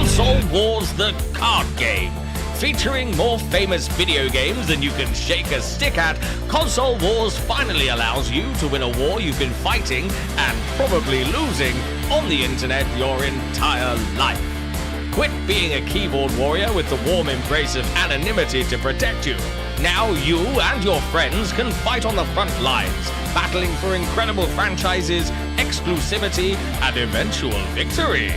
Console Wars the card game. Featuring more famous video games than you can shake a stick at, Console Wars finally allows you to win a war you've been fighting and probably losing on the internet your entire life. Quit being a keyboard warrior with the warm embrace of anonymity to protect you. Now you and your friends can fight on the front lines, battling for incredible franchises, exclusivity, and eventual victory.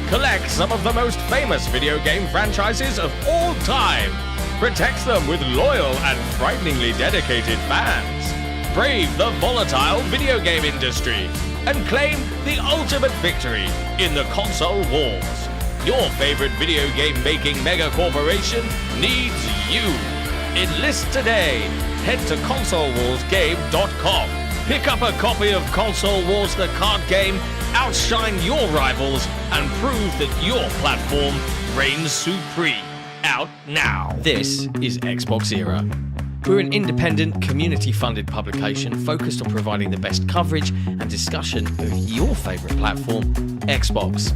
Collect some of the most famous video game franchises of all time. Protect them with loyal and frighteningly dedicated fans. Brave the volatile video game industry and claim the ultimate victory in the console wars. Your favorite video game making mega corporation needs you. Enlist today. Head to consolewarsgame.com. Pick up a copy of Console Wars the card game, outshine your rivals, and prove that your platform reigns supreme. Out now. This is XboxEra. We're an independent, community-funded publication focused on providing the best coverage and discussion of your favourite platform, Xbox.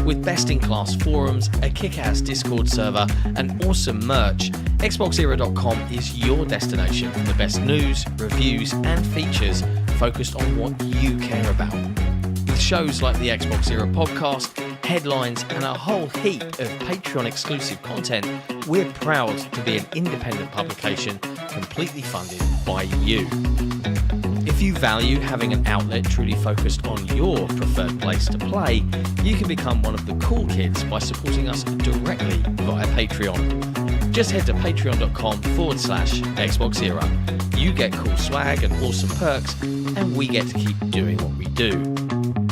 With best-in-class forums, a kick-ass Discord server, and awesome merch, XboxEra.com is your destination for the best news, reviews, and features focused on what you care about. With shows like the Xbox Era podcast, headlines, and a whole heap of Patreon-exclusive content, we're proud to be an independent publication completely funded by you. If you value having an outlet truly focused on your preferred place to play, you can become one of the cool kids by supporting us directly via Patreon. Just head to patreon.com/XboxEra. You get cool swag and awesome perks, and we get to keep doing what we do.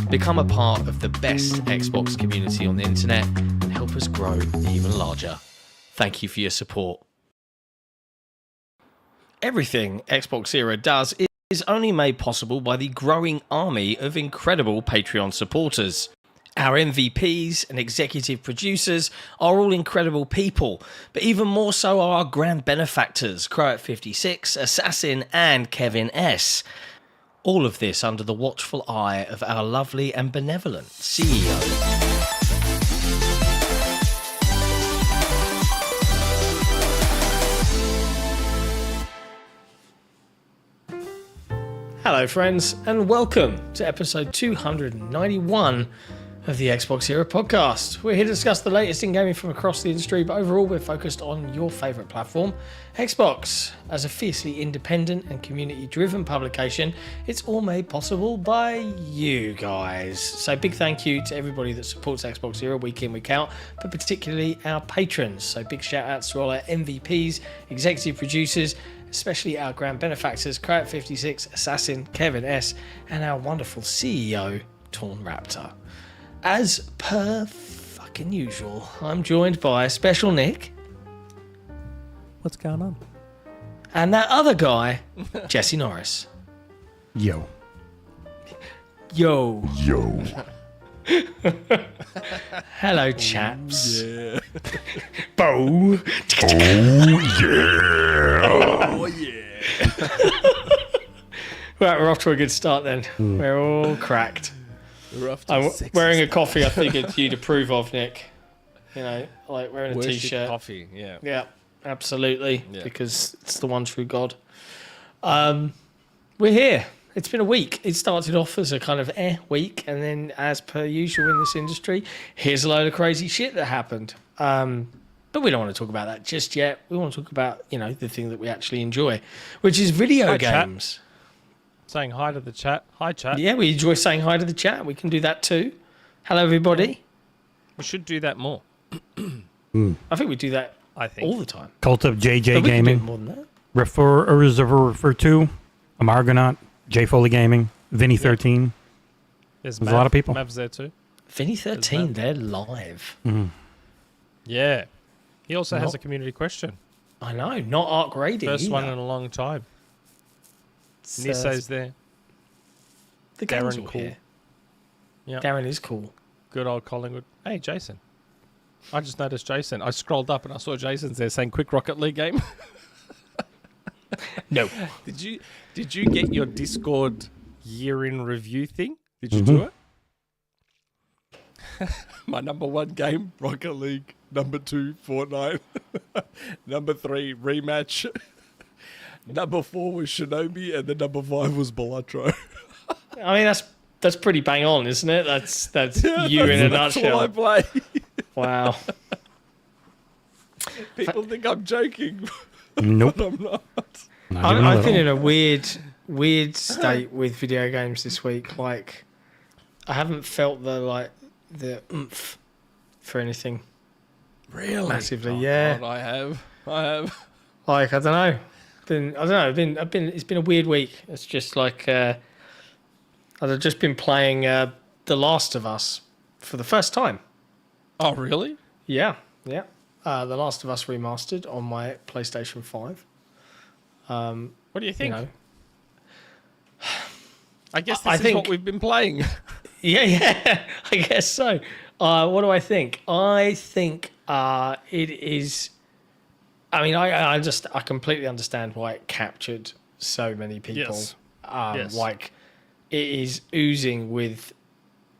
Become a part of the best Xbox community on the internet and help us grow even larger. Thank you for your support. Everything Xbox Era does is only made possible by the growing army of incredible Patreon supporters. Our MVPs and executive producers are all incredible people, but even more so are our grand benefactors, Croat56, Assassin, and Kevin S. All of this under the watchful eye of our lovely and benevolent CEO. Hello friends, and welcome to episode 291 of the Xbox Era podcast. We're here to discuss the latest in gaming from across the industry, but overall we're focused on your favourite platform, Xbox. As a fiercely independent and community-driven publication, it's all made possible by you guys. So big thank you to everybody that supports Xbox Era week in, week out, but particularly our patrons. So big shout outs to all our MVPs, executive producers, especially our grand benefactors, Croat56, Assassin, Kevin S, and our wonderful CEO, Torn Raptor. As per fucking usual, I'm joined by Special Nick. What's going on? And that other guy, Jesse Norris. Yo. Yo. Yo. Hello, chaps. Yeah. Bo. Oh yeah. Right, we're off to a good start then. We're all cracked. We're off to I'm a sexy wearing a start. coffee I figured you'd approve of, Nick. You know, like wearing a Worship t-shirt. coffee, yeah. Yeah, absolutely. Yeah. Because it's the one true God. We're here. It's been a week. It started off as a kind of week, and then, as per usual in this industry, here's a load of crazy shit that happened. But we don't want to talk about that just yet. We want to talk about, you know, the thing that we actually enjoy, which is video Hi, chat. games. Saying hi to the chat. Hi, chat. Yeah, we enjoy saying hi to the chat. We can do that too. Hello, everybody. We should do that more, I think we do that I think. all the time. Cult of JJ But we can do Gaming, more than that. refer to Amargonaut, J Foley Gaming, Vinny13. There's a lot of people. Mav's there too. Vinny 13, they're live. Yeah. He also has Not- a community question. I know, not Arc Raiding. First either. one in a long time. It's, Nissa's there. the game's Darren all cool. here. Yeah. Darren is cool. Good old Collingwood. Hey, Jason. I just noticed Jason. I scrolled up and I saw Jason's there saying Quick Rocket League game. No. Did you get your Discord year in review thing? Did you do it? My number 1 game, Rocket League. Number 2, Fortnite. Number 3, Rematch. Number 4 was Shinobi, and then number 5 was Balatro. I mean, that's pretty bang on, isn't it? That's you in a nutshell. That's all I play. Wow. People think I'm joking, Nope. but I'm not. Not even a I've been little. in a weird state with video games this week. Like, I haven't felt the oomph for anything. Really? Massively, yeah. God, I have. Like, I don't know. It's been a weird week. It's just like I've just been playing The Last of Us for the first time. Oh, really? Yeah. The Last of Us Remastered on my PlayStation 5. What do you think? You know, I guess I this is think- what we've been playing. yeah, I guess so. What do I think? I think it is. I mean, I completely understand why it captured so many people. Yes. Yes. Like, it is oozing with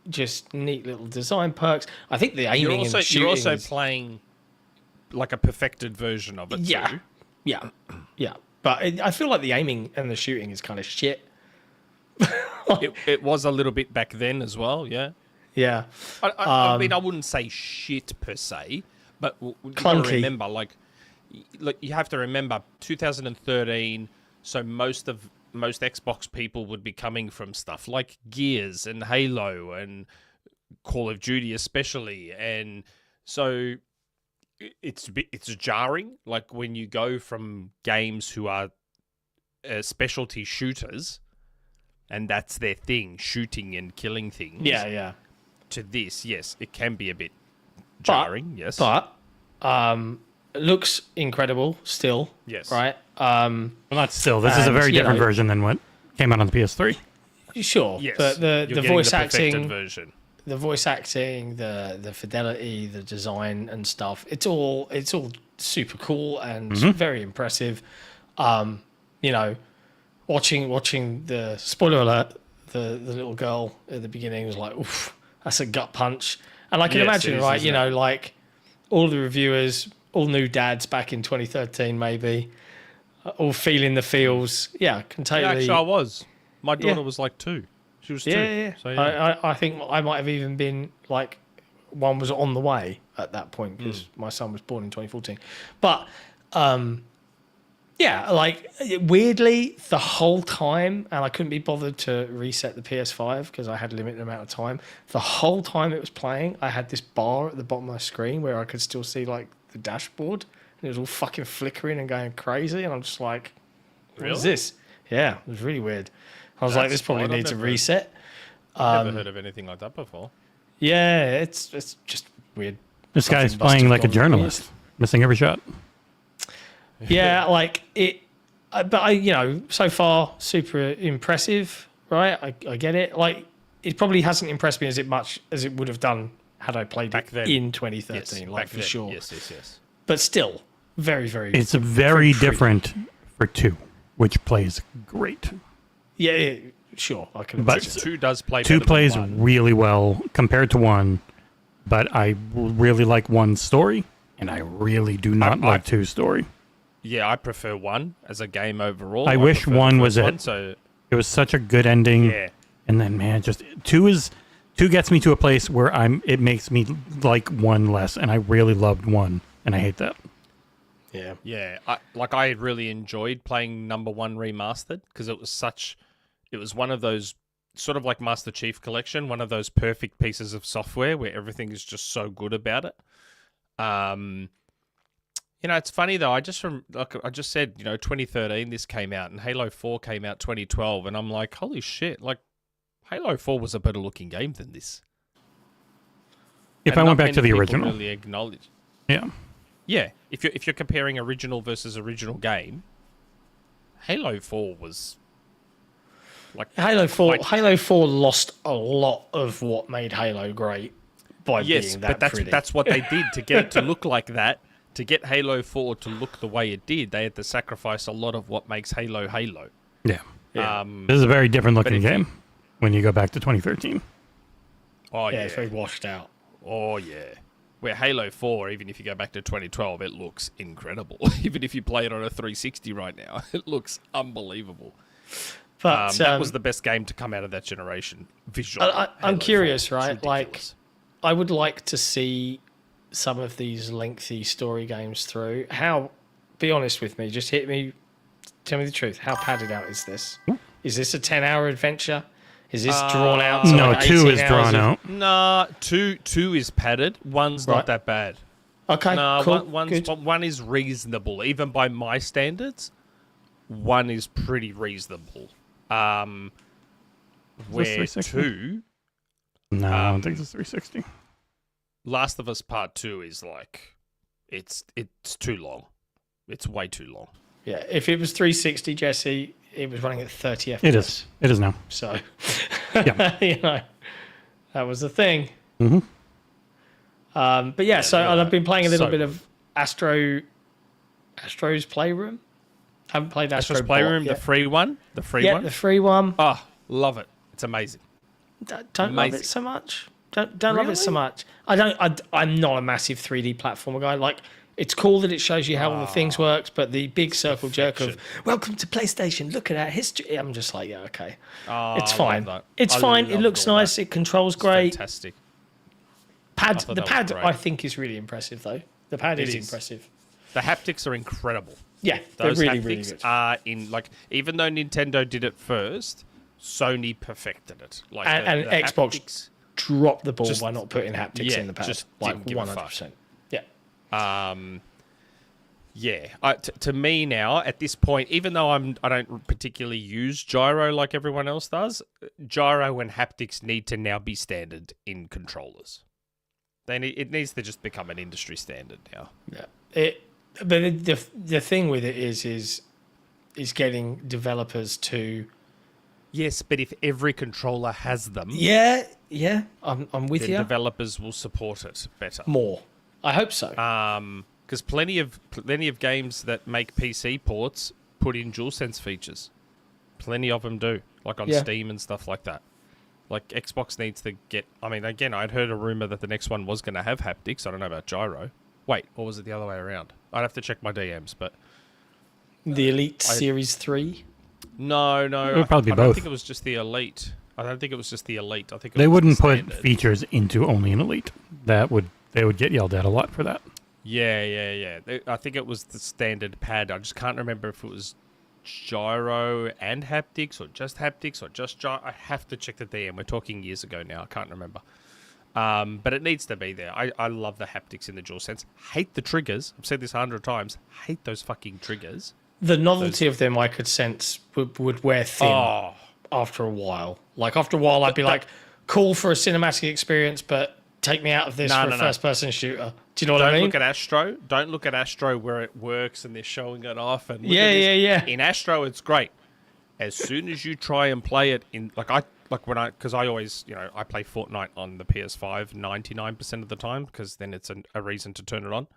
just neat little design perks. I think the aiming and shooting You're also is, playing like a perfected version of it too. yeah. But I feel like the aiming and the shooting is kind of shit. It was a little bit back then as well, yeah. Yeah. I mean, I wouldn't say shit per se, but you got Clunky. to remember, like, you have to remember 2013. So most Xbox people would be coming from stuff like Gears and Halo and Call of Duty, especially, and so it's jarring. Like when you go from games who are specialty shooters, and that's their thing, shooting and killing things. Yeah. To this, yes, it can be a bit jarring. Yes, But it looks incredible still. Yes. Right. Well, not still. This is a And, very you different know- version than what came out on the PS3. Sure. yes. But the You're getting voice the perfected acting, version. the voice acting, the fidelity, the design and stuff. It's all super cool and very impressive. You know, watching the spoiler alert, the little girl at the beginning was like, oof, that's a gut punch. And I can Yes, imagine, it is, right? isn't You know, it? like all the reviewers, all new dads back in 2013, maybe, all feeling the feels. Yeah, can Yeah, totally. actually, I was. My daughter Yeah. was like 2. She was 2. Yeah. So, yeah. I think I might have even been like one was on the way at that point because my son was born in 2014. But yeah, like weirdly the whole time, and I couldn't be bothered to reset the PS5 because I had a limited amount of time. The whole time it was playing, I had this bar at the bottom of my screen where I could still see like the dashboard, and it was all fucking flickering and going crazy, and I'm just like, what is Really? this? Yeah, it was really weird. I was like, That's this probably odd. I've needs a never- reset. Never heard of anything like that before. Yeah, it's just weird. This guy's Something must playing have like a gone journalist, missing every shot. Yeah, like it, but I, you know, so far super impressive, right? I get it. Like it probably hasn't impressed me as much as it would have done had I played Back it then. in Yes, 2013, like back for then. sure. Yes. But still, very, very. It's very pretty. different for 2, which plays great. Yeah, sure. I can. But imagine. 2 does play 2 better than plays 1. really well compared to 1, but I really like 1's story, and I really do not like 2's story. Yeah, I prefer 1 as a game overall. I wish prefer the 1 was first it. one, so It was such a good ending. yeah. And then, man, just 2 gets me to a place where it makes me like 1 less, and I really loved 1, and I hate that. Yeah. Yeah, I really enjoyed playing number 1 remastered because it was one of those sort of like Master Chief Collection, one of those perfect pieces of software where everything is just so good about it. You know, it's funny though. I just said, you know, 2013 this came out, and Halo 4 came out 2012, and I'm like, holy shit! Like, Halo 4 was a better looking game than this. If And I not went back to many the people original, really acknowledge. yeah, Yeah, if you're comparing original versus original game, Halo 4 was like Halo 4. like- Halo 4 lost a lot of what made Halo great by yes, being that but that's pretty. that's what they did to get it to look like that. To get Halo 4 to look the way it did, they had to sacrifice a lot of what makes Halo Halo. yeah. Yeah. This is a very different looking if you- game when you go back to 2013. Oh Yeah, yeah, it's very washed out. Oh, yeah. Where Halo 4, even if you go back to 2012, it looks incredible. Even if you play it on a 360 right now, it looks unbelievable. But that was the best game to come out of that generation, visually. I'm curious, 4. right? It's Like, ridiculous. I would like to see some of these lengthy story games through. Be honest with me, just tell me the truth. How padded out is this? Is this a 10-hour adventure? Is this drawn out? To No, like 2 is 18 drawn hours out. Nah, two is padded. One's Right. not that bad. Okay, No, cool. one's, good. one is reasonable. Even by my standards, one is pretty reasonable. Where 360? 2, No, I don't think it's 360. Last of Us Part 2 is like, it's too long. It's way too long. Yeah, if it was 360, Jesse, it was running at 30 FPS. It is. It is now. So, Yeah. you know, that was the thing. Mm-hmm. But yeah, so and I've been playing a little So bit of Astro's Playroom. Haven't played Astro Astro's Playroom, Bot the free one. The free yet. one. Yeah, the free one. Oh, love it. It's amazing. Don't love it amazing. so much. Don't love it so Really? much. I'm not a massive 3D platformer guy. Like, it's cool that it shows you how all the things works, but the big circle jerk of "Welcome to PlayStation, look at our history." I'm just like, yeah, okay, Oh, it's I fine. love that. It's I fine. It love looks all nice. that. It controls It's great. fantastic. Pad, thought the that was pad, great. I think, is really impressive though. The pad It is is. impressive. The haptics are incredible. Yeah, they're Those really, haptics really good. are in, like, even though Nintendo did it first, Sony perfected it. Like, And the Xbox haptics- Dropped the ball Just- by not putting haptics yeah, in the pad. just Like didn't give a fuck. 100%. Yeah. Yeah, to me now at this point, even though I don't particularly use gyro like everyone else does, gyro and haptics need to now be standard in controllers. It needs to just become an industry standard now. Yeah. But the thing with it is getting developers to. Yes, but if every controller has them, Yeah. I'm with then you. developers will support it better. More. I hope so. Because plenty of games that make PC ports put in DualSense features. Plenty of them do, like on Yeah. Steam and stuff like that. Like, Xbox needs to get. I mean, again, I'd heard a rumor that the next one was going to have haptics. I don't know about gyro. Wait, or was it the other way around? I'd have to check my DMs, but The Elite Series 3. no, It would probably be I don't both. think it was just the Elite. I don't think it was just the Elite. I think it They was wouldn't the put standard. features into only an Elite. They would get yelled at a lot for that. Yeah. I think it was the standard pad. I just can't remember if it was gyro and haptics or just gyro. I have to check the DM. We're talking years ago now. I can't remember. But it needs to be there. I love the haptics in the DualSense. Hate the triggers. I've said this 100 times. Hate those fucking triggers. The novelty of them, I could sense, would wear thin Oh, after a while. Like, after a while, I'd be like, cool for a cinematic experience, but take me out of this for a first-person shooter. Do you know what I don't mean? look at Astro. Don't look at Astro where it works and they're showing it off. And look Yeah, at this. yeah. In Astro, it's great. As soon as you try and play it in, because I always, I play Fortnite on the PS5 99% of the time, because then it's a reason to turn it on.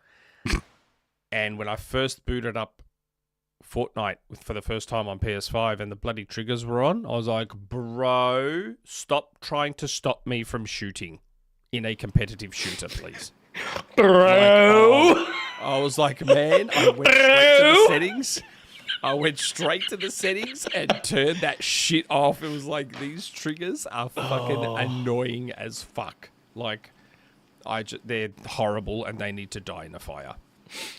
And when I first booted up Fortnite for the first time on PS5 and the bloody triggers were on, I was like, bro, stop trying to stop me from shooting in a competitive shooter, please. Bro! I was like, man, I went straight to the settings. I went straight to the settings and turned that shit off. It was like, these triggers are fucking annoying as fuck. Like, they're horrible and they need to die in a fire.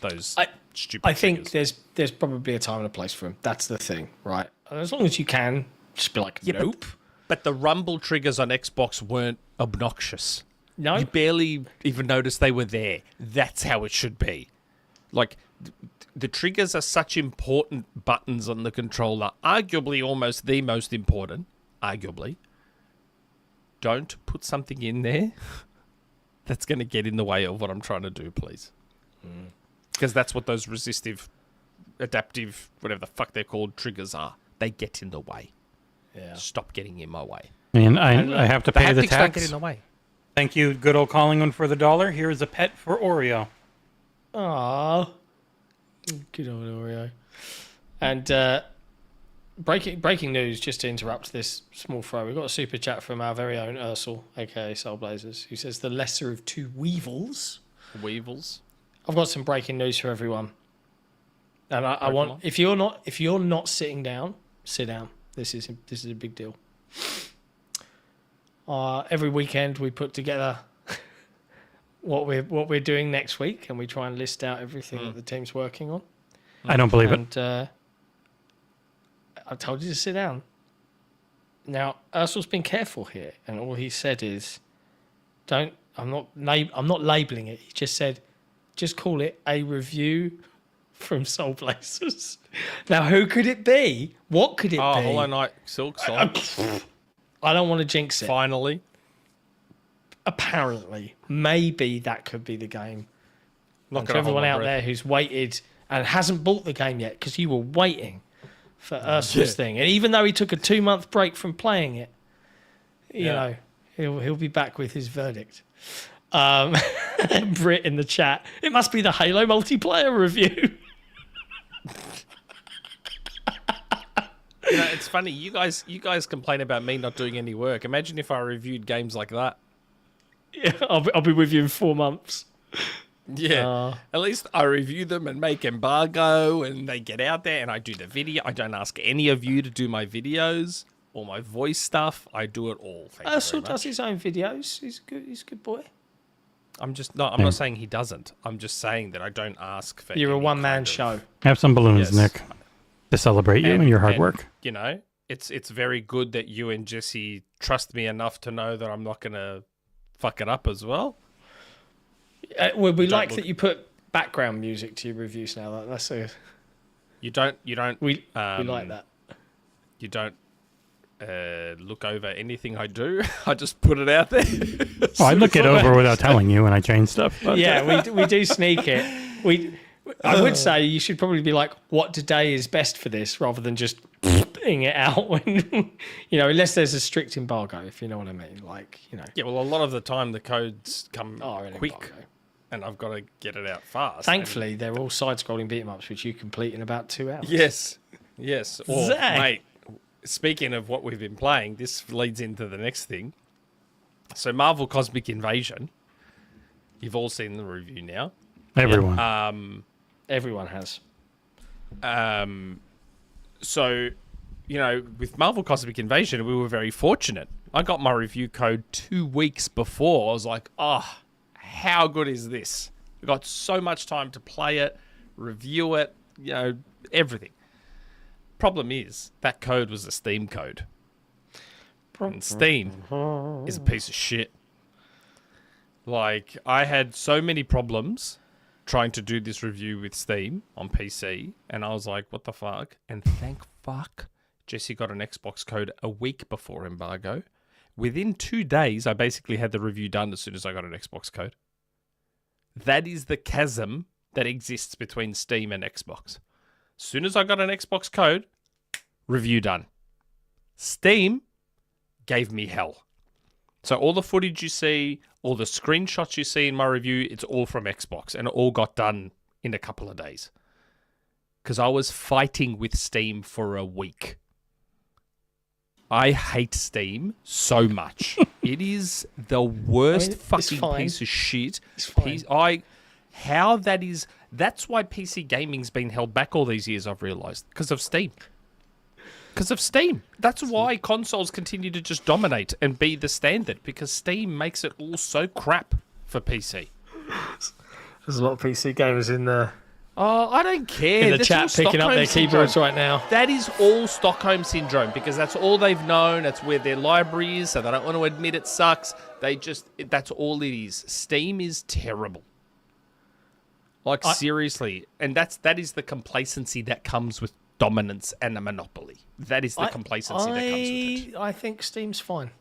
Those stupid I think triggers. there's probably a time and a place for them. That's the thing, right? And as long as you can, just be like, nope. But the rumble triggers on Xbox weren't obnoxious. No? You barely even noticed they were there. That's how it should be. Like, the triggers are such important buttons on the controller, arguably almost the most important, arguably. Don't put something in there that's going to get in the way of what I'm trying to do, please. Because that's what those resistive, adaptive, whatever the fuck they're called, triggers are. They get in the way. Yeah. Stop getting in my way. And I have to pay the haptics don't get tax. in the way. Thank you, good old Collingwood, for the $1. Here is a pet for Oreo. Aww. Good old Oreo. And breaking news, just to interrupt this small throw. We've got a super chat from our very own Ursel, aka Soulblazers, who says the lesser of two weevils. Weevils. I've got some breaking news for everyone. And I want, if you're not sitting down, sit down. This is a big deal. Every weekend we put together what we're doing next week, and we try and list out everything that the team's working on. I don't believe it. And I told you to sit down. Now, Ursul's been careful here, and all he said is, I'm not labeling it. He just said, just call it a review from Soulblazers. Now, who could it be? What could it be? Hollow Knight Silk Song. I don't want to jinx it. Finally. Apparently. Maybe that could be the game. Not to everyone out there who's waited and hasn't bought the game yet, because you were waiting for Ursul's thing. And even though he took a 2-month break from playing it, you know, he'll be back with his verdict. Brit in the chat, it must be the Halo multiplayer review. You know, it's funny. You guys complain about me not doing any work. Imagine if I reviewed games like that. Yeah, I'll be with you in 4 months. Yeah. At least I review them and make embargo, and they get out there, and I do the video. I don't ask any of you to do my videos or my voice stuff. I do it all. Ursel does his own videos. He's a good boy. I'm not saying he doesn't. I'm just saying that I don't ask for. You're a one-man show. Have some balloons, Nick, to celebrate you and your hard work. You know, it's very good that you and Jesse trust me enough to know that I'm not going to fuck it up as well. Well, we like that you put background music to your reviews now. That's a. You don't. We like that. You don't look over anything I do. I just put it out there. I look it over without telling you when I change stuff. But. Yeah, we do sneak it. I would say you should probably be like, what today is best for this, rather than just ing it out when, unless there's a strict embargo, if you know what I mean. Like, Yeah, well, a lot of the time the codes come quick, embargo. And I've got to get it out fast. Thankfully, they're all side-scrolling beat-em-ups, which you complete in about 2 hours. Yes. Or, mate, speaking of what we've been playing, this leads into the next thing. So Marvel Cosmic Invasion, you've all seen the review now. Everyone. Everyone has. So, with Marvel Cosmic Invasion, we were very fortunate. I got my review code 2 weeks before. I was like, how good is this? We got so much time to play it, review it, everything. Problem is, that code was a Steam code. And Steam is a piece of shit. Like, I had so many problems trying to do this review with Steam on PC, and I was like, what the fuck? And thank fuck, Jesse got an Xbox code a week before embargo. Within 2 days, I basically had the review done as soon as I got an Xbox code. That is the chasm that exists between Steam and Xbox. As soon as I got an Xbox code, review done. Steam gave me hell. So all the footage you see, all the screenshots you see in my review, it's all from Xbox, and it all got done in a couple of days. Because I was fighting with Steam for a week. I hate Steam so much. It is the worst fucking piece of shit. It's fine. That's why PC gaming's been held back all these years, I've realised. Because of Steam. That's why consoles continue to just dominate and be the standard, because Steam makes it all so crap for PC. There's a lot of PC gamers in the I don't care. In the chat picking up their keyboards right now. That is all Stockholm Syndrome, because that's all they've known. That's where their library is, so they don't want to admit it sucks. That's all it is. Steam is terrible. Like, seriously. And that is the complacency that comes with dominance and a monopoly. That is the complacency that comes with it. I think Steam's fine.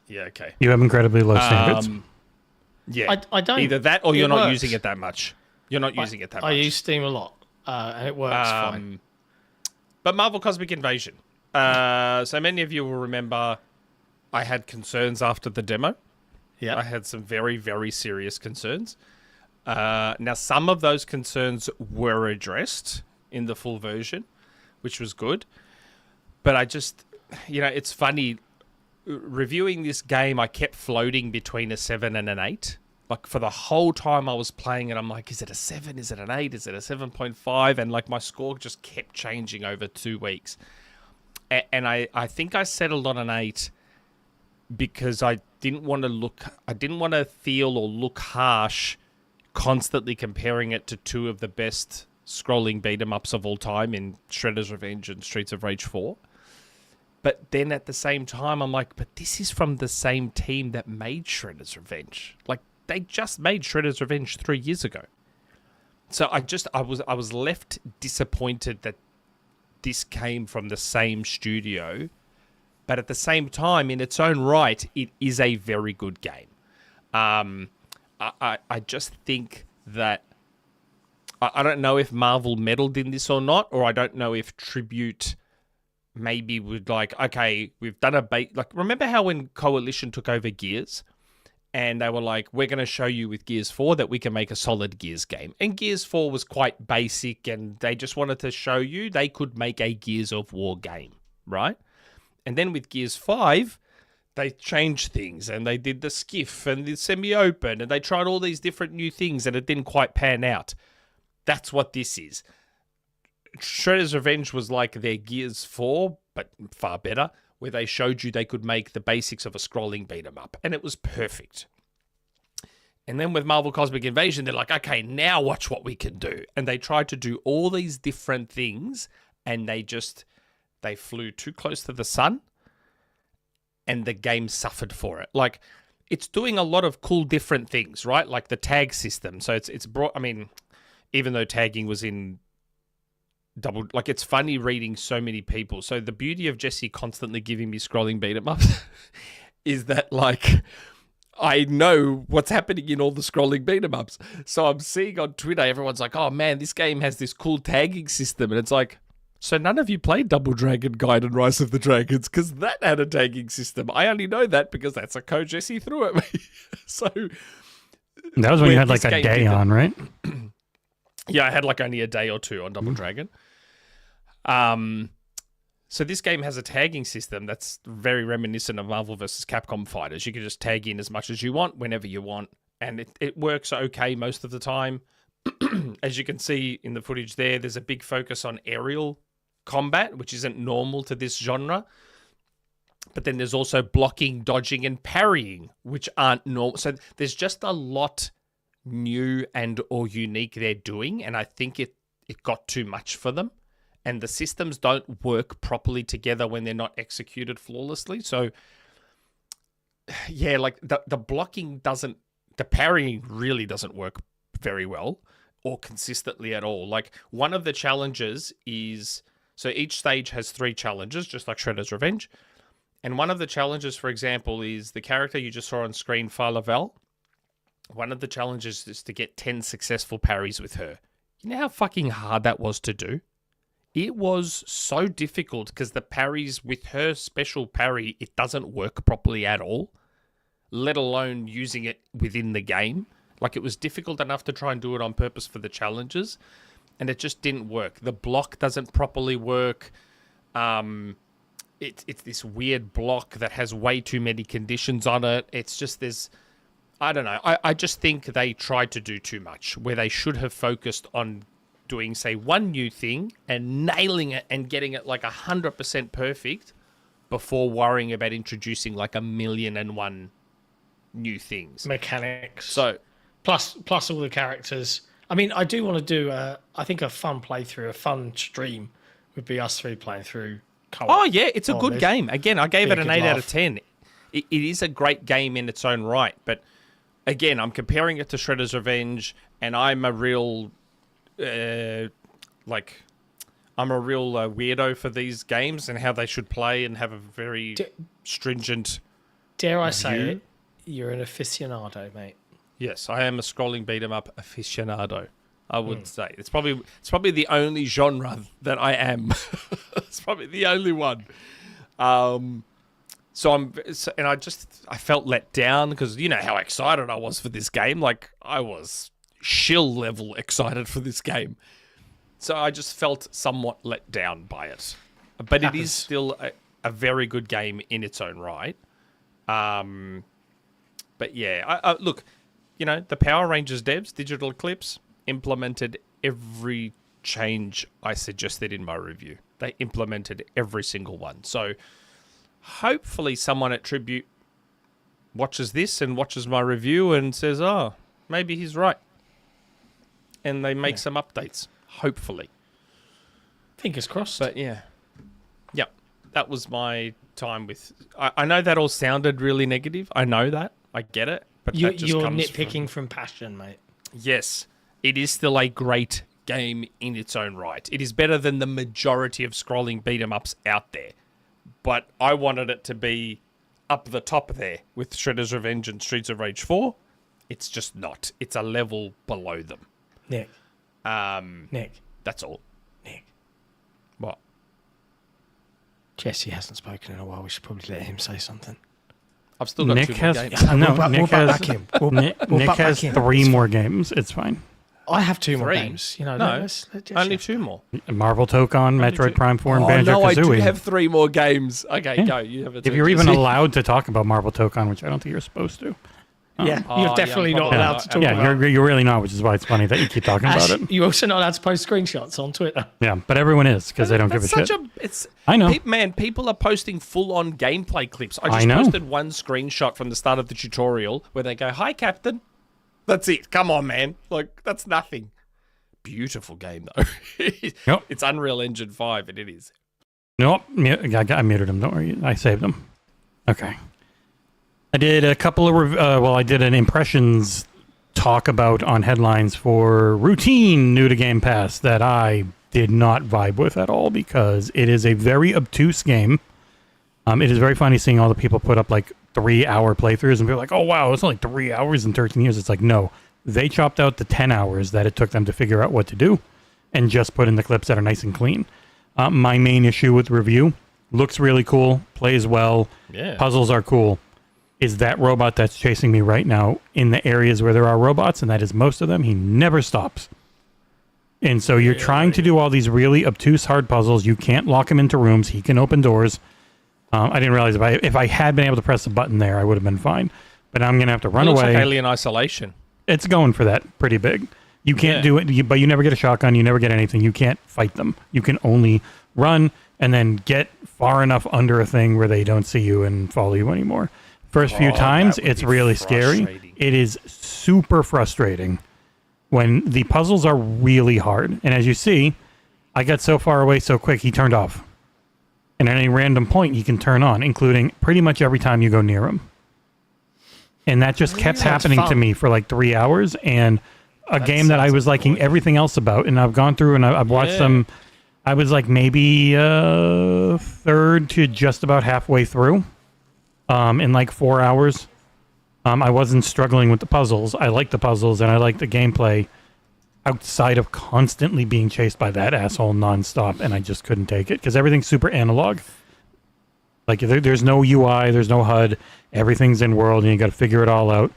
Yeah, okay. You have incredibly low standards. Yeah. I don't. Either that or you're not works. using it that much. You're not using it that much. I use Steam a lot, and it works fine. But Marvel Cosmic Invasion. So many of you will remember I had concerns after the demo. Yeah. I had some very, very serious concerns. Now, some of those concerns were addressed in the full version, which was good. But I just, it's funny. Reviewing this game, I kept floating between a 7 and an 8. Like, for the whole time I was playing it, I'm like, is it a 7? Is it an 8? Is it a 7.5? And, like, my score just kept changing over 2 weeks. And I think I settled on an 8 because I didn't want to feel or look harsh constantly comparing it to two of the best scrolling beat-em-ups of all time in Shredder's Revenge and Streets of Rage 4. But then at the same time, I'm like, but this is from the same team that made Shredder's Revenge. Like, they just made Shredder's Revenge 3 years ago. So I was left disappointed that this came from the same studio. But at the same time, in its own right, it is a very good game. I just think that I don't know if Marvel meddled in this or not, or I don't know if Tribute maybe would like, okay, we've done a bait. Like, remember how when Coalition took over Gears and they were like, we're going to show you with Gears 4 that we can make a solid Gears game. And Gears 4 was quite basic and they just wanted to show you they could make a Gears of War game, right? And then with Gears 5, they changed things and they did the skiff and the semi-open and they tried all these different new things and it didn't quite pan out. That's what this is. Shredder's Revenge was like their Gears 4, but far better, where they showed you they could make the basics of a scrolling beat-em-up, and it was perfect. And then with Marvel Cosmic Invasion, they're like, okay, now watch what we can do. And they tried to do all these different things, and they flew too close to the sun, and the game suffered for it. Like, it's doing a lot of cool different things, right? Like the tag system. So it's brought, I mean, even though tagging was in double, like, it's funny reading so many people. So the beauty of Jesse constantly giving me scrolling beat 'em ups is that, like, I know what's happening in all the scrolling beat 'em ups. So I'm seeing on Twitter, everyone's like, oh man, this game has this cool tagging system. And it's like, so none of you played Double Dragon Guide and Rise of the Dragons because that had a tagging system. I only know that because that's a code Jesse threw at me. So that was when you had like a day on, right? Yeah, I had like only a day or two on Double Dragon. So this game has a tagging system that's very reminiscent of Marvel vs. Capcom Fighters. You can just tag in as much as you want, whenever you want. And it works okay most of the time. As you can see in the footage there's a big focus on aerial combat, which isn't normal to this genre. But then there's also blocking, dodging, and parrying, which aren't normal. So there's just a lot new and or unique they're doing, and I think it got too much for them. And the systems don't work properly together when they're not executed flawlessly. So, yeah, like the blocking doesn't, the parrying really doesn't work very well or consistently at all. Like, one of the challenges is, so each stage has 3 challenges, just like Shredder's Revenge. And one of the challenges, for example, is the character you just saw on screen, Falavel. One of the challenges is to get 10 successful parries with her. You know how fucking hard that was to do? It was so difficult because the parries with her special parry, it doesn't work properly at all, let alone using it within the game. Like, it was difficult enough to try and do it on purpose for the challenges, and it just didn't work. The block doesn't properly work. It's this weird block that has way too many conditions on it. It's just I don't know. I just think they tried to do too much, where they should have focused on doing, say, one new thing and nailing it and getting it like 100% perfect before worrying about introducing like 1,000,001 new things. Mechanics. So, plus all the characters. I mean, I do want to do I think a fun playthrough, a fun stream would be us 3 playing through co-op. Oh yeah, it's a good game. Again, I gave it an 8 out of 10. It is a great game in its own right, but again, I'm comparing it to Shredder's Revenge, and I'm a real weirdo for these games and how they should play and have a very stringent. Dare I say it? You're an aficionado, mate. Yes, I am a scrolling beat 'em up aficionado. I would say it's probably the only genre that I am. It's probably the only one. I felt let down because you know how excited I was for this game. Like, I was shill level excited for this game. So I just felt somewhat let down by it. but it Happens. is still a very good game in its own right. But yeah, I look, you know, the Power Rangers devs, Digital Eclipse, implemented every change I suggested in my review. They implemented every single one. So hopefully someone at Tribute watches this and watches my review and says, oh, maybe he's right. And they make some updates, hopefully. Fingers crossed. But yeah. Yep. That was my time with... I know that all sounded really negative. I know that. I get it. But that just you're comes nitpicking from passion, mate. Yes. It is still a great game in its own right. It is better than the majority of scrolling beat-em-ups out there. But I wanted it to be up the top there with Shredder's Revenge and Streets of Rage 4. It's just not. It's a level below them. Nick. Nick. That's all. Nick. What? Jesse hasn't spoken in a while. We should probably let him say something. I've still got Nick 2 more has games. Nick has back him. Nick has 3 more games. It's fine. I have 2 more 3? games. You know, No, let's let Jesse only have 2 more. Marvel Tokon, Metroid 2. Prime 4, and Banjo I do Kazooie. have 3 more games. Okay, Yeah. go. You have a If turn, you're even Jesse. allowed to talk about Marvel Tokon, which I don't think you're supposed to. Yeah, Oh, you're yeah, definitely I'm not probably allowed not. to talk Yeah, about you're really not, which is why it's funny that you keep talking about it. You're also not allowed to post screenshots on Twitter. Yeah, but everyone is because they don't give a That's shit. It's I know. Man, people are posting full-on gameplay clips. I I just know. posted one screenshot from the start of the tutorial where they go, "Hi, Captain." That's it. Come on, man. Like, that's nothing. Beautiful game, though. Yep. It's Unreal Engine 5, and it is. Nope, I muted him. Don't worry, I saved him. Okay. I did a couple of I did an impressions talk about on headlines for Routine new to Game Pass that I did not vibe with at all because it is a very obtuse game. It is very funny seeing all the people put up like 3-hour playthroughs and be like, "Oh wow, it's only 3 hours and 13 years." It's like, no, they chopped out the 10 hours that it took them to figure out what to do and just put in the clips that are nice and clean. My main issue with the review, looks really cool, plays well, Yeah. puzzles are cool, is that robot that's chasing me right now in the areas where there are robots, and that is most of them. He never stops. And so you're trying to do all these really obtuse hard puzzles. You can't lock him into rooms. He can open doors. I didn't realize if I had been able to press the button there, I would have been fine. But I'm going to have to run It looks away. like Alien Isolation. It's going for that pretty big. You can't do it, but you never get a shotgun. You never get anything. You can't fight them. You can only run and then get far enough under a thing where they don't see you and follow you anymore. First few times, that would it's be really scary. frustrating. It is super frustrating when the puzzles are really hard. And as you see, I got so far away so quick, he turned off. And at any random point, he can turn on, including pretty much every time you go near him. And that just kept happening to fun. me for like 3 hours. And a game that I was liking everything else about, and I've gone through and I've watched them. I was like maybe third to just about halfway through in like 4 hours. I wasn't struggling with the puzzles. I liked the puzzles and I liked the gameplay outside of constantly being chased by that asshole nonstop, and I just couldn't take it because everything's super analog. Like there's no UI, there's no HUD, everything's in world, and you got to figure it all out.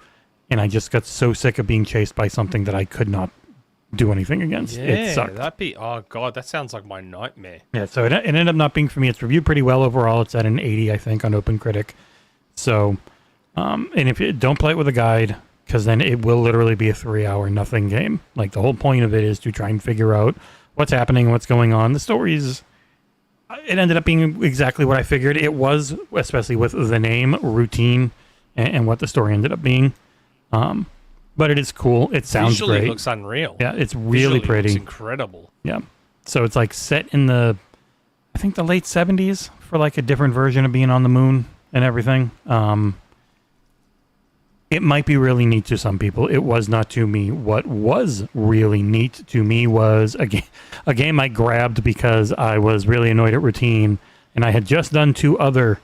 And I just got so sick of being chased by something that I could not do anything against. It sucked. That'd be... Oh, God, that sounds like my nightmare. Yeah, so it ended up not being for me. It's reviewed pretty well overall. It's at an 80, I think, on OpenCritic. So, and if you don't play it with a guide, because then it will literally be a 3-hour nothing game. Like, the whole point of it is to try and figure out what's happening, what's going on. The stories... It ended up being exactly what I figured it was, especially with the name, Routine, and what the story ended up being. But it is cool. It sounds Visually, great. it looks unreal. Yeah, it's really Visually, it pretty. looks incredible. Yeah. So it's like set in the, I think the late 70s for like a different version of being on the moon and everything. It might be really neat to some people. It was not to me. What was really neat to me was a game I grabbed because I was really annoyed at Routine, and I had just done 2 other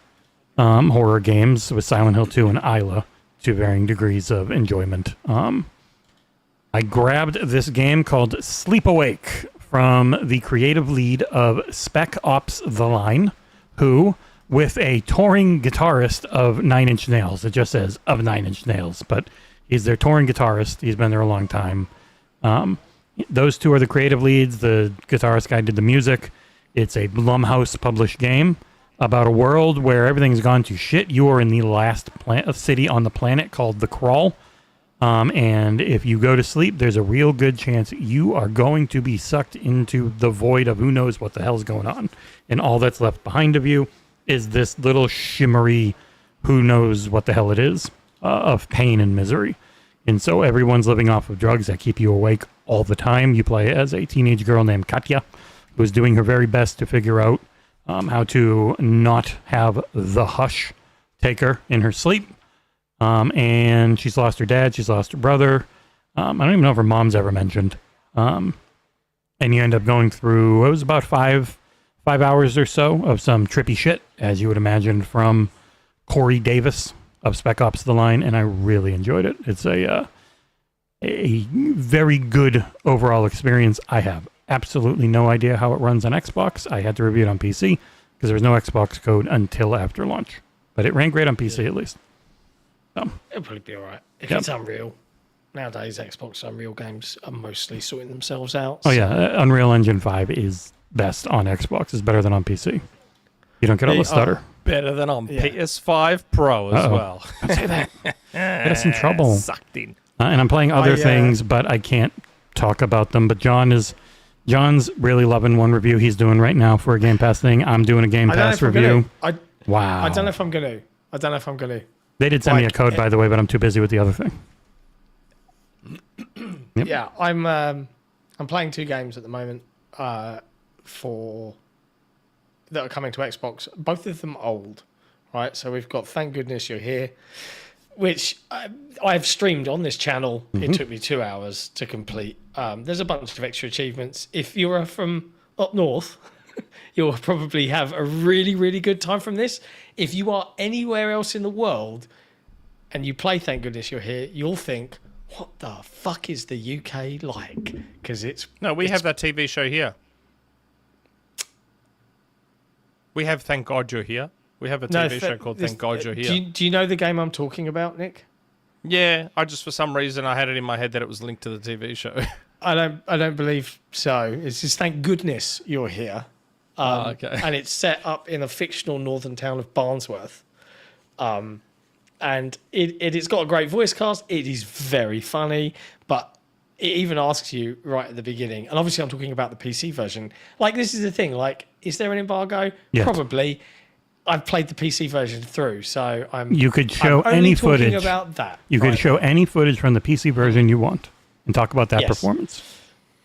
horror games with Silent Hill 2 and Isla to varying degrees of enjoyment. I grabbed this game called Sleep Awake from the creative lead of Spec Ops: The Line, who, with a touring guitarist of Nine Inch Nails, it just says of Nine Inch Nails, but he's their touring guitarist. He's been there a long time. Those 2 are the creative leads. The guitarist guy did the music. It's a Blumhouse published game about a world where everything's gone to shit. You are in the last city on the planet called The Crawl. And if you go to sleep, there's a real good chance you are going to be sucked into the void of who knows what the hell's going on. And all that's left behind of you is this little shimmery, who knows what the hell it is, of pain and misery. And so everyone's living off of drugs that keep you awake all the time. You play as a teenage girl named Katya, who's doing her very best to figure out how to not have the hush take her in her sleep. And she's lost her dad, she's lost her brother. I don't even know if her mom's ever mentioned. And you end up going through, it was about five hours or so of some trippy shit, as you would imagine, from Corey Davis of Spec Ops The Line, and I really enjoyed it. It's a very good overall experience. I have absolutely no idea how it runs on Xbox. I had to review it on PC because there was no Xbox code until after launch. But it ran great on PC at least. So, it'll probably be all right. If it's Unreal. Nowadays, Xbox Unreal games are mostly sorting themselves out. Oh, yeah. Unreal Engine 5 is best on Xbox. It's better than on PC. You don't get all the stutter. Better than on PS5 Pro as well. Don't say that. Get us in trouble. Sucked in. And I'm playing other things, but I can't talk about them. But John's really loving one review he's doing right now for a Game Pass thing. I'm doing a Game Pass review. Wow. I don't know if I'm going to. They did send me a code, by the way, but I'm too busy with the other thing. Yep. Yeah, I'm playing 2 games at the moment that are coming to Xbox. Both of them old, right? So we've got Thank Goodness You're Here, which I've streamed on this channel. Mm-hmm. It took me 2 hours to complete. There's a bunch of extra achievements. If you're from up north, you'll probably have a really, really good time from this. If you are anywhere else in the world and you play Thank Goodness You're Here, you'll think, what the fuck is the UK like? Because we have that TV show here. We have Thank God You're Here. We have a TV show called Thank God You're Here. Do you know the game I'm talking about, Nick? Yeah, for some reason I had it in my head that it was linked to the TV show. I don't believe so. It's just Thank Goodness You're Here. Okay. And it's set up in a fictional northern town of Barnsworth. And it's got a great voice cast. It is very funny, but it even asks you right at the beginning. And obviously I'm talking about the PC version. Like, this is the thing. Like, is there an embargo? Yes. Probably. I've played the PC version through, so You could show any footage about that. You could show any footage from the PC version you want and talk about that performance.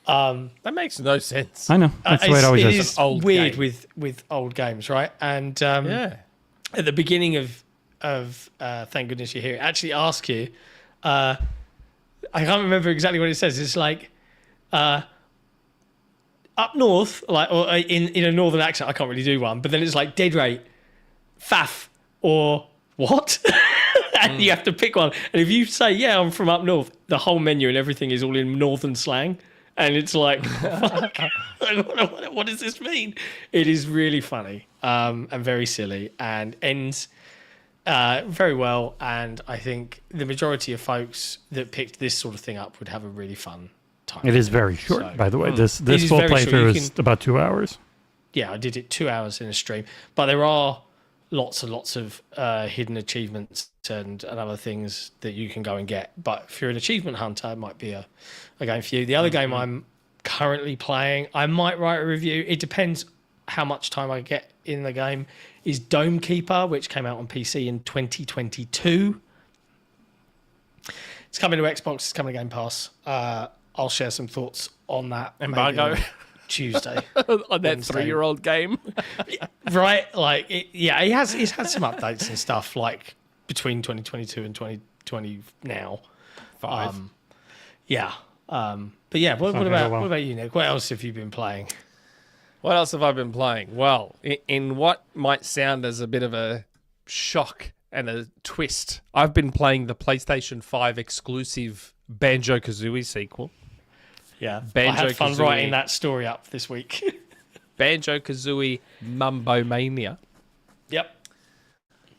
That makes no sense. I know. That's the way it always is. It is old weird game. with old games, right? And at the beginning of Thank Goodness You're Here, it actually asks you, I can't remember exactly what it says. It's like, up north, like, or in a northern accent, I can't really do one, but then it's like dead rate, faff, or what? And you have to pick one. And if you say, yeah, I'm from up north, the whole menu and everything is all in northern slang. And it's like, fuck, what does this mean? It is really funny and very silly and ends very well. And I think the majority of folks that picked this sort of thing up would have a really fun time. It is very short, by the way. This full playthrough is about 2 hours. Yeah, I did it 2 hours in a stream. But there are lots and lots of hidden achievements and other things that you can go and get. But if you're an achievement hunter, it might be a game for you. The other game I'm currently playing, I might write a review. It depends how much time I get in the game, is Dome Keeper, which came out on PC in 2022. It's coming to Xbox, it's coming to Game Pass. I'll share some thoughts on that. Embargo. Tuesday. On that 3-year-old game. Right? Like, he's had some updates and stuff, like, between 2022 and 2020 now. 5. But yeah, what about you, Nick? What else have you been playing? What else have I been playing? Well, in what might sound as a bit of a shock and a twist, I've been playing the PlayStation 5 exclusive Banjo-Kazooie sequel. Yeah, I had fun writing that story up this week. Banjo-Kazooie Mumbomania. Yep.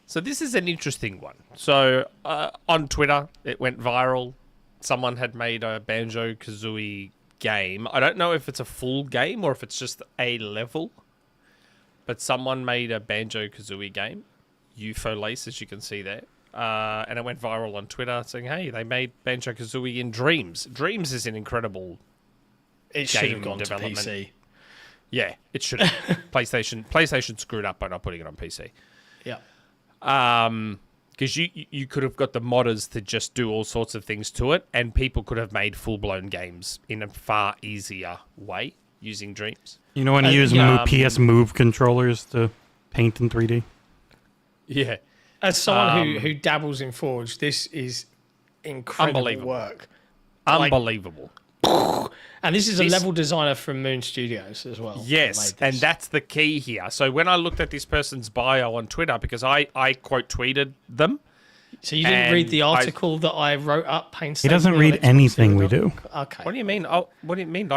So this is an interesting one. So on Twitter, it went viral. Someone had made a Banjo-Kazooie game. I don't know if it's a full game or if it's just a level but someone made a Banjo-Kazooie game, UFO Lace, as you can see there, and it went viral on Twitter saying, hey, they made Banjo-Kazooie in Dreams. Dreams is an incredible It should have game gone development. to PC. Yeah, it should have. PlayStation screwed up by not putting it on PC. Yeah. Because you could have got the modders to just do all sorts of things to it, and people could have made full-blown games in a far easier way using Dreams. You know when you use PS Move controllers to paint in 3D? Yeah. As someone who dabbles in Forge, this is incredible Unbelievable. work. Unbelievable. And this is a level designer from Moon Studios as well. Yes, and that's the key here. So when I looked at this person's bio on Twitter, because I quote tweeted them. So you didn't read the article that I wrote up painstakingly? He doesn't read anything we do. Okay. What do you mean? Oh, what do you mean?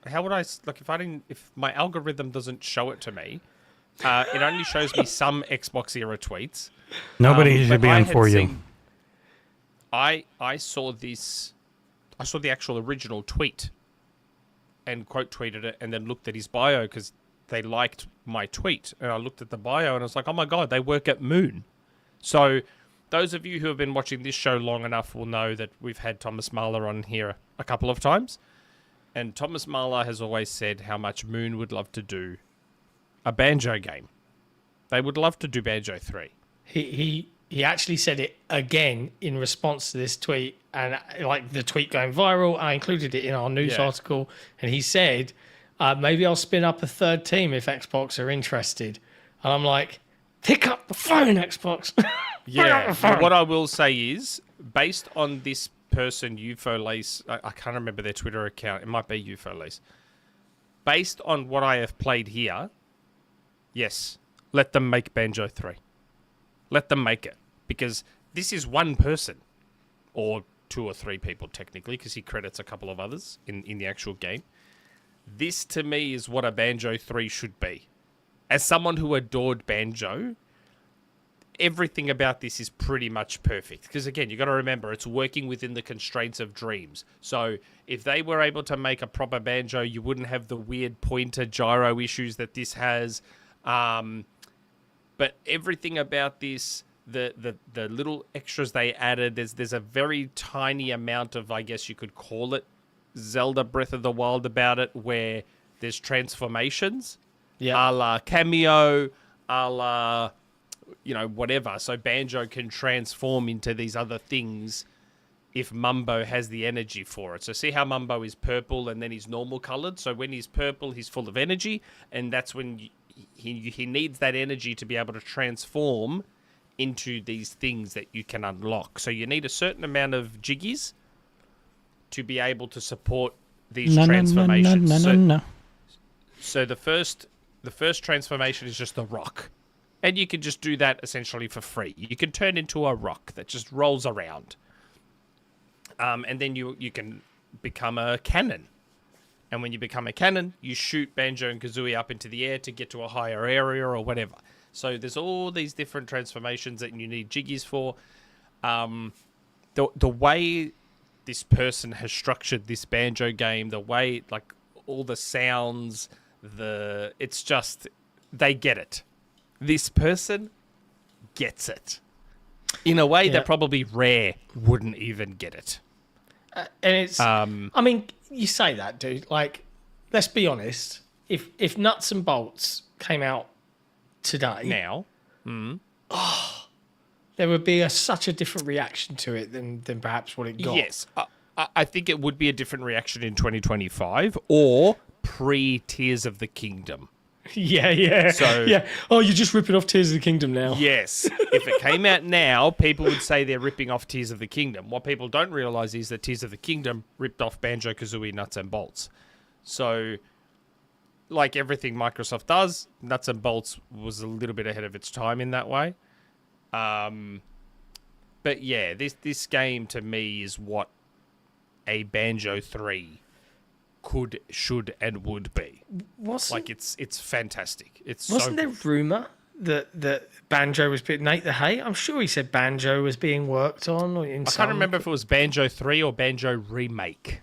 How would I like if my algorithm doesn't show it to me? It only shows me some Xbox era tweets. Nobody should be on For You. I saw this. I saw the actual original tweet and quote tweeted it and then looked at his bio because they liked my tweet. And I looked at the bio and I was like, oh my God, they work at Moon. So those of you who have been watching this show long enough will know that we've had Thomas Mahler on here a couple of times. And Thomas Mahler has always said how much Moon would love to do a Banjo game. They would love to do Banjo 3. He actually said it again in response to this tweet, and like the tweet going viral. I included it in our news article, and he said, maybe I'll spin up a third team if Xbox are interested. And I'm like, pick up the phone, Xbox. Yeah. But what I will say is, based on this person, UFO Lace, I can't remember their Twitter account. It might be UFO Lace. Based on what I have played here, yes, let them make Banjo 3. Let them make it. Because this is one person, or 2 or 3 people technically, because he credits a couple of others in the actual game. This, to me, is what a Banjo 3 should be. As someone who adored Banjo, everything about this is pretty much perfect. Because, again, you got to remember, it's working within the constraints of Dreams. So, if they were able to make a proper Banjo, you wouldn't have the weird pointer gyro issues that this has. But everything about this... The little extras they added, there's a very tiny amount of, I guess you could call it, Zelda Breath of the Wild about it, where there's transformations, a la Cameo, a la, whatever. So Banjo can transform into these other things if Mumbo has the energy for it. So see how Mumbo is purple and then he's normal colored? So when he's purple, he's full of energy, and that's when he needs that energy to be able to transform into these things that you can unlock. So you need a certain amount of jiggies to be able to support these transformations. So the first transformation is just a rock. And you can just do that essentially for free. You can turn into a rock that just rolls around. And then you can become a cannon. And when you become a cannon, you shoot Banjo and Kazooie up into the air to get to a higher area or whatever. So there's all these different transformations that you need jiggies for. The way this person has structured this Banjo game, the way, like, all the sounds, it's just, they get it. This person gets it. In a way that probably Rare wouldn't even get it. And it's, I mean, you say that, dude. Like, let's be honest. If Nuts and Bolts came out today now, there would be such a different reaction to it than perhaps what it got. Yes, I think it would be a different reaction in 2025 or pre-Tears of the Kingdom. Yeah. So, yeah. Oh, you're just ripping off Tears of the Kingdom now. Yes. If it came out now, people would say they're ripping off Tears of the Kingdom. What people don't realize is that Tears of the Kingdom ripped off Banjo-Kazooie, Nuts and Bolts. So, like everything Microsoft does, Nuts and Bolts was a little bit ahead of its time in that way. But yeah, this game to me is what a Banjo 3 could, should, and would be. It's fantastic. Wasn't there rumor that Banjo was Nate the Hay? I'm sure he said Banjo was being worked on. I can't remember if it was Banjo 3 or Banjo Remake.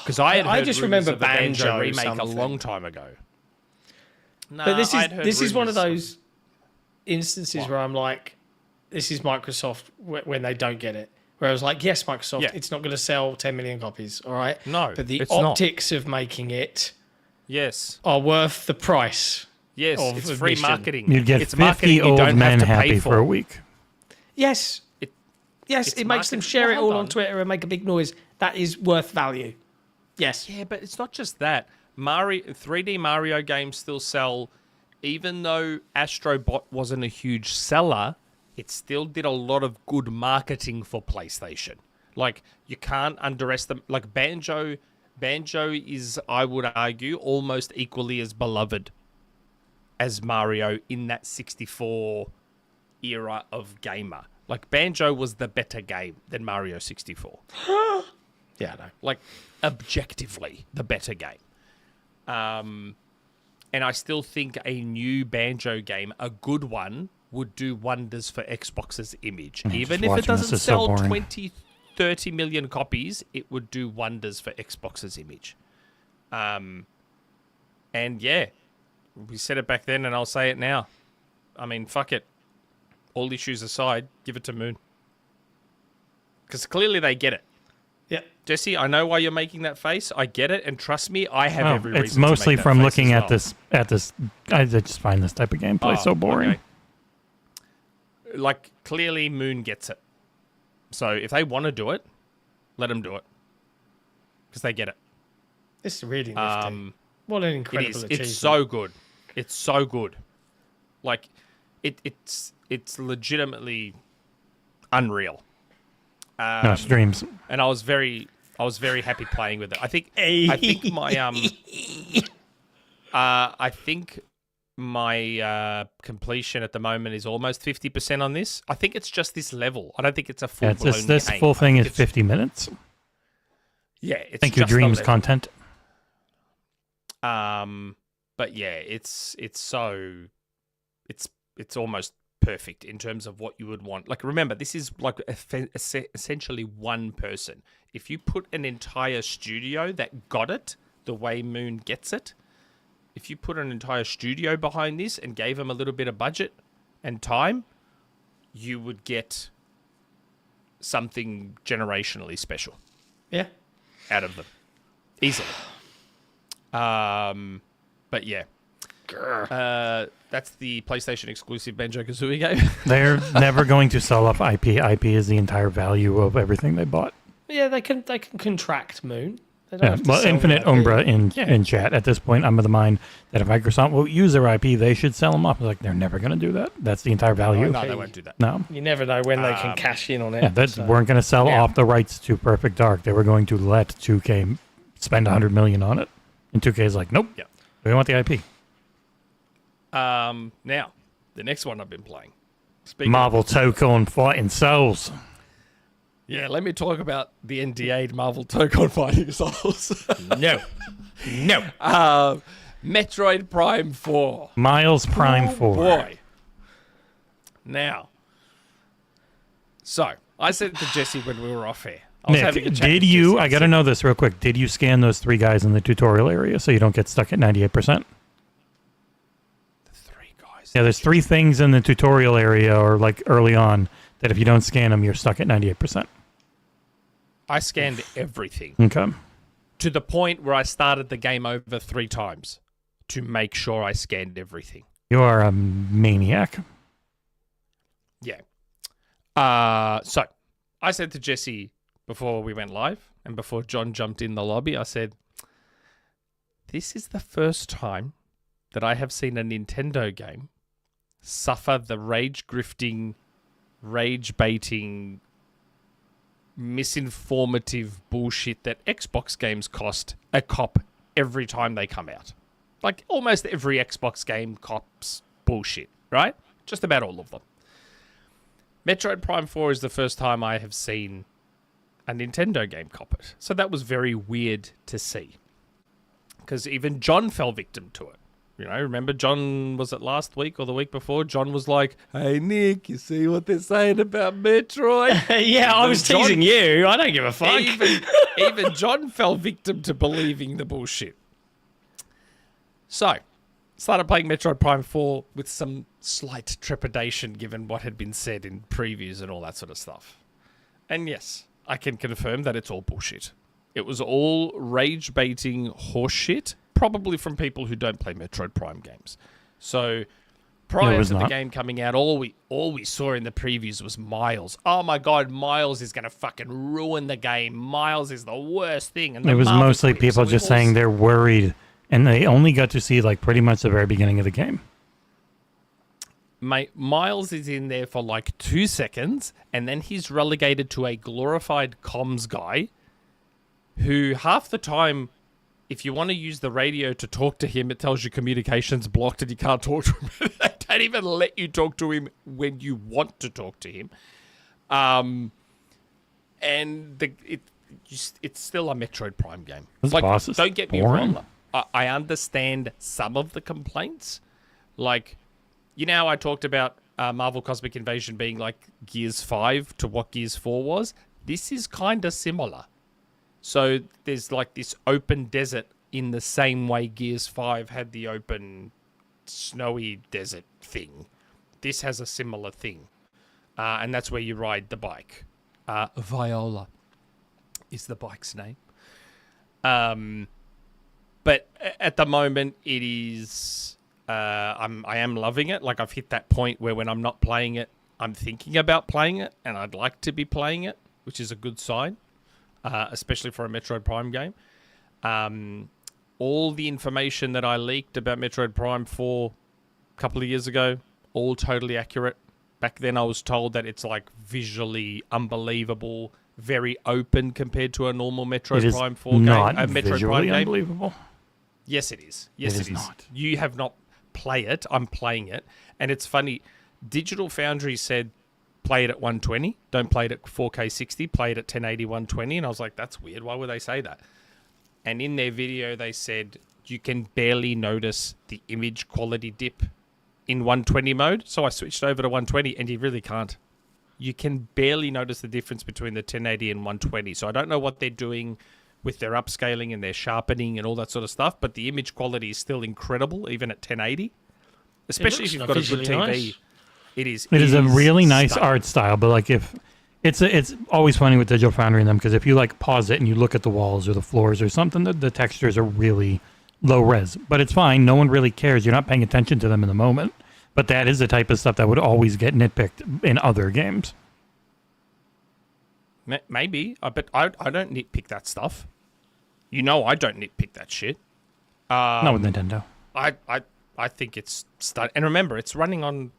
Because I just remember Banjo Remake a long time ago. No, But this I'd heard is one of rumours. those instances where I'm like, this is Microsoft when they don't get it. Where I was like, yes, Microsoft, Yeah. it's not going to sell 10 million copies, all right? No, But the it's not. optics of making it Yes. are worth the price. Yes, of it's free admission. marketing. You'd get it's marketing 50 you old don't men have to pay happy for a week. Yes. Yes, it's it makes them marketing. share it Well, hold all on on. Twitter and make a big noise. That is worth value. Yes. Yeah, but it's not just that. 3D Mario games still sell, even though Astrobot wasn't a huge seller, it still did a lot of good marketing for PlayStation. Like, you can't underestimate, like Banjo is, I would argue, almost equally as beloved as Mario in that 64 era of gamer. Like, Banjo was the better game than Mario 64. Yeah, I know. Like, objectively, the better game. And I still think a new Banjo game, a good one, would do wonders for Xbox's image. Even just if it watching this doesn't is so sell boring. 20, 30 million copies, it would do wonders for Xbox's image. And yeah, we said it back then and I'll say it now. I mean, fuck it. All issues aside, give it to Moon. Because clearly they get it. Yeah. Jesse, I know why you're making that face. I get it, and trust me, I have every reason. It's mostly to make that from face looking as at well. this. I just find this type of gameplay so boring. Okay. Like, clearly Moon gets it. So if they want to do it, let them do it. Because they get it. This is really nifty. What an It incredible is. achievement. It's so good. It's so good. Like, it's legitimately unreal. Streams. And I was very happy playing with it. I think my completion at the moment is almost 50% on this. I think it's just this level. I don't think it's a full blown This game. full thing I is think it's- 50 minutes. Yeah, it's Thank you, just the Dreams level. content. But yeah, it's almost perfect in terms of what you would want. Like, remember, this is like essentially one person. If you put an entire studio that got it the way Moon gets it, if you put an entire studio behind this and gave them a little bit of budget and time, you would get something generationally special Yeah. out of them. Easily. But yeah. That's the PlayStation exclusive Banjo-Kazooie game. They're never going to sell off IP. IP is the entire value of everything they bought. Yeah, they can contract Moon. They don't Yeah, have to well, sell Infinite the IP. Umbra in chat. At this point, I'm of the mind that if Microsoft will use their IP, they should sell them off. Like, they're never going to do that. That's the entire value. No, they won't do that. No. You never know when they can cash in on it. Yeah, they so- weren't going to sell Yeah. off the rights to Perfect Dark. They were going to let 2K spend $100 million on it. And 2K is like, nope. Yeah. We want the IP. Now, the next one I've been playing. Speaking Marvel Tokon Fighting Souls. Yeah, let me talk about the NDA'd Marvel Tokon Fighting Souls. No. Metroid Prime 4. Miles Prime 4. Boy. Now, so, I said to Jesse when we were off here. I was having a Nick, chat did with you, Jesse. I got to know this real quick, did you scan those 3 guys in the tutorial area so you don't get stuck at 98%? The 3 guys. Yeah, there's 3 things in the tutorial area or like early on that if you don't scan them, you're stuck at 98%. I scanned everything Okay. to the point where I started the game over 3 times to make sure I scanned everything. You are a maniac. Yeah. So I said to Jesse before we went live and before John jumped in the lobby, I said, this is the first time that I have seen a Nintendo game suffer the rage grifting, rage baiting, misinformative bullshit that Xbox games cost a cop every time they come out. Like, almost every Xbox game cops bullshit, right? Just about all of them. Metroid Prime 4 is the first time I have seen a Nintendo game cop it. So that was very weird to see. Because even John fell victim to it. You know, remember John, was it last week or the week before? John was like, hey, Nick, you see what they're saying about Metroid? Yeah, I was John- teasing you. I don't give a fuck. Even John fell victim to believing the bullshit. So, started playing Metroid Prime 4 with some slight trepidation given what had been said in previews and all that sort of stuff. And yes, I can confirm that it's all bullshit. It was all rage-baiting horseshit, probably from people who don't play Metroid Prime games. So prior to the game coming out, all we saw in the previews was Miles. Oh my god, Miles is going to fucking ruin the game. Miles is the worst thing. And it was mostly people just saying they're worried, and they only got to see like pretty much the very beginning of the game. Mate, Miles is in there for like 2 seconds, and then he's relegated to a glorified comms guy who half the time, if you want to use the radio to talk to him, it tells you communication's blocked and you can't talk to him. They don't even let you talk to him when you want to talk to him. It's still a Metroid Prime game. Don't get me wrong. I understand some of the complaints. Like, you know how I talked about Marvel Cosmic Invasion being like Gears 5 to what Gears 4 was? This is kind of similar. So there's like this open desert in the same way Gears 5 had the open snowy desert thing. This has a similar thing. And that's where you ride the bike. Viola is the bike's name. But at the moment, it is... I am loving it. Like, I've hit that point where when I'm not playing it, I'm thinking about playing it, and I'd like to be playing it, which is a good sign. Especially for a Metroid Prime game. All the information that I leaked about Metroid Prime 4 a couple of years ago, all totally accurate. Back then I was told that it's like visually unbelievable, very open compared to a normal Metroid Prime 4 game. A Metroid Prime game. Unbelievable. Yes, it is. Yes, it is. Not. You have not played it. I'm playing it. And it's funny. Digital Foundry said, play it at 120. Don't play it at 4K 60. Play it at 1080 120. And I was like, that's weird. Why would they say that? And in their video, they said you can barely notice the image quality dip in 120 mode. So I switched over to 120, and you really can't. You can barely notice the difference between the 1080 and 120. So I don't know what they're doing with their upscaling and their sharpening and all that sort of stuff, but the image quality is still incredible, even at 1080. Especially if you've got a good TV. Nice. It is a really nice art style, but like if it's always funny with Digital Foundry and them, because if you like pause it and you look at the walls or the floors or something, the textures are really low res. But it's fine. No one really cares. You're not paying attention to them in the moment. But that is the type of stuff that would always get nitpicked in other games. Maybe, but I don't nitpick that stuff. You know, I don't nitpick that shit. Not with Nintendo. I think it's and remember, it's running on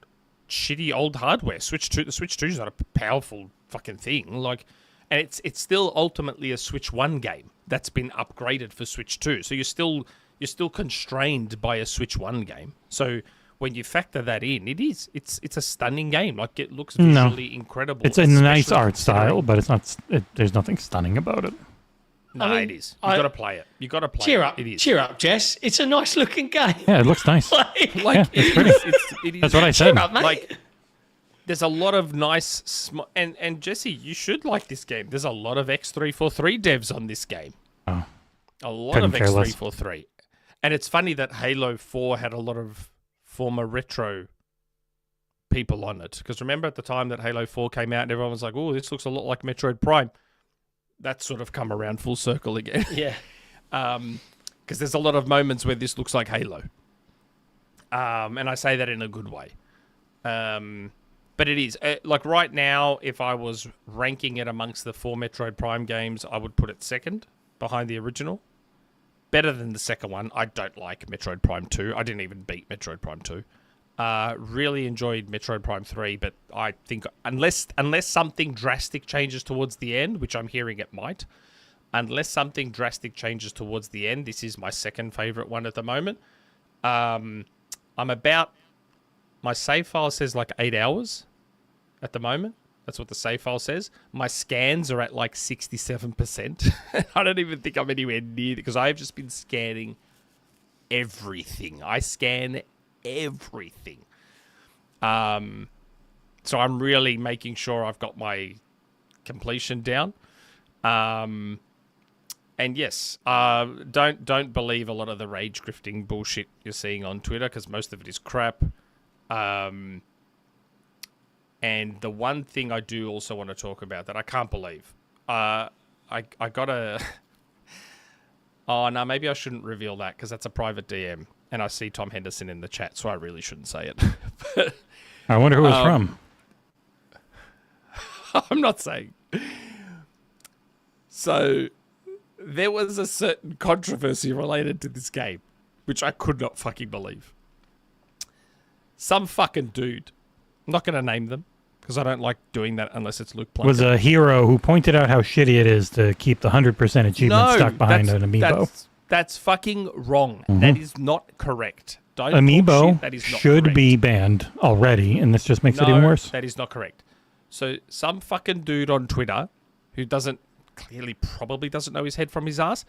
shitty old hardware. The Switch 2 is not a powerful fucking thing. Like, and it's still ultimately a Switch 1 game that's been upgraded for Switch 2. So you're still constrained by a Switch 1 game. So when you factor that in, it's a stunning game. Like, it looks visually incredible. It's a nice art style, but it's not. There's nothing stunning about it. No, it is. You got to play it. You got to play cheer it. Up, it is. Cheer up, Jess. It's a nice looking game. Yeah, it looks nice. Like it's pretty. It is. That's what I said. Cheer up, mate. Like, there's a lot of nice and Jesse, you should like this game. There's a lot of X343 devs on this game. Oh, a lot of X343, and it's funny that Halo 4 had a lot of former retro people on it. Because remember at the time that Halo 4 came out, and everyone was like, "Oh, this looks a lot like Metroid Prime." That's sort of come around full circle again. Yeah. Because there's a lot of moments where this looks like Halo. And I say that in a good way. But it is. Like right now, if I was ranking it amongst the 4 Metroid Prime games, I would put it second behind the original. Better than the second one. I don't like Metroid Prime 2. I didn't even beat Metroid Prime 2. Really enjoyed Metroid Prime 3, but I think unless something drastic changes towards the end, which I'm hearing it might, unless something drastic changes towards the end, this is my second favorite one at the moment. I'm about, my save file says like 8 hours at the moment. That's what the save file says. My scans are at like 67%. I don't even think I'm anywhere near, because I've just been scanning everything. I scan everything. So I'm really making sure I've got my completion down. And yes, don't believe a lot of the rage grifting bullshit you're seeing on Twitter because most of it is crap. And the one thing I do also want to talk about that I can't believe, I got a. Oh no, maybe I shouldn't reveal that because that's a private DM, and I see Tom Henderson in the chat, so I really shouldn't say it. But, I wonder who it's from. I'm not saying. So. There was a certain controversy related to this game, which I could not fucking believe. Some fucking dude, I'm not going to name them, because I don't like doing that unless it's Luke Plunkett. Was a hero who pointed out how shitty it is to keep the 100% achievement stuck behind an amiibo. That's fucking wrong. Mm-hmm. That is not correct. Don't amiibo that is not should correct. be banned already, and this just makes it even worse. That is not correct. So some fucking dude on Twitter who probably doesn't know his head from his ass,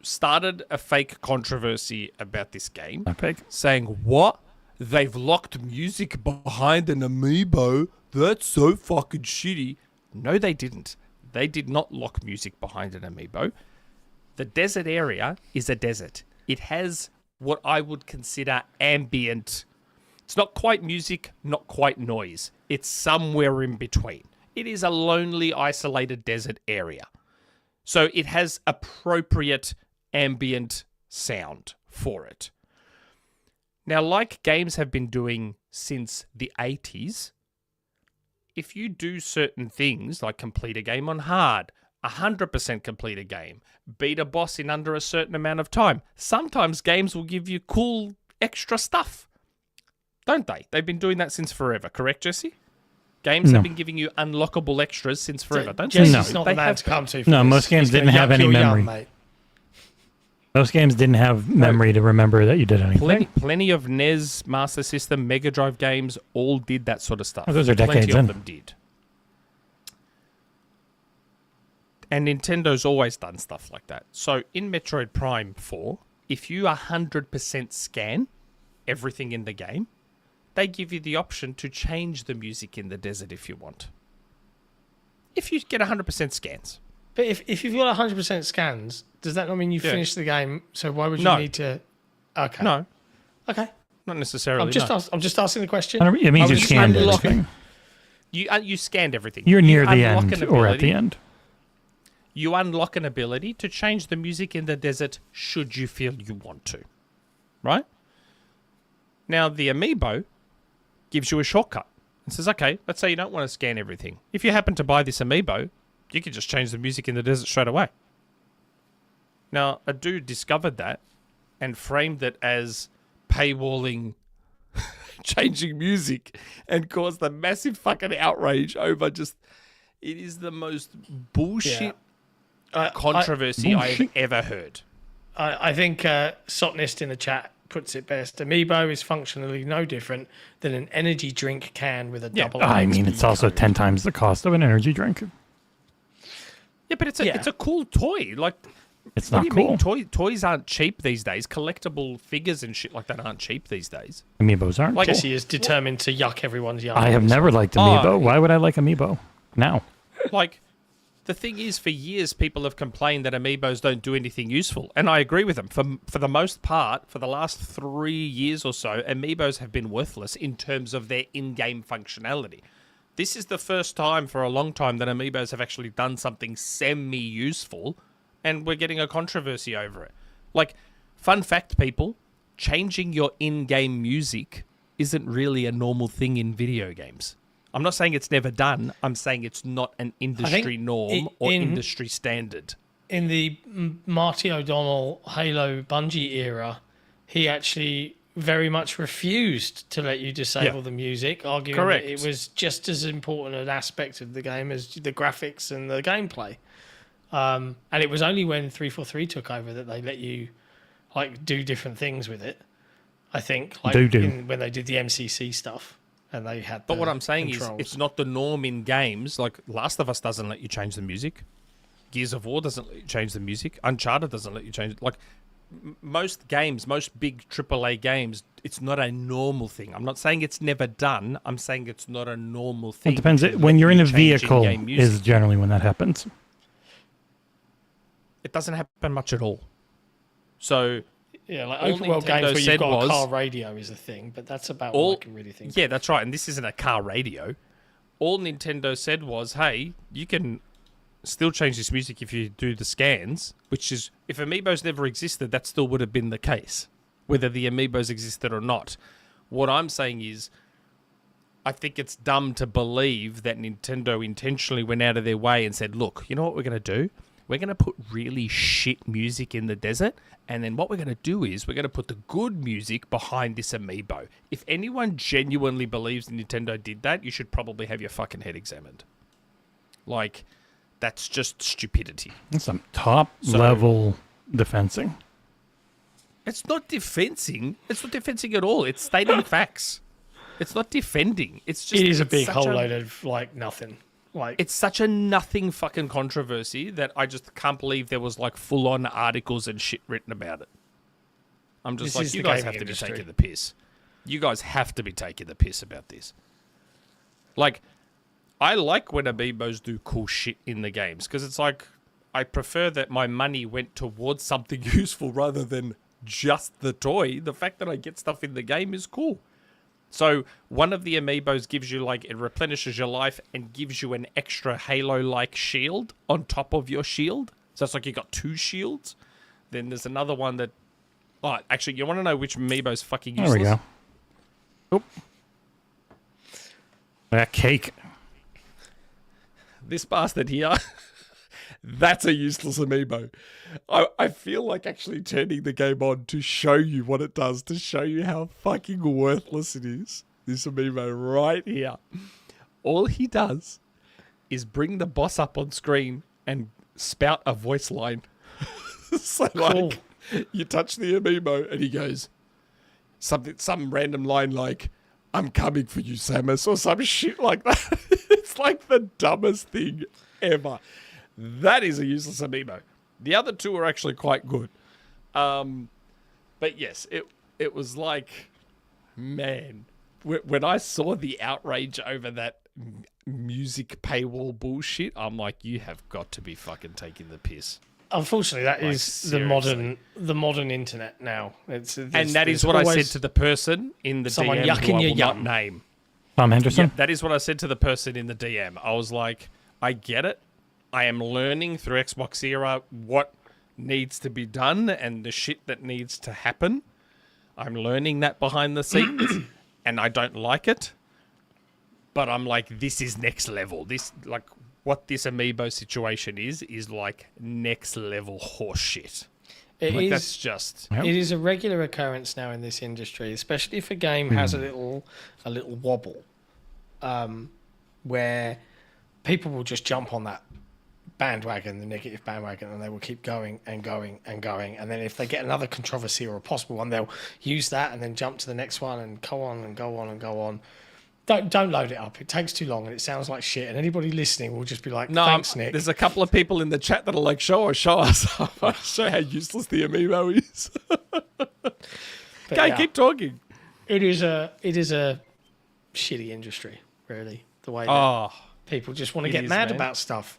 started a fake controversy about this game, saying, what? They've locked music behind an amiibo? That's so fucking shitty. No, they didn't. They did not lock music behind an amiibo. The desert area is a desert. It has what I would consider ambient. It's not quite music, not quite noise. It's somewhere in between. It is a lonely, isolated desert area. So it has appropriate ambient sound for it. Now, like games have been doing since the 80s, if you do certain things, like complete a game on hard, 100% complete a game, beat a boss in under a certain amount of time, sometimes games will give you cool extra stuff. Don't they? They've been doing that since forever, correct, Jesse? Games have been giving you unlockable extras since forever, don't they? Jesse's not the man to come to. No, most games didn't have any memory. Most games didn't have memory to remember that you did anything. Plenty of NES, Master System, Mega Drive games all did that sort of stuff. Oh, those are decades in. Plenty of them did. And Nintendo's always done stuff like that. So in Metroid Prime 4, if you 100% scan everything in the game, they give you the option to change the music in the desert if you want. If you get 100% scans. But if you've got 100% scans, does that not mean you finished the game? So why would you need to... Okay. No. Okay. Not necessarily, I'm just asking the question. It means you scanned everything. You scanned everything. You're near the end or at the end. You unlock an ability to change the music in the desert should you feel you want to. Right? Now, the amiibo gives you a shortcut. It says, okay, let's say you don't want to scan everything. If you happen to buy this amiibo, you can just change the music in the desert straight away. Now, a dude discovered that and framed it as paywalling changing music and caused a massive fucking outrage over just... It is the most bullshit controversy I've ever heard. I think Sotnist in the chat puts it best. Amiibo is functionally no different than an energy drink can with a double. I mean, it's also 10 times the cost of an energy drink. Yeah, but it's a cool toy. Like, it's not cool. Mean? Toys aren't cheap these days. Collectible figures and shit like that aren't cheap these days. Amiibos aren't. Like Jesse is determined to yuck everyone's yum. I have never liked Amiibo. Why would I like Amiibo now? Like, the thing is, for years, people have complained that Amiibos don't do anything useful. And I agree with them. For the most part, for the last 3 years or so, Amiibos have been worthless in terms of their in-game functionality. This is the first time for a long time that Amiibos have actually done something semi-useful, and we're getting a controversy over it. Like, fun fact, people, changing your in-game music isn't really a normal thing in video games. I'm not saying it's never done. I'm saying it's not an industry norm or industry standard. In the Marty O'Donnell Halo Bungie era, he actually very much refused to let you disable the music, arguing that it was just as important an aspect of the game as the graphics and the gameplay. And it was only when 343 took over that they let you do different things with it. I think when they did the MCC stuff. And they had but what I'm saying controls. Is it's not the norm in games. Like Last of Us doesn't let you change the music. Gears of War doesn't let you change the music. Uncharted doesn't let you change it. Like most games, most big AAA games, it's not a normal thing. I'm not saying it's never done. I'm saying it's not a normal thing. It depends. When you're in a vehicle is generally when that happens. it doesn't happen much at all. So Yeah, like all open world Nintendo games where you've said got a was- car radio is a thing, but that's about all I can really think. Yeah, that's right. And this isn't a car radio. All Nintendo said was, hey, you can still change this music if you do the scans, which is, if Amiibos never existed, that still would have been the case, whether the Amiibos existed or not. What I'm saying is, I think it's dumb to believe that Nintendo intentionally went out of their way and said, look, you know what we're going to do? We're going to put really shit music in the desert, and then what we're going to do is we're going to put the good music behind this Amiibo. If anyone genuinely believes Nintendo did that, you should probably have your fucking head examined. Like, that's just stupidity. That's some top-level defensing. It's not defensing. It's not defensing at all. It's stating facts. It's not defending. It's just... It is a it's big such whole load of, like, nothing. Like, It's such a nothing fucking controversy that I just can't believe there was, like, full-on articles and shit written about it. I'm just This like, is you the guys gaming have to be industry. taking the piss. You guys have to be taking the piss about this. Like, I like when Amiibos do cool shit in the games, because it's like, I prefer that my money went towards something useful rather than just the toy. The fact that I get stuff in the game is cool. So one of the Amiibos gives you, like, it replenishes your life and gives you an extra Halo-like shield on top of your shield. So it's like you got 2 shields. Then there's another one that... Oh, actually, you want to know which Amiibo's fucking useless? There we go. Oop. That cake. This bastard here, that's a useless Amiibo. I feel like actually turning the game on to show you what it does, to show you how fucking worthless it is. This Amiibo right here. All he does is bring the boss up on screen and spout a voice line. So Cool. like, you touch the Amiibo and he goes, some random line like, I'm coming for you, Samus, or some shit like that. It's like the dumbest thing ever. That is a useless Amiibo. The other two are actually quite good. But yes, it was like, man, when I saw the outrage over that music paywall bullshit, I'm like, you have got to be fucking taking the piss. unfortunately, that Like, is seriously. the modern internet now. And that is what I said to the person in the someone DM yucking who I your will not yum. name. Tom Henderson. Yeah, that is what I said to the person in the DM. I was like, I get it. I am learning through XboxEra what needs to be done and the shit that needs to happen. I'm learning that behind the scenes, and I don't like it. But I'm like, this is next level. This, like, what this Amiibo situation is like next level horse shit. It Like, is- that's just... Yep. It is a regular occurrence now in this industry, especially if a game has a little wobble, where people will just jump on that bandwagon, the negative bandwagon, and they will keep going and going and going. And then if they get another controversy or a possible one, they'll use that and then jump to the next one and go on and go on and go on. Don't load it up. It takes too long and it sounds like shit. And anybody listening will just be like, No, thanks, Nick. there's a couple of people in the chat that are like, show us. Show how useless the Amiibo is. But Okay, yeah, keep talking. it is a shitty industry, really. The way that Oh, people just want to It get is, mad man. about stuff.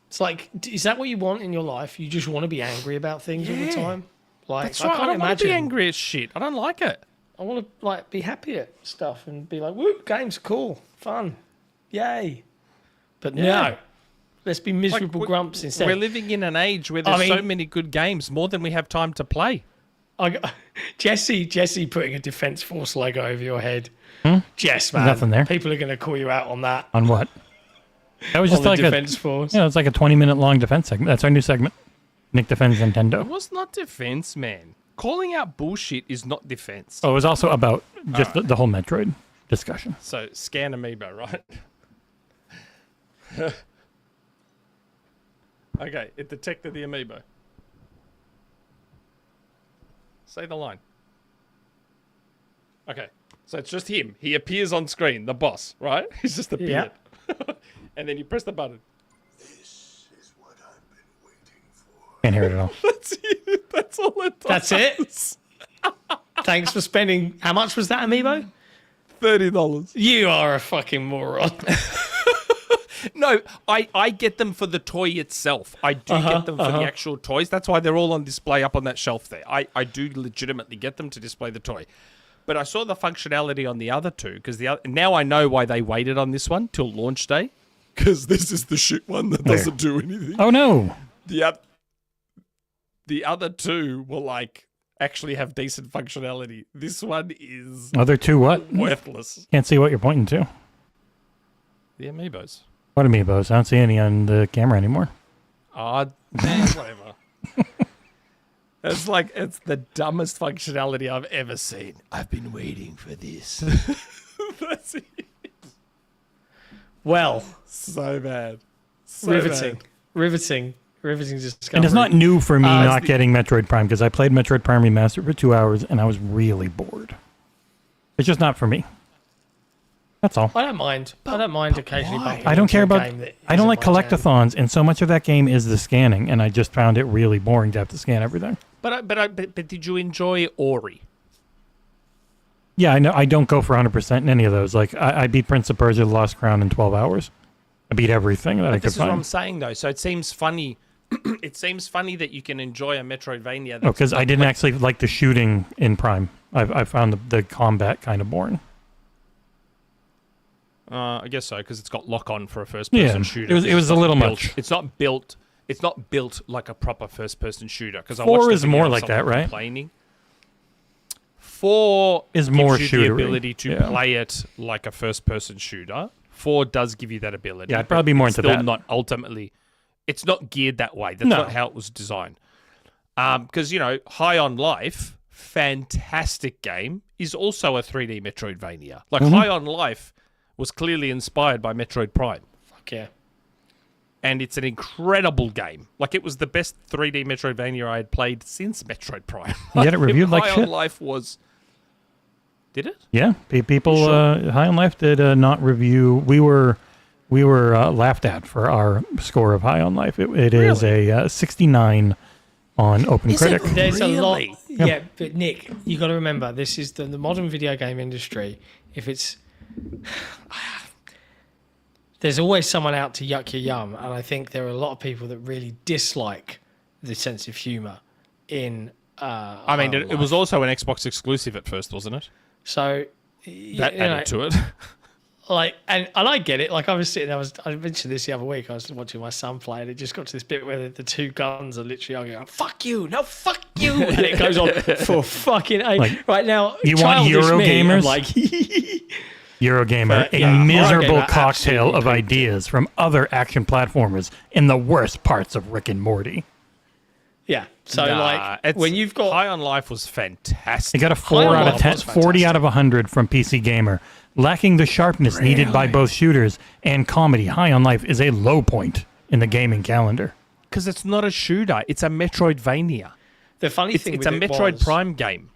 It's like, is that what you want in your life? You just want to be angry about things all the time? Like, that's right. I don't want to be angry at shit. I don't like it. I want to like be happy at stuff and be like, "Woo, game's cool, fun, yay!" But Yeah. no, let's be miserable Like, grumps instead. We're living in an age where I there's so mean- many good games, more than we have time to play. I got, Jesse putting a Defence Force logo over your head. Jess, man, Nothing there. People are going to call you out on that. On what? That was On just the like Defence Force. it's like a 20-minute long defense segment. That's our new segment. Nick defends It Nintendo. was not defense, man. Calling out bullshit is not defense. Oh, it was also about just the whole Metroid discussion. So, scan Amiibo, right? Okay, it detected the Amiibo. Say the line. Okay, so it's just him. He appears on screen, the boss, right? He's just appeared. And then you press the button. Can't hear it at all. That's it. That's all it does. That's it? Thanks for spending. How much was that amiibo? $30. You are a fucking moron. No, I get them for the toy itself. I do get them for the actual toys. That's why they're all on display up on that shelf there. I do legitimately get them to display the toy. But I saw the functionality on the other two, because now I know why they waited on this one till launch day. Because this is the shit one that doesn't do anything. Oh, no. The other two will, like, actually have decent functionality. This one is... Other two what? Worthless. Can't see what you're pointing to. The Amiibos. What Amiibos? I don't see any on the camera anymore. Whatever. It's the dumbest functionality I've ever seen. I've been waiting for this. That's it. Well, So bad. Riveting discovery. And it's not new for me not getting Metroid Prime, because I played Metroid Prime Remastered for 2 hours and I was really bored. It's just not for me. That's all. I don't mind. I don't mind occasionally bumping I don't into care a about. game that I don't like isn't my jam. collectathons, and so much of that game is the scanning, and I just found it really boring to have to scan everything. But did you enjoy Ori? Yeah, I know. I don't go for 100% in any of those. Like I beat Prince of Persia: The Lost Crown in 12 hours. I beat everything that I could This is what I'm find. saying, though. So it seems funny. It seems funny that you can enjoy a Metroidvania. Oh, because I didn't actually like the shooting in Prime. I found the combat kind of boring. I guess so, because it's got lock-on for a first-person shooter. It was a little much. It's not built like a proper first-person shooter. Because 4 is more like that, right? Complaining. 4 is more gives you shootery. the ability to play it like a first-person shooter. 4 does give you that ability. Yeah, I'd probably be more into still that. Not ultimately. It's not geared that way. That's not how it was designed. Because High on Life, fantastic game, is also a 3D Metroidvania. Like High on Life was clearly inspired by Metroid Prime. Fuck yeah. And it's an incredible game. Like, it was the best 3D Metroidvania I had played since Metroid Prime. You had it reviewed like High shit? on Life was... Did it? Yeah, people High on Life did not review. We were laughed at for our score of High on Life. It is a 69 on OpenCritic. There's a lot. Really? Yeah, but Nick, you got to remember, this is the modern video game industry. If it's... There's always someone out to yuck your yum, and I think there are a lot of people that really dislike the sense of humour in... I mean, it was also an Xbox exclusive at first, wasn't it? So... That added to it. Like, and I get it. Like, I was sitting, I mentioned this the other week. I was watching my son play, and it just got to this bit where the two guns are literally arguing, "Fuck you, no, fuck you," and it goes on for fucking right now. You want Eurogamers? Like, Eurogamer, But, yeah, a miserable Eurogamer cocktail of absolutely ideas from other action platformers in the worst parts of Rick and Morty. yeah. So like, when you've got High on Life was fantastic. It got a High 4 on out of Life 10, was 40 fantastic. out of 100 from PC Gamer. Lacking the sharpness needed by both shooters and comedy, High on Life is a low point in the gaming calendar. Because it's not a shooter; it's a Metroidvania. the funny thing, It's a with it Metroid was Prime game.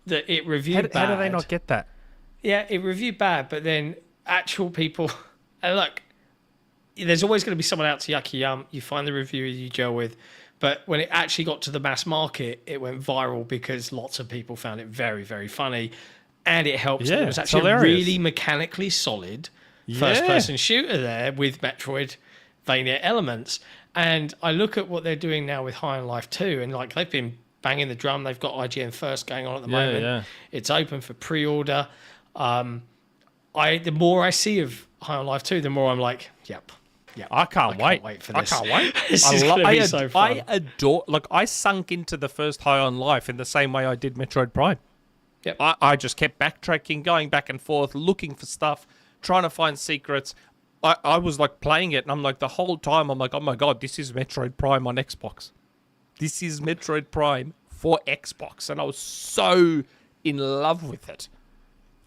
that it reviewed How bad. do they not get that? Yeah, it reviewed bad, but then actual people, and look, there's always going to be someone out to yuck your yum. You find the reviewer you gel with, but when it actually got to the mass market, it went viral because lots of people found it very, very funny, and it helped. Yeah, It was it's actually a hilarious. really mechanically solid first-person shooter there with Metroidvania elements. And I look at what they're doing now with High on Life 2, and like they've been banging the drum. They've got IGN First going on at the moment. yeah. It's open for pre-order. The more I see of High on Life 2, the more I'm like, yep. I can't wait for this. I can't wait. This is gonna be so fun. I adore. Like, I sunk into the first High on Life in the same way I did Metroid Prime. Yep. I just kept backtracking, going back and forth, looking for stuff, trying to find secrets. I was like playing it, and I'm like, the whole time, I'm like, oh my god, this is Metroid Prime on Xbox. This is Metroid Prime for Xbox, and I was so in love with it.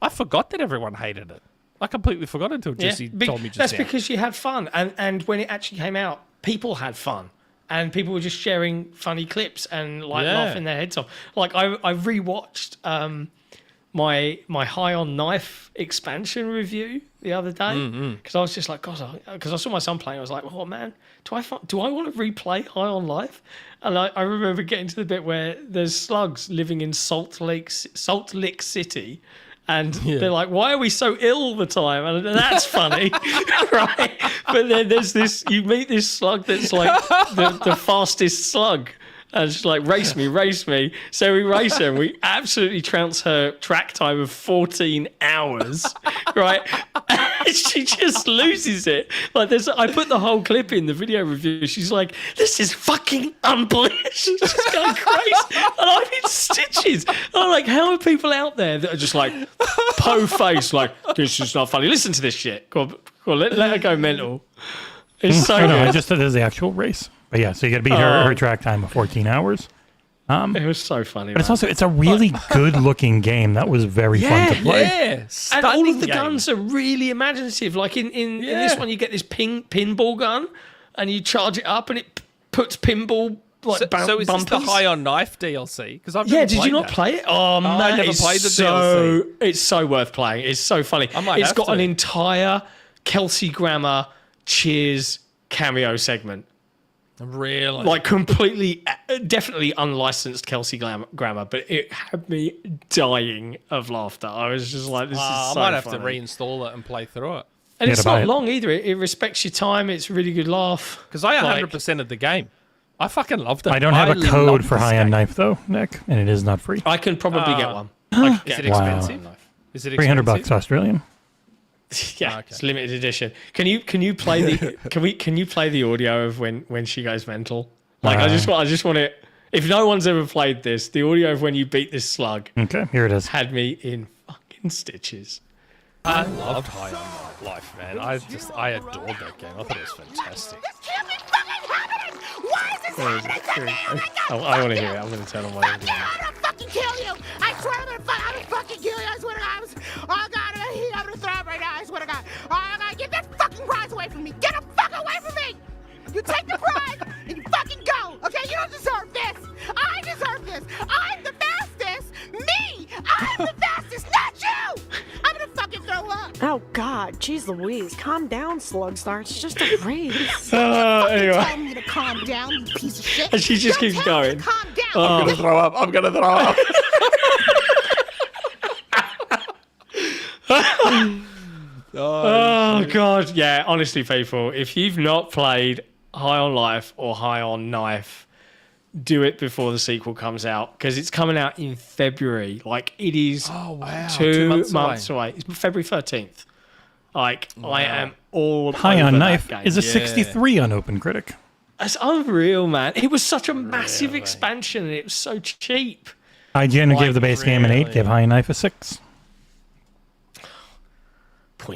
I forgot that everyone hated it. I completely forgot until Jesse told me just That's now. because you had fun. And when it actually came out, people had fun. And people were just sharing funny clips and like laughing their heads off. Like I rewatched my High on Knife expansion review the other day because I was just like, God, because I saw my son playing. I was like, oh man, do I want to replay High on Life? And I remember getting to the bit where there's slugs living in Salt Lake City, And they're like, why are we so ill all the time? And that's funny, right? But then there's this, you meet this slug that's like the fastest slug. And she's like, race me. So we race her and we absolutely trounce her track time of 14 hours, right? And she just loses it. Like I put the whole clip in the video review. She's like, this is fucking unbelievable. She's just going crazy. And I'm in stitches. I'm like, how are people out there that are just like, po-face, like, this is not funny. Listen to this shit. Go on, let her go mental. It's so good. I just said there's the actual race. But yeah, so you got to beat her track time of 14 hours. It was so funny. But it's a really good looking game. That was very fun to play. Yeah, and all of the guns are really imaginative. Like in this one, you get this pinball gun, and you charge it up, and it puts pinball like so is bumpers. This the High on Knife DLC? Because did you not play it? Oh man, I never played the DLC. It's so worth playing. It's so funny. It's got an entire Kelsey Grammer Cheers cameo segment. Really? Like completely, definitely unlicensed Kelsey Grammer, but it had me dying of laughter. I was just like, this is so I might have funny. to reinstall it and play through it. And it's not long either. It respects your time. It's a really good laugh. Because I 100%ed the game. I fucking loved it. I don't have a code for High on Knife though, Nick, and it is not free. I can probably get one. Is it expensive? Is it $300 Australian? Yeah, it's limited edition. Can you play the can you play the audio of when she goes mental? Like I just want it. If no one's ever played this, the audio of when you beat this slug. Okay, here it is. Had me in fucking stitches. I loved High on Life, man. I adored that game. I thought it was fantastic. This can't be fucking happening! Why is this happening to me? Oh my God! I want to hear it. I'm going to turn on my Fuck audio. you! I'm gonna fucking kill you! I swear I'm gonna fucking kill you! I swear to God! Oh God! I'm gonna throw up right now! I swear to God! Oh God! Get that fucking prize away from me! Get the fuck away from me! You take the prize and you fucking go! Okay? You don't deserve this! I deserve this! I'm the fastest! Me! I'm the fastest, not you! I'm gonna fucking throw up! Oh God, jeez Louise, calm down, Slugstar. It's just a race. Anyway. Tell me to calm down, you piece of shit. And she just Don't keeps tell me going. to calm down. Oh. I'm gonna throw up. Oh God, yeah. Honestly, people, if you've not played High on Life or High on Knife, do it before the sequel comes out because it's coming out in February. Like it is 2 months away. It's February 13th. Like I am all High over on that Knife game. is a 63 on OpenCritic. It's unreal, man. It was such a massive expansion and it was so cheap. IGN gave the base game an 8, gave High on Knife a 6.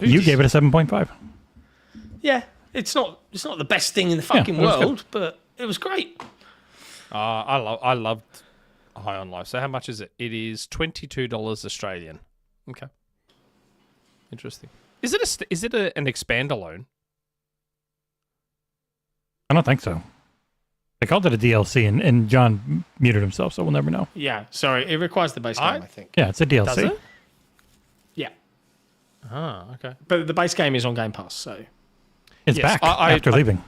You gave it a 7.5. Yeah, it's not the best thing in the fucking it was world, but it was great. I loved High on Life. So how much is it? It is $22 Australian. Okay. Interesting. Is it an expand alone? I don't think so. They called it a DLC, and John muted himself, so we'll never know. Yeah, sorry. It requires the base game, I think. Yeah, it's a DLC. Does it? Yeah. Ah, okay. But the base game is on Game Pass, so. It's back after leaving.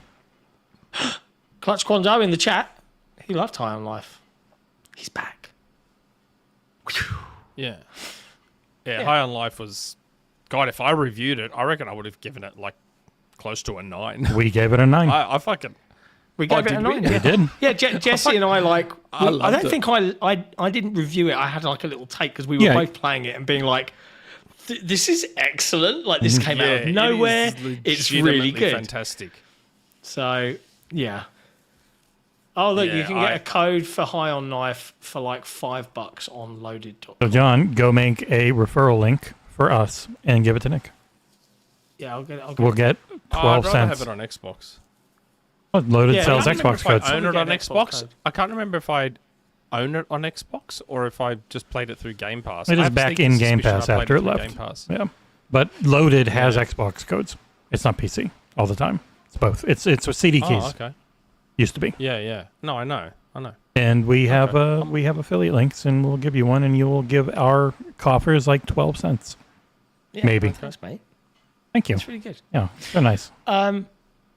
Clutch Quando in the chat. He loved High on Life. He's back. Yeah. High on Life was... God, if I reviewed it, I reckon I would have given it, like, close to a 9. We gave it a 9. I fucking... We gave it a 9. We did. Yeah, Jesse and I I don't think I didn't review it. I had like a little take because we were both playing it and being like, this is excellent. Like this came out of nowhere. It's really good. Fantastic. So, yeah. Oh, look, you can get a code for High on Knife for like $5 on loaded.com. So, John, go make a referral link for us and give it to Nick. Yeah, I'll get it. We'll get 12 I'd rather cents. have it on Xbox. Oh, Loaded sells I Xbox I codes. own it on Get an Xbox Xbox. code. I can't remember if I'd own it on Xbox or if I just played it through Game Pass. It I is have a back sneaking in Game suspicion Pass I played after it through left. Game Pass. Yeah, but Loaded has Xbox codes. It's not PC all the time. It's both. It's with CD keys. Oh, okay. Used to be. Yeah. No, I know. And we have affiliate links, and we'll give you one, and you will give our coffers like 12 cents. Yeah, Maybe. Thanks, mate. Thank you. It's really good. Yeah, they're nice. I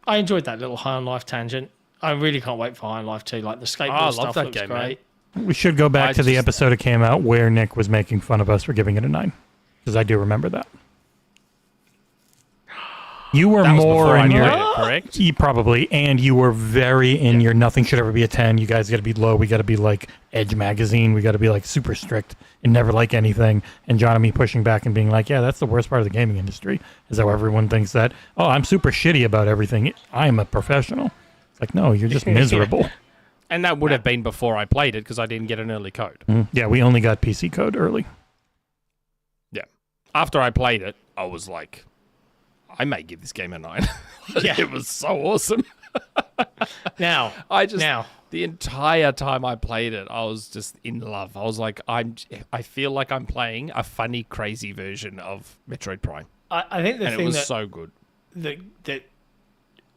enjoyed that little High on Life tangent. I really can't wait for High on Life 2. Like the skateboard I love stuff that looks game, great. We should go back to the episode it came out where Nick was making fun of us for giving it a 9. because I do remember that. You were That was more before I in your played it, correct? You probably, and you were very in your nothing should ever be a 10. You guys got to be low. We got to be like Edge Magazine. We got to be like super strict and never like anything. And John and me pushing back and being like, yeah, that's the worst part of the gaming industry, is how everyone thinks that, oh, I'm super shitty about everything. I'm a professional. It's like, no, you're just miserable. And that would have been before I played it because I didn't get an early code. Yeah, we only got PC code early. Yeah. After I played it, I was like, I may give this game a 9. Yeah. It was so awesome. Now, The entire time I played it, I was just in love. I was like, I feel like I'm playing a funny, crazy version of Metroid Prime. I think the And thing it was that, so good. that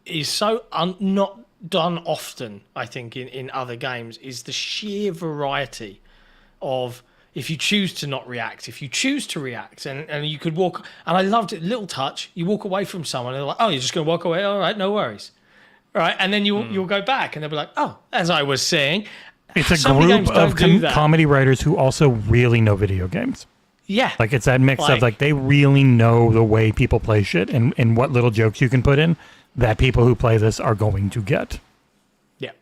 is so not done often, I think, in other games, is the sheer variety of, if you choose to not react, if you choose to react, and you could walk, and I loved it, little touch, you walk away from someone, and they're like, oh, you're just going to walk away? All right, no worries. Right, and then you'll go back, and they'll be like, oh, as I was saying. It's a so many group games of don't do that. comedy writers who also really know video games. Yeah. Like, it's that mix of, like, they really know the way people play shit and what little jokes you can put in that people who play this are going to get. Yeah.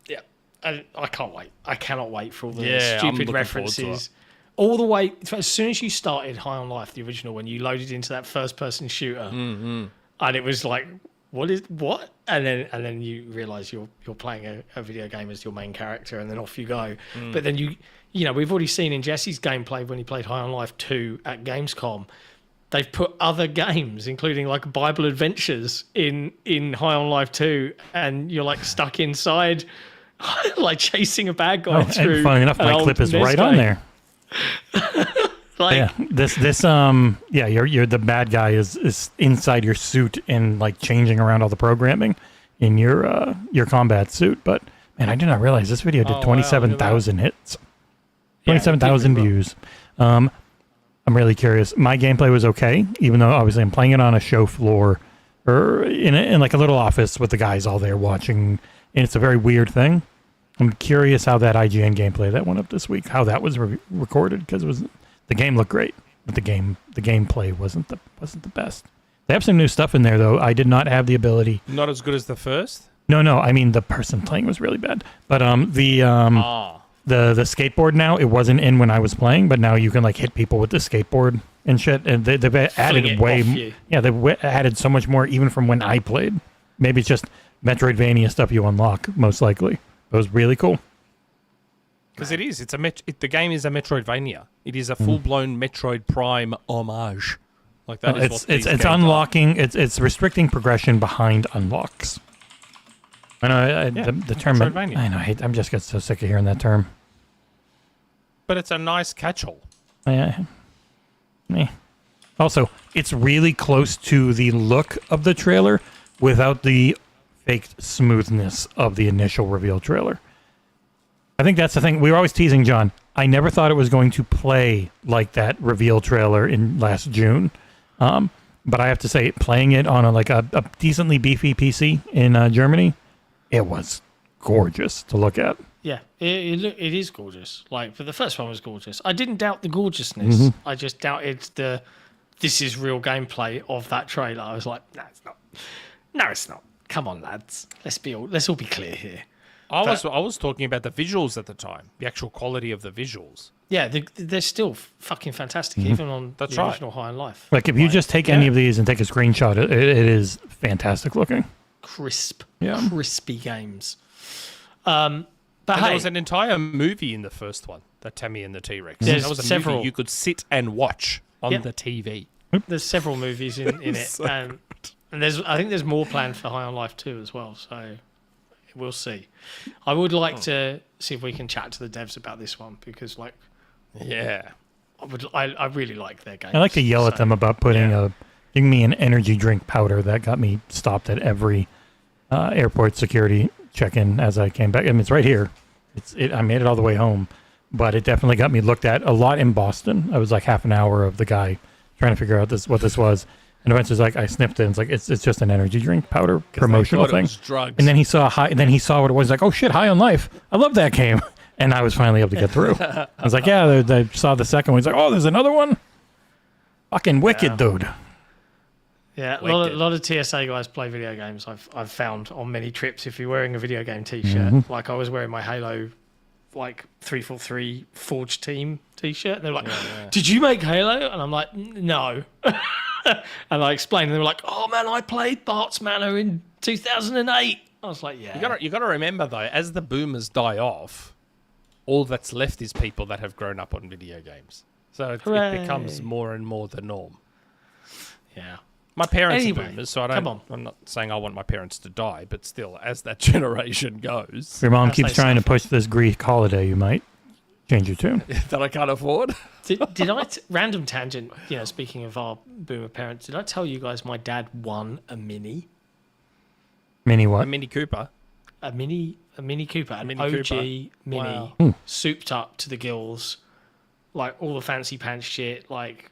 Yeah. And I can't wait. I cannot wait for all the Yeah, I'm stupid looking references. All the way, as soon as you started High on Life, the original, when you loaded into that first-person shooter, and it was like, what? And then you realise you're playing a video game as your main character, and then off you go. But then we've already seen in Jesse's gameplay when he played High on Life 2 at Gamescom, they've put other games, including like Bible Adventures, in High on Life 2, and you're like stuck inside, like chasing a bad guy through. And funny enough, my clip is right on there. Like, you're the bad guy is inside your suit and like changing around all the programming in your combat suit. But man, I did not realize this video did 27,000 hits, 27,000 views. I'm really curious. My gameplay was okay, even though obviously I'm playing it on a show floor or in like a little office with the guys all there watching, and it's a very weird thing. I'm curious how that IGN gameplay that went up this week, how that was recorded, because the game looked great, but the gameplay wasn't the best. They have some new stuff in there though. I did not have the ability. Not as good as the first? No. I mean, the person playing was really bad. But the skateboard now, it wasn't in when I was playing, but now you can like hit people with the skateboard and shit. And they've added they've added so much more even from when I played. Maybe it's just Metroidvania stuff you unlock, most likely. It was really cool. Because it is. The game is a Metroidvania. It is a full-blown Metroid Prime homage. Like that is what it's unlocking. It's restricting progression behind unlocks. I know the term. Metroidvania. I know. I'm just get so sick of hearing that term. But it's a nice catch-all. Yeah. Also, it's really close to the look of the trailer without the faked smoothness of the initial reveal trailer. I think that's the thing. We were always teasing John. I never thought it was going to play like that reveal trailer in last June. But I have to say, playing it on a decently beefy PC in Germany, it was gorgeous to look at. Yeah, it is gorgeous. Like, but the first one was gorgeous. I didn't doubt the gorgeousness. I just doubted this is real gameplay of that trailer. I was like, no, it's not. No, it's not. Come on, lads. Let's all be clear here. I was talking about the visuals at the time, the actual quality of the visuals. Yeah, they're still fucking fantastic, even on the original High on Life. Like, if you just take any of these and take a screenshot, it is fantastic looking. Crispy games. But there was an entire movie in the first one, the Tammy and the T-Rex. There's that was a several movie you could sit and watch on the TV. There's several movies in it, So and I think there's more planned for High on Life 2 as well. So we'll see. I would like to see if we can chat to the devs about this one because, like, I really like their game. I like to yell at them about giving me an energy drink powder. That got me stopped at every airport security check-in as I came back. I mean, it's right here. I made it all the way home, but it definitely got me looked at a lot in Boston. I was like half an hour of the guy trying to figure out what this was. And eventually, like, I sniffed it. And it's like it's just an energy drink powder promotional thing. It was drugs. And then he saw what it was. Like, oh shit, High on Life. I love that game. And I was finally able to get through. I was like, yeah, they saw the second one. He's like, oh, there's another one. Fucking wicked, dude. Yeah, a lot of TSA guys play video games. I've found on many trips. If you're wearing a video game T-shirt, like I was wearing my Halo, like 343 Forge Team T-shirt, and they're like, "Did you make Halo?" And I'm like, "No." And I explained, and they were like, "Oh man, I played Bart's Manor in 2008." I was like, "Yeah." You got to remember though, as the boomers die off, all that's left is people that have grown up on video games. So it becomes more and more the norm. Yeah. My parents Anyway, are boomers, so come on. I'm not saying I want my parents to die, but still, as that generation goes, Your mom As keeps they trying to suffer. push this Greek holiday. You might change your tune. that I can't afford. Did I random tangent? You know, speaking of our boomer parents, did I tell you guys my dad won a Mini? Mini A what? Mini Cooper. A Mini Cooper, an Mini OG Cooper. Mini, Wow. souped up to the gills, like all the fancy pants shit, like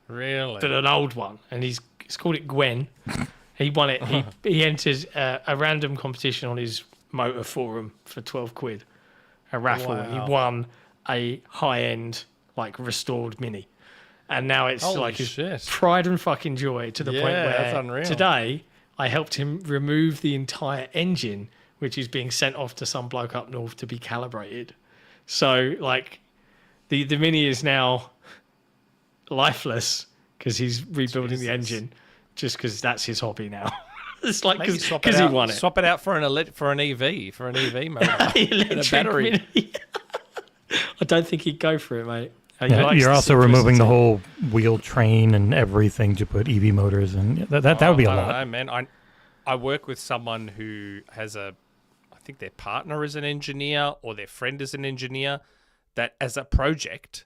Really? but an old one, and he's called it Gwen. He won it. He entered a random competition on his motor forum for 12 quid, a raffle, and he Wow. won a high end like restored Mini, and now it's Holy like his shit. pride and fucking joy to the point Yeah, where that's unreal. today I helped him remove the entire engine, which is being sent off to some bloke up north to be calibrated. So like the Mini is now lifeless because he's rebuilding the engine, just because that's his hobby now. It's like Maybe swap because it he out. won it. Swap it out for an EV motor. Electric and a battery. Mini. I don't think he'd go for it, mate. He Yeah, likes you're the also removing the simplicity. whole wheel train and everything to put EV motors in. That would be a I don't lot. know, man. I work with someone who has I think their partner is an engineer or their friend is an engineer, that as a project,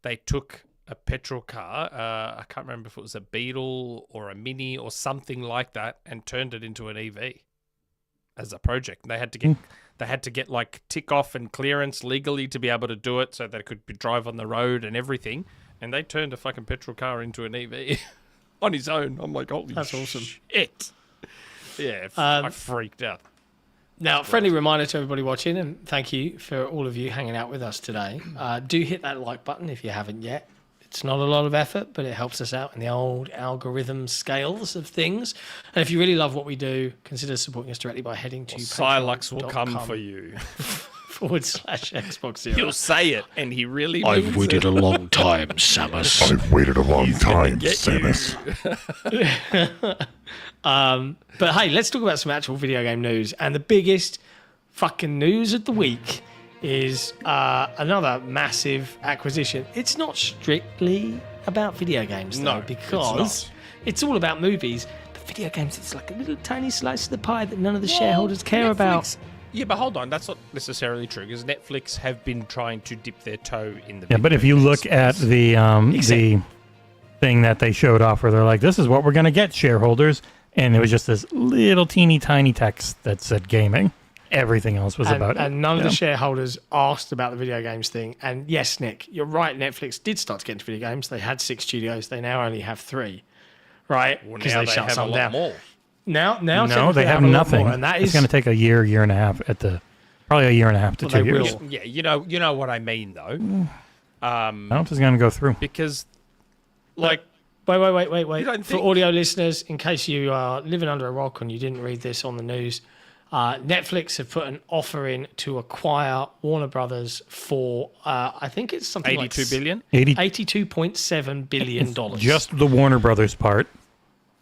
they took a petrol car, I can't remember if it was a Beetle or a Mini or something like that, and turned it into an EV as a project. And they had to get like tick off and clearance legally to be able to do it, so that it could drive on the road and everything. And they turned a fucking petrol car into an EV on his own. I'm like, holy That's awesome. shit. Yeah, I freaked out. Now, friendly reminder to everybody watching, and thank you for all of you hanging out with us today. Do hit that like button if you haven't yet. It's not a lot of effort, but it helps us out in the old algorithm scales of things. And if you really love what we do, consider supporting us directly by heading to Silux will come patreon.com for you. /XboxEra. He'll say it, and he really I've means waited it. a long time, Samus. I've waited a long time, get Samus. But hey, let's talk about some actual video game news. And the biggest fucking news of the week is another massive acquisition. It's not strictly about video games, though, No, because it's all about movies. But video games, it's like a little tiny slice of the pie that none of the shareholders care about. Yeah, but hold on, that's not necessarily true, because Netflix have been trying to dip their toe in the. Yeah, but if you look at the thing that they showed off, where they're like, "This is what we're going to get, shareholders," and it was just this little teeny tiny text that said gaming. Everything else was about it. And none of the shareholders asked about the video games thing. And yes, Nick, you're right. Netflix did start to get into video games. They had 6 studios. They now only have 3, right? Well, Because now they they shut have a some lot down. more. Now, No, technically they have a lot nothing. more, and that It's is going to take a year and a half probably a year and a half to Well, 2 they years. will. Yeah, you know what I mean, though. I don't know if it's going to go through. Because, like, Wait. You don't For think- audio listeners, in case you are living under a rock and you didn't read this on the news, Netflix have put an offer in to acquire Warner Brothers for, I think it's something 82 like billion? $82.7 billion. Just the Warner Brothers part,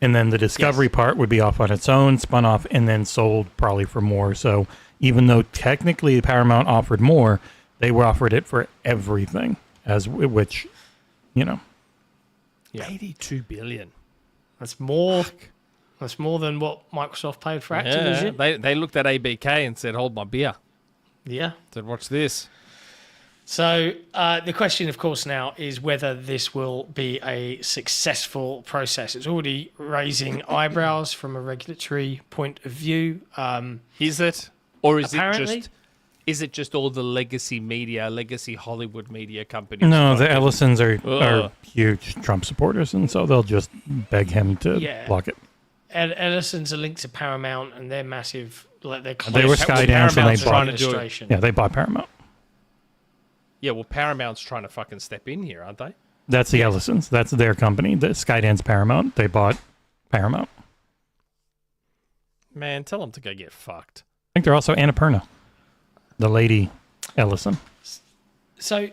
and then the Discovery part would be off on its own, spun off, and then sold probably for more. So even though technically Paramount offered more, they were offered it for everything, which, Yeah. 82 billion. That's more than what Microsoft paid for Activision. Yeah, they looked at ABK and said, hold my beer. Yeah. Said, watch this. So the question, of course, now is whether this will be a successful process. It's already raising eyebrows from a regulatory point of view. Is it? Or is Apparently. is it just all the legacy Hollywood media companies? no, the fucking- Ellisons are Ugh. huge Trump supporters, and so they'll just beg him to Yeah. block it. Ellison's are linked to Paramount, and they're massive. Like they're close They were to Skydance, and Paramount's they trying bought to do it. administration. Yeah, they bought Paramount. Yeah, well, Paramount's trying to fucking step in here, aren't they? That's the Ellisons. That's their company. The Skydance Paramount. They bought Paramount. Man, tell them to go get fucked. I think they're also Annapurna. The lady Ellison. So,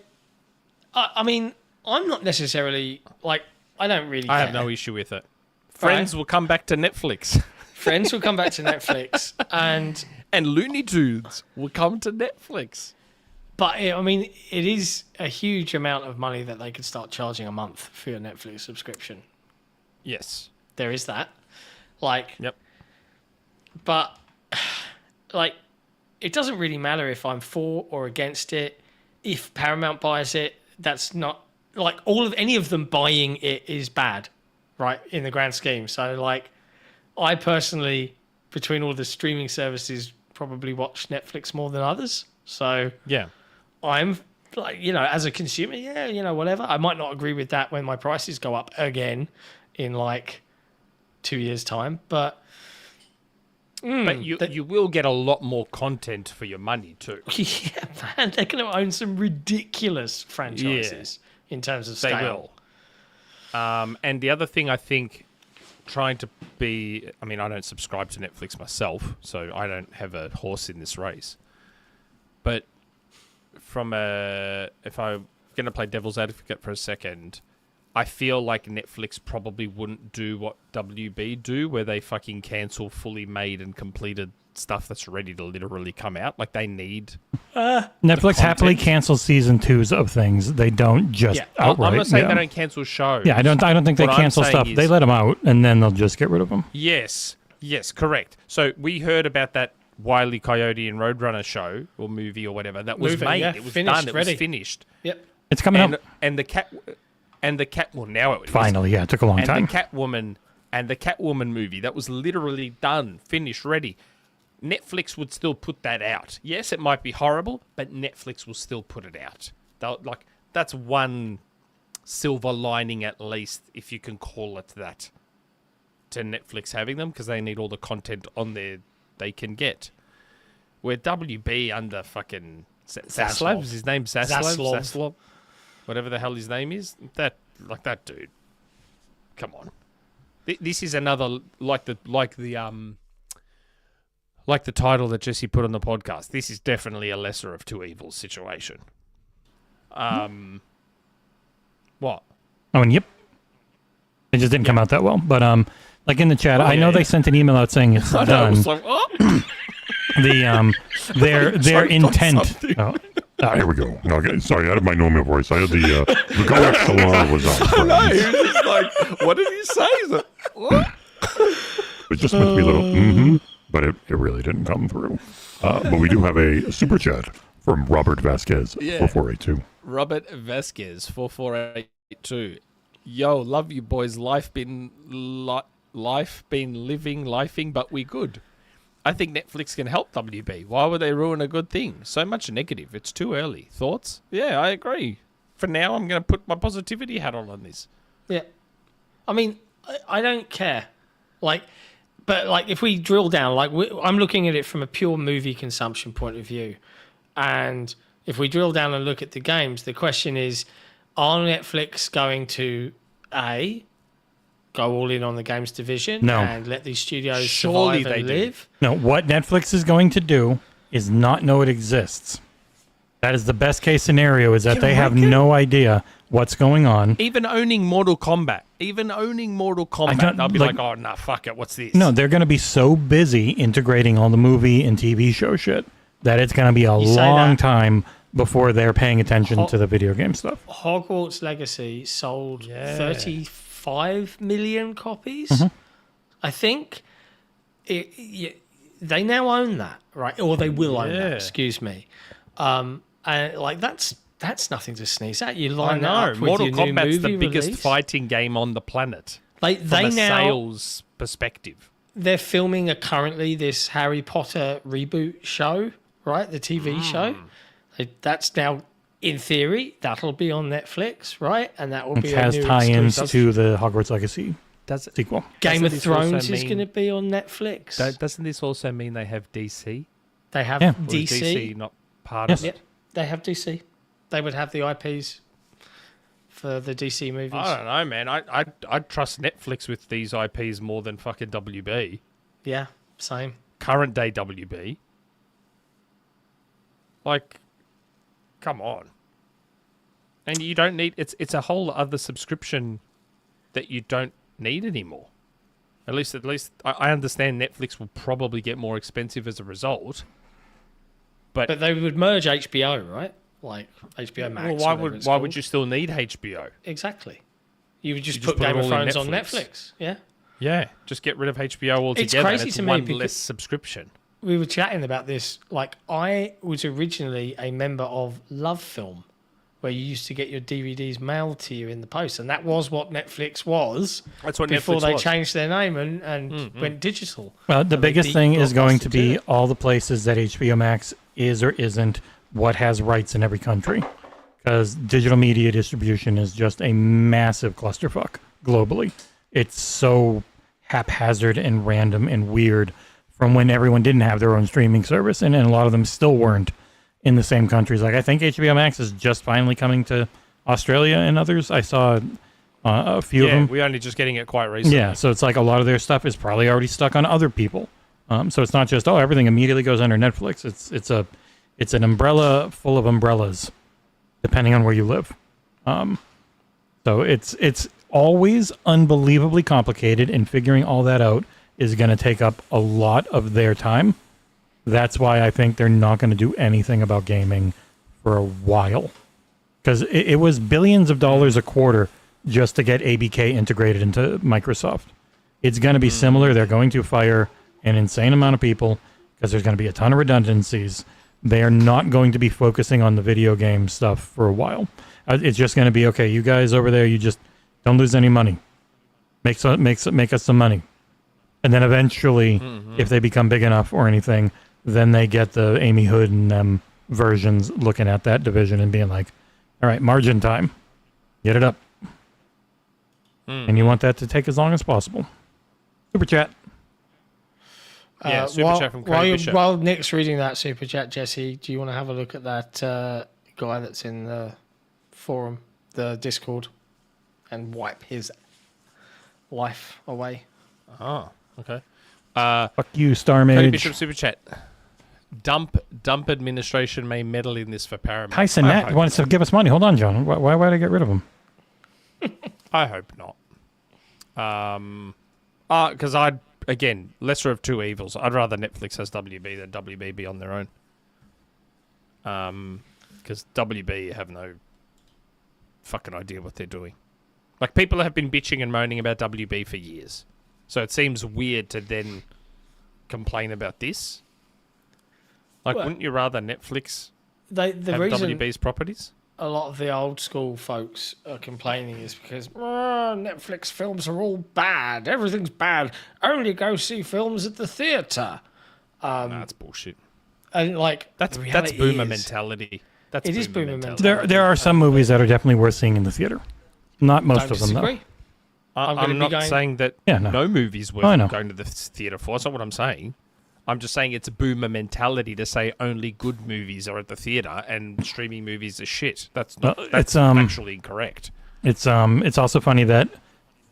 I mean, I'm not necessarily like I don't really. I have care. no issue with it. Friends will come back to Netflix. Friends will come back to Netflix, and Looney Tunes will come to Netflix. but I mean, it is a huge amount of money that they could start charging a month for your Netflix subscription. Yes. There is that. Like, Yep. but like, it doesn't really matter if I'm for or against it. If Paramount buys it, that's not like any of them buying it is bad, right? In the grand scheme. So like, I personally, between all the streaming services, probably watch Netflix more than others. So Yeah. I'm like, as a consumer, whatever. I might not agree with that when my prices go up again in like 2 years' time, but But you will get a lot more content for your money too. yeah, man, they're going to own some ridiculous franchises in terms of They scale. will. And the other thing I think, I don't subscribe to Netflix myself, so I don't have a horse in this race. But if I'm going to play devil's advocate for a second, I feel like Netflix probably wouldn't do what WB do, where they fucking cancel fully made and completed stuff that's ready to literally come out. Like they need Netflix happily cancels season 2s of things. They don't just outright. I'm not saying they don't cancel shows. Yeah, I don't think they What I'm cancel saying stuff. is- They let them out and then they'll just get rid of them. Yes, correct. So we heard about that Wile E. Coyote and Roadrunner show or movie or whatever that was Movie, made. yeah, It was finished, done. It ready. was finished. Yep. It's coming And up and the cat. Well, now it is. finally. Yeah, it took a long And time. the Catwoman movie that was literally done, finished, ready. Netflix would still put that out. Yes, it might be horrible, but Netflix will still put it out. That's one silver lining at least, if you can call it that, to Netflix having them, because they need all the content on there they can get. Where WB under fucking Zaslav, is his name Zaslav? Whatever the hell his name is, that dude. Come on, this is another like the title that Jesse put on the podcast. This is definitely a lesser of two evils situation. What? I mean, yep. It just didn't come out that well. But like in the chat, I know they sent an email out saying it's I done. was like, oh. Their intent. something. Oh, Here we go. Okay, sorry, I had my normal voice. I had the Go Salon was on. No, he was just like, what did he say? He's like, what? It just meant to be a little but it really didn't come through. But we do have a super chat from Robert Vasquez, 4482. Robert Vasquez, 4482. Yo, love you boys. Life been lifing, but we good. I think Netflix can help WB. Why would they ruin a good thing? So much negative. It's too early. Thoughts? Yeah, I agree. For now, I'm going to put my positivity hat on this. Yeah. I mean, I don't care. But if we drill down, I'm looking at it from a pure movie consumption point of view. And if we drill down and look at the games, the question is, are Netflix going to, go all in on the games division and let these studios survive and live? No, what Netflix is going to do is not know it exists. That is the best case scenario, is that they have no idea what's going on. Even owning Mortal Kombat, they'll be like, oh, nah, fuck it, what's this? No, they're going to be so busy integrating all the movie and TV show shit that it's going to be a long time before they're paying attention to the video game stuff. Hogwarts Legacy sold 35 million copies, I think. They now own that, right? Or they will own that, excuse me. And that's nothing to sneeze at. You line that up with Mortal your new Kombat's the movie biggest release. fighting game on the planet. They from a now sales perspective. They're filming currently this Harry Potter reboot show, right? The TV show. That's now, in theory, that'll be on Netflix, right? And that will be a has new tie-ins exclusive. to the Hogwarts Legacy sequel. Game of Doesn't this also Thrones is mean- going to be on Netflix. Doesn't this also mean they have DC? They have Yeah. Or is DC. DC not part Yes. of it? Yep, they have DC. They would have the IPs for the DC movies. I don't know, man. I'd trust Netflix with these IPs more than fucking WB. Yeah, same. Current day WB. Like, come on. And you don't need... It's a whole other subscription that you don't need anymore. At least, I understand Netflix will probably get more expensive as a result. But they would merge HBO, right? Like HBO Max. Well, why would you still need HBO? Exactly. You would just You put just put Game it of all in Thrones on Netflix. Netflix. Yeah. Yeah, just get rid of HBO altogether. crazy It's to me one because- less subscription. We were chatting about this. Like, I was originally a member of Love Film, where you used to get your DVDs mailed to you in the post, and that was what Netflix was. That's what before Netflix they was. changed their name and went digital. Well, the And they biggest beat thing is going to Blockbuster be it. all the places that HBO Max is or isn't, what has rights in every country. Because digital media distribution is just a massive clusterfuck globally. It's so haphazard and random and weird from when everyone didn't have their own streaming service, and a lot of them still weren't in the same countries. Like, I think HBO Max is just finally coming to Australia and others. I saw a few of them. We're only just getting it quite recently. Yeah, so it's like a lot of their stuff is probably already stuck on other people. So it's not just everything immediately goes under Netflix. It's an umbrella full of umbrellas, depending on where you live. So it's always unbelievably complicated, and figuring all that out is going to take up a lot of their time. That's why I think they're not going to do anything about gaming for a while, because it was billions of dollars a quarter just to get ABK integrated into Microsoft. It's going to be similar. They're going to fire an insane amount of people because there's going to be a ton of redundancies. They are not going to be focusing on the video game stuff for a while. It's just going to be, okay, you guys over there, you just don't lose any money. Make us some money. And then eventually, if they become big enough or anything, then they get the Amy Hood and them versions looking at that division and being like, all right, margin time. Get it up. And you want that to take as long as possible. Super chat. Yeah, super chat from Craig Bishop. While Nick's reading that super chat, Jesse, do you want to have a look at that guy that's in the forum, the Discord, and wipe his life away? Oh, okay. Fuck you, Star Craig Mage. Bishop super chat. Dump administration may meddle in this for Paramount. Tyson I Nat hope wants to give us money. Hold on, John. Why would I get rid of him? I hope not. Because again, lesser of two evils. I'd rather Netflix has WB than WB be on their own. Because WB have no fucking idea what they're doing. Like, people have been bitching and moaning about WB for years. So it seems weird to then complain about this. Like, Well, wouldn't you rather Netflix The have reason WB's properties? a lot of the old school folks are complaining is because Netflix films are all bad. Everything's bad. Only go see films at the theatre. That's bullshit. And like That's the reality boomer is- mentality. That's It is boomer mentality. There are some movies that are definitely worth seeing in the theater. Not most Don't of them, though. disagree. I'm gonna I'm be not going- saying that Yeah, no. no movie's worth I know. going to the theatre for. That's not what I'm saying. I'm just saying it's a boomer mentality to say only good movies are at the theatre and streaming movies are shit. That's not. Well, That's it's, actually incorrect. It's also funny that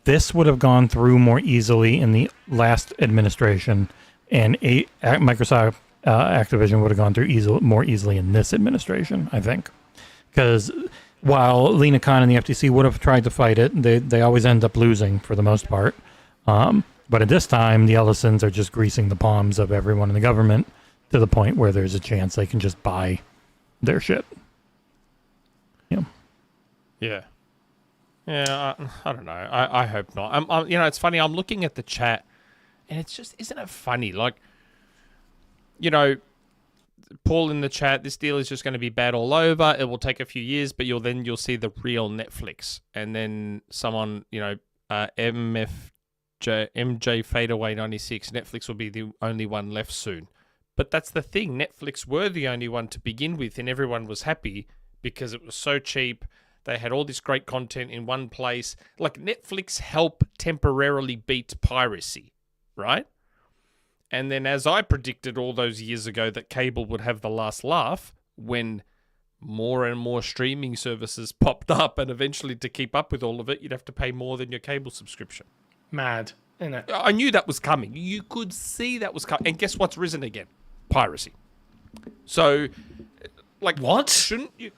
this would have gone through more easily in the last administration, and Microsoft Activision would have gone through more easily in this administration, I think. Because while Lena Khan and the FTC would have tried to fight it, they always end up losing for the most part. But at this time, the Ellisons are just greasing the palms of everyone in the government to the point where there's a chance they can just buy their shit. Yeah. Yeah. Yeah, I don't know. I hope not. I'm it's funny. I'm looking at the chat, and it's just, isn't it funny? Like, Paul in the chat, this deal is just going to be bad all over. It will take a few years, but you'll see the real Netflix. And then someone, MJ Fadeaway 96, Netflix will be the only one left soon. But that's the thing. Netflix were the only one to begin with, and everyone was happy because it was so cheap. They had all this great content in one place. Like, Netflix helped temporarily beat piracy, right? And then, as I predicted all those years ago that cable would have the last laugh when more and more streaming services popped up, and eventually to keep up with all of it, you'd have to pay more than your cable subscription. Mad, isn't it? I knew that was coming. You could see that was coming. And guess what's risen again? Piracy. So, like, What? Shouldn't you?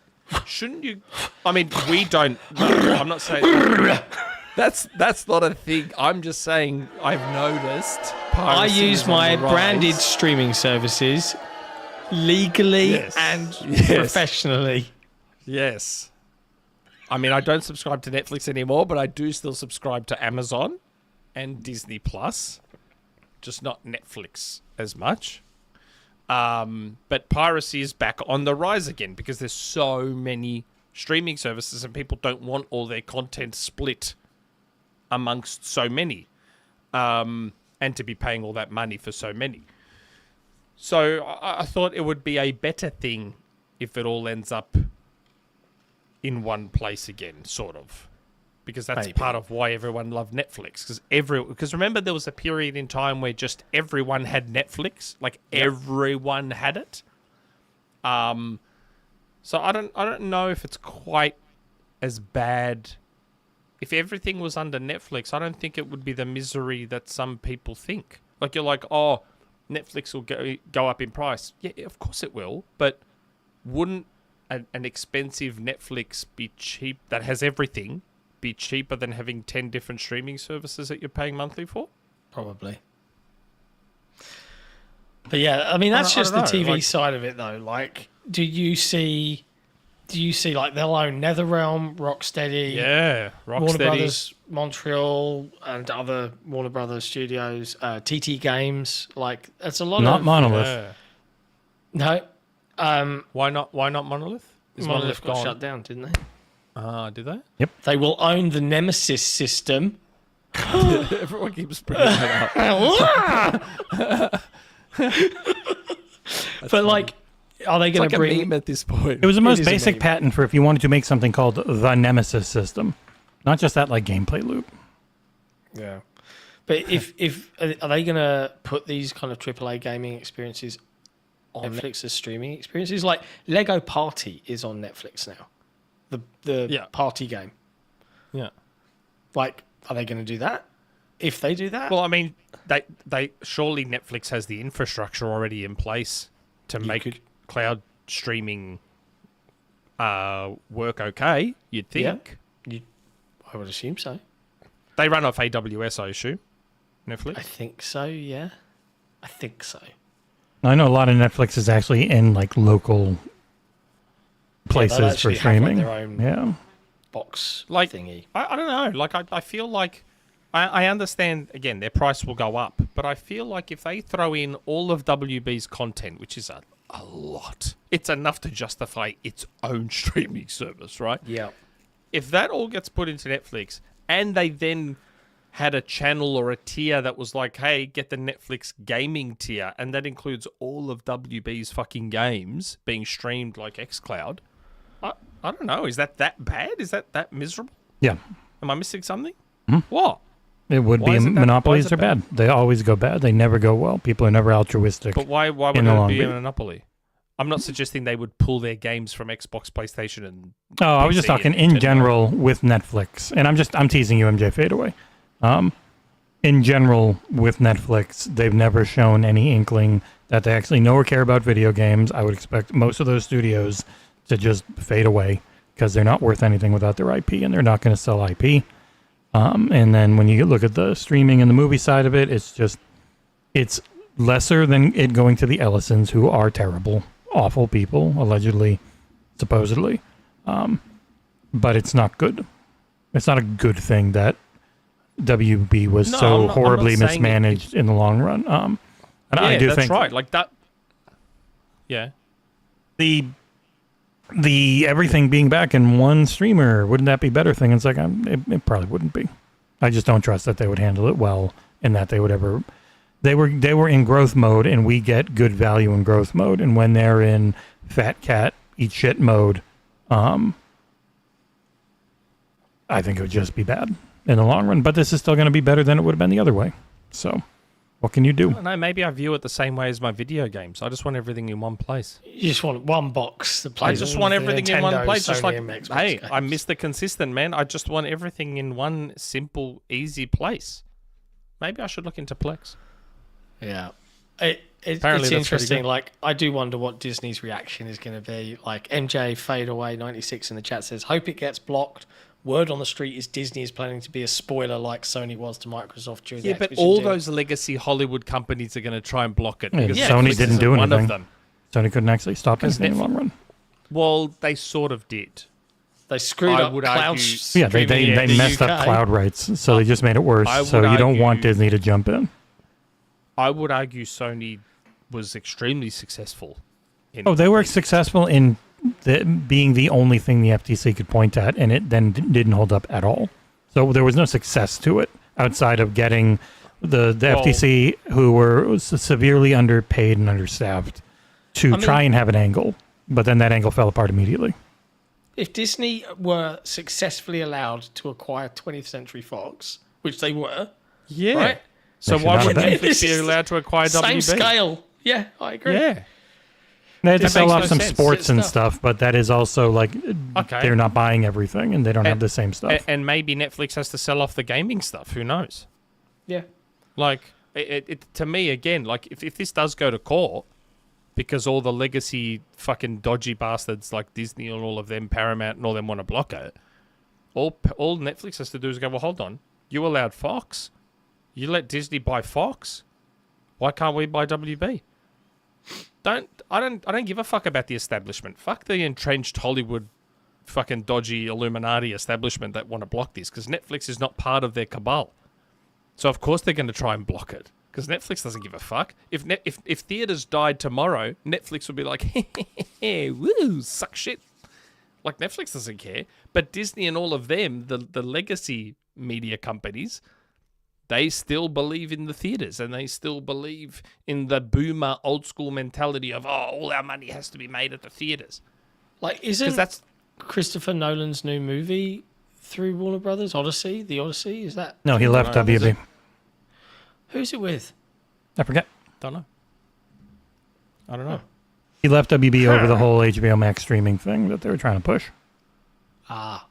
I mean, we don't. I'm not saying that's not a thing. I'm just saying I've noticed. I Piracy use is on my the rise. branded streaming services legally Yes. and Yes. professionally. Yes. I mean, I don't subscribe to Netflix anymore, but I do still subscribe to Amazon and Disney Plus, just not Netflix as much. But piracy is back on the rise again because there's so many streaming services and people don't want all their content split amongst so many, and to be paying all that money for so many. So I thought it would be a better thing if it all ends up in one place again, sort of. Because that's Maybe. part of why everyone loved Netflix. Because remember there was a period in time where just everyone had Netflix, like everyone had it. So I don't know if it's quite as bad. If everything was under Netflix, I don't think it would be the misery that some people think. Like you're like, oh, Netflix will go up in price. Yeah, of course it will. But wouldn't an expensive Netflix be cheap that has everything? Be cheaper than having 10 different streaming services that you're paying monthly for? Probably. But yeah, I mean, that's I just the don't know, TV like- side of it, though. Like, do you see like they'll own NetherRealm, Rocksteady, Yeah, Warner Rocksteady. Brothers Montreal, and other Warner Brothers studios, TT Games. Like, that's a lot Not of Monolith. Yeah. no. Why not Monolith? Is Monolith got gone? shut down, didn't they? Did they? They will own the Nemesis system. Everyone keeps bringing that up. But like, are they It's going like to a bring? meme at this point. It was the most is a basic meme. patent for if you wanted to make something called the Nemesis system, not just that like gameplay loop. Yeah. But if are they going to put these kind of AAA gaming experiences on Netflix as streaming experiences? Like Lego Party is on Netflix now. The Yeah. party game. Yeah. Like, are they going to do that? If they do that, Well, I mean, they surely Netflix has the infrastructure already in place to make could- cloud streaming work okay. You'd think I would assume so. they run off AWS, I assume. Netflix. I think so. Yeah, I think so. I know a lot of Netflix is actually in like local places for actually have, like, streaming. their own- Yeah. Box Like thingy. I don't know. Like I feel like I understand again their price will go up, but I feel like if they throw in all of WB's content, which is a lot, it's enough to justify its own streaming service, right? Yeah. If that all gets put into Netflix and they then had a channel or a tier that was like, hey, get the Netflix gaming tier, and that includes all of WB's fucking games being streamed like xCloud, I don't know. Is that bad? Is that miserable? Yeah. Am I missing something? Hmm? What? It would Why be. is it that- why Monopolies is are it bad? bad. They always go bad. They never go well. People are never altruistic. But why would in the it long be a run. monopoly? I'm not suggesting they would pull their games from Xbox, PlayStation, and Oh, I was just PC talking and in Nintendo. general with Netflix, and I'm teasing you, MJ Fadeaway. In general with Netflix, they've never shown any inkling that they actually know or care about video games. I would expect most of those studios to just fade away because they're not worth anything without their IP, and they're not going to sell IP. And then when you look at the streaming and the movie side of it, it's lesser than it going to the Ellisons, who are terrible, awful people, allegedly, supposedly. But it's not good. It's not a good thing that WB was No, so I'm not horribly saying mismanaged in the long run. And I do that's think right. Like that. Yeah. the everything being back in one streamer, wouldn't that be a better thing? It's like it probably wouldn't be. I just don't trust that they would handle it well, and that they would ever. They were in growth mode, and we get good value in growth mode. And when they're in fat cat eat shit mode, I think it would just be bad in the long run. But this is still going to be better than it would have been the other way. So What can you do? I don't know, maybe I view it the same way as my video games. I just want everything in one place. You just want one box that I plays. just all want of the everything in one Nintendo, place. Just Sony, like, and Xbox hey, games. I miss the consistent, man. I just want everything in one simple, easy place. Maybe I should look into Plex. Yeah. Apparently It's that's pretty interesting. good. Like, I do wonder what Disney's reaction is going to be. Like, MJ Fade Away 96 in the chat says, hope it gets blocked. Word on the street is Disney is planning to be a spoiler like Sony was to Microsoft during the Yeah, but acquisition all deal. those legacy Hollywood companies are going to try and block it. Yeah, because Sony Netflix didn't isn't do one anything. of them. Sony couldn't actually stop anything in the long run. Well, they sort of did. They screwed I up would cloud argue- Yeah, they streaming in the messed up UK. cloud rights, so they just made it worse. I So would you don't want argue- Disney to jump in. I would argue Sony was extremely successful. Oh, they were successful in being the only thing the FTC could point at, and it then didn't hold up at all. So there was no success to it outside of getting the FTC, who were severely underpaid and understaffed, to try and have an angle. But then that angle fell apart immediately. If Disney were successfully allowed to acquire 20th Century Fox, which they were, Yeah. right? So They why should would not have Netflix be allowed to acquire Same WB? scale. Yeah, I agree. Yeah. They had to That sell makes off no some sense. sports and Good stuff. stuff, but that is also like Okay. they're not buying everything, and they don't have the same stuff. And maybe Netflix has to sell off the gaming stuff. Who knows? Yeah. Like, to me, again, like, if this does go to court, because all the legacy fucking dodgy bastards like Disney and all of them, Paramount and all them want to block it, all Netflix has to do is go, well, hold on. You allowed Fox. You let Disney buy Fox. Why can't we buy WB? I don't give a fuck about the establishment. Fuck the entrenched Hollywood fucking dodgy Illuminati establishment that want to block this, because Netflix is not part of their cabal. So of course they're going to try and block it, because Netflix doesn't give a fuck. If theaters died tomorrow, Netflix would be like, hey, woo, suck shit. Like, Netflix doesn't care. But Disney and all of them, the legacy media companies, they still believe in the theaters, and they still believe in the boomer old school mentality of, all our money has to be made at the theaters. Like, Because isn't that's Christopher Nolan's new movie through Warner Brothers, Odyssey? The Odyssey? Is that? No, he left WB. Who's it with? I forget. don't know. I don't know. He left WB over the whole HBO Max streaming thing that they were trying to push. Ah.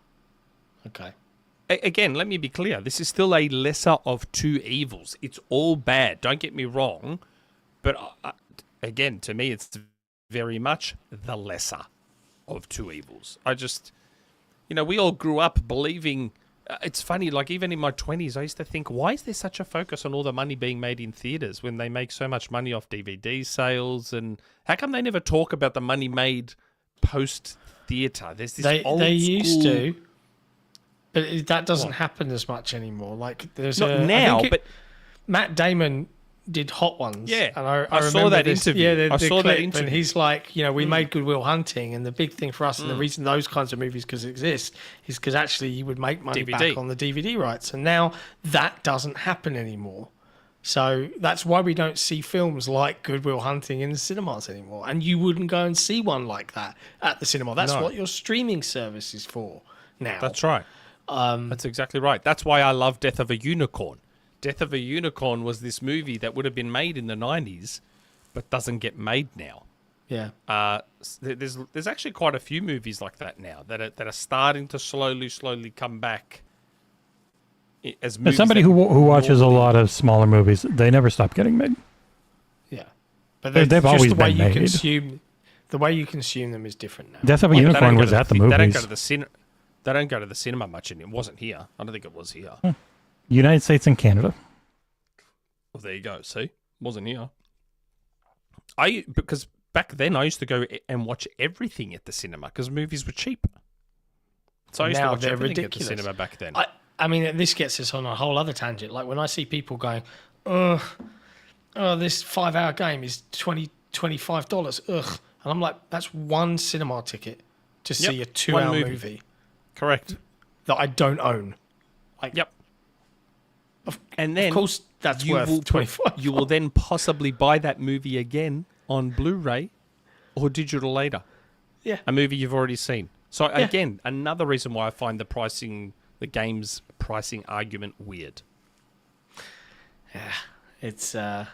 Okay. Again, let me be clear. This is still a lesser of two evils. It's all bad. Don't get me wrong. But again, to me, it's very much the lesser of two evils. I just, we all grew up believing. It's funny, like, even in my 20s, I used to think, why is there such a focus on all the money being made in theaters when they make so much money off DVD sales? And how come they never talk about the money made post-theater? There's this They old used school- to, but that doesn't happen as much anymore. Like, there's Not I think now, but Matt Damon did Hot Ones. Yeah, and I saw remember that this, interview. Yeah, I saw that clip, interview. and he's like, we made Good Will Hunting, and the big thing for us, and the reason those kinds of movies exist, is because actually you would make money DVD. back on the DVD rights, and now that doesn't happen anymore. So that's why we don't see films like Good Will Hunting in the cinemas anymore, and you wouldn't go and see one like that at the cinema. That's No. what your streaming service is for now. That's right. That's exactly right. That's why I love Death of a Unicorn. Death of a Unicorn was this movie that would have been made in the 90s, but doesn't get made now. Yeah. There's actually quite a few movies like that now that are starting to slowly come back. As movies Somebody that who watches a normally- lot of smaller movies, they never stop getting made. Yeah, but They've just always the way been you made. the way you consume them is different now. Death of a Yeah, but they Unicorn don't go was to at the They don't movies. go to the They don't go to the cinema much, and it wasn't here. I don't think it was here. United States and Canada. Well, there you go. See, wasn't here. Because back then I used to go and watch everything at the cinema because movies were cheap. So I used to Now watch they're everything ridiculous. at the cinema back then. I mean, this gets us on a whole other tangent. Like when I see people going, "Oh, this 5-hour game is $25. Ugh," and I'm like, "That's one cinema ticket to see a 2-hour one movie Correct. that I don't own." Like, Yep. And then, of course, that's you worth will, $25. you will then possibly buy that movie again on Blu-ray or digital later. Yeah. A movie you've already seen. So again, another reason why I find the game's pricing argument weird. It's an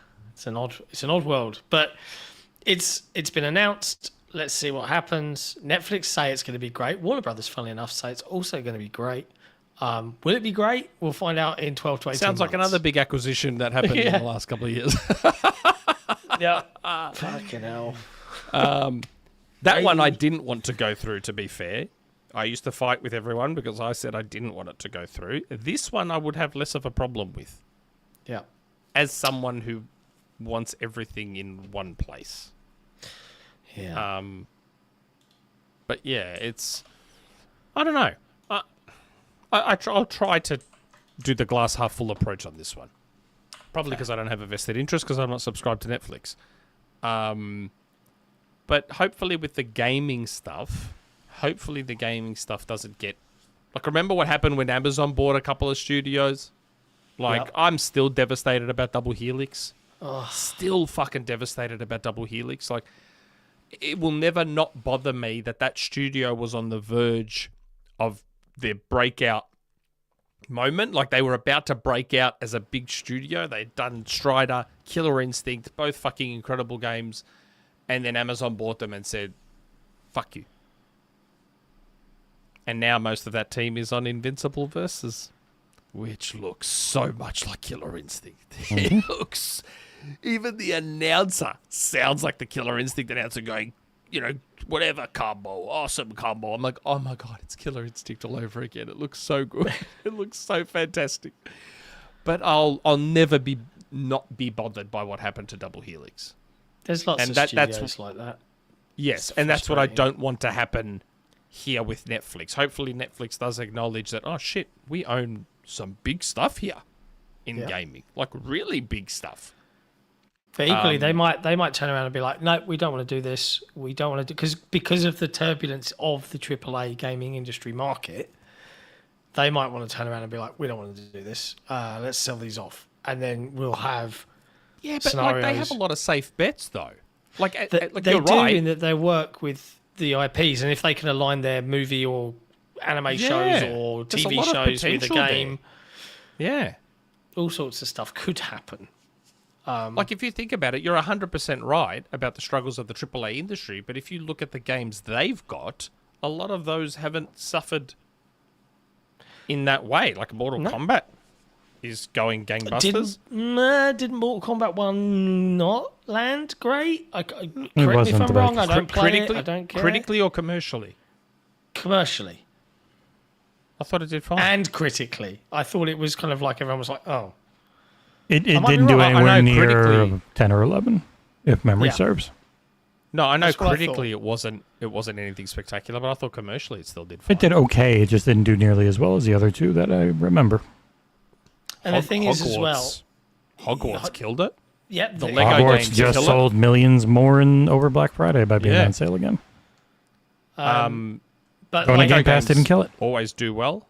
odd world, but it's been announced. Let's see what happens. Netflix say it's going to be great. Warner Brothers, funnily enough, say it's also going to be great. Will it be great? We'll find out in 12 to 18 Sounds like months. another big acquisition that happened in the last couple of years. Yeah. Fucking hell. That one I didn't want to go through, to be fair. I used to fight with everyone because I said I didn't want it to go through. This one I would have less of a problem with. Yeah. As someone who wants everything in one place. Yeah. But yeah, it's... I don't know. I'll try to do the glass half full approach on this one. Probably because I don't have a vested interest because I'm not subscribed to Netflix. But hopefully with the gaming stuff, doesn't get... Like, remember what happened when Amazon bought a couple of studios? Like, Yep. I'm still devastated about Double Helix. Still fucking devastated about Double Helix. Like, it will never not bother me that studio was on the verge of their breakout moment. Like, they were about to break out as a big studio. They'd done Strider, Killer Instinct, both fucking incredible games. And then Amazon bought them and said, fuck you. And now most of that team is on Invincible Versus, which looks so much like Killer Instinct. It looks... Even the announcer sounds like the Killer Instinct announcer going, you know, whatever combo, awesome combo. I'm like, oh my God, it's Killer Instinct all over again. It looks so good. It looks so fantastic. But I'll never not be bothered by what happened to Double Helix. There's lots And of that's studios like that. Yes, It's and that's what I frustrating. don't want to happen here with Netflix. Hopefully Netflix does acknowledge that, oh shit, we own some big stuff here in gaming. Like really big stuff. But equally, they might turn around and be like, no, we don't want to do this. We don't want to do... Because of the turbulence of the AAA gaming industry market, they might want to turn around and be like, we don't want to do this. Let's sell these off. And then we'll have Yeah, but like, they have a lot of safe bets though. Like they you're do right. in that they work with the IPs, and if they can align their movie or anime shows or There's a TV lot of shows with a potential there. game, Yeah. all sorts of stuff could happen. Like, if you think about it, you're 100% right about the struggles of the AAA industry, but if you look at the games they've got, a lot of those haven't suffered in that way. Like, Mortal Kombat is going gangbusters. Didn't Mortal Kombat 1 not land great? Correct me if wasn't I'm the wrong, I best. don't play it, I don't care. Critically or commercially? Commercially. I thought it did fine. And critically. I thought it was kind of like everyone was like, oh. It I might be didn't do wrong. I anywhere know near critically- 10 or 11, if memory Yeah. serves. No, I know That's what I critically it wasn't anything spectacular, but I thought commercially it still did fine. It did okay. It just didn't do nearly as well as the other two that I remember. And the thing is as well, Hogwarts killed it. yeah, The the Lego Hogwarts games just killed it. sold millions more over Black Friday by being Yeah. on sale again. but Going like, to Game Pass didn't kill it. Always do well.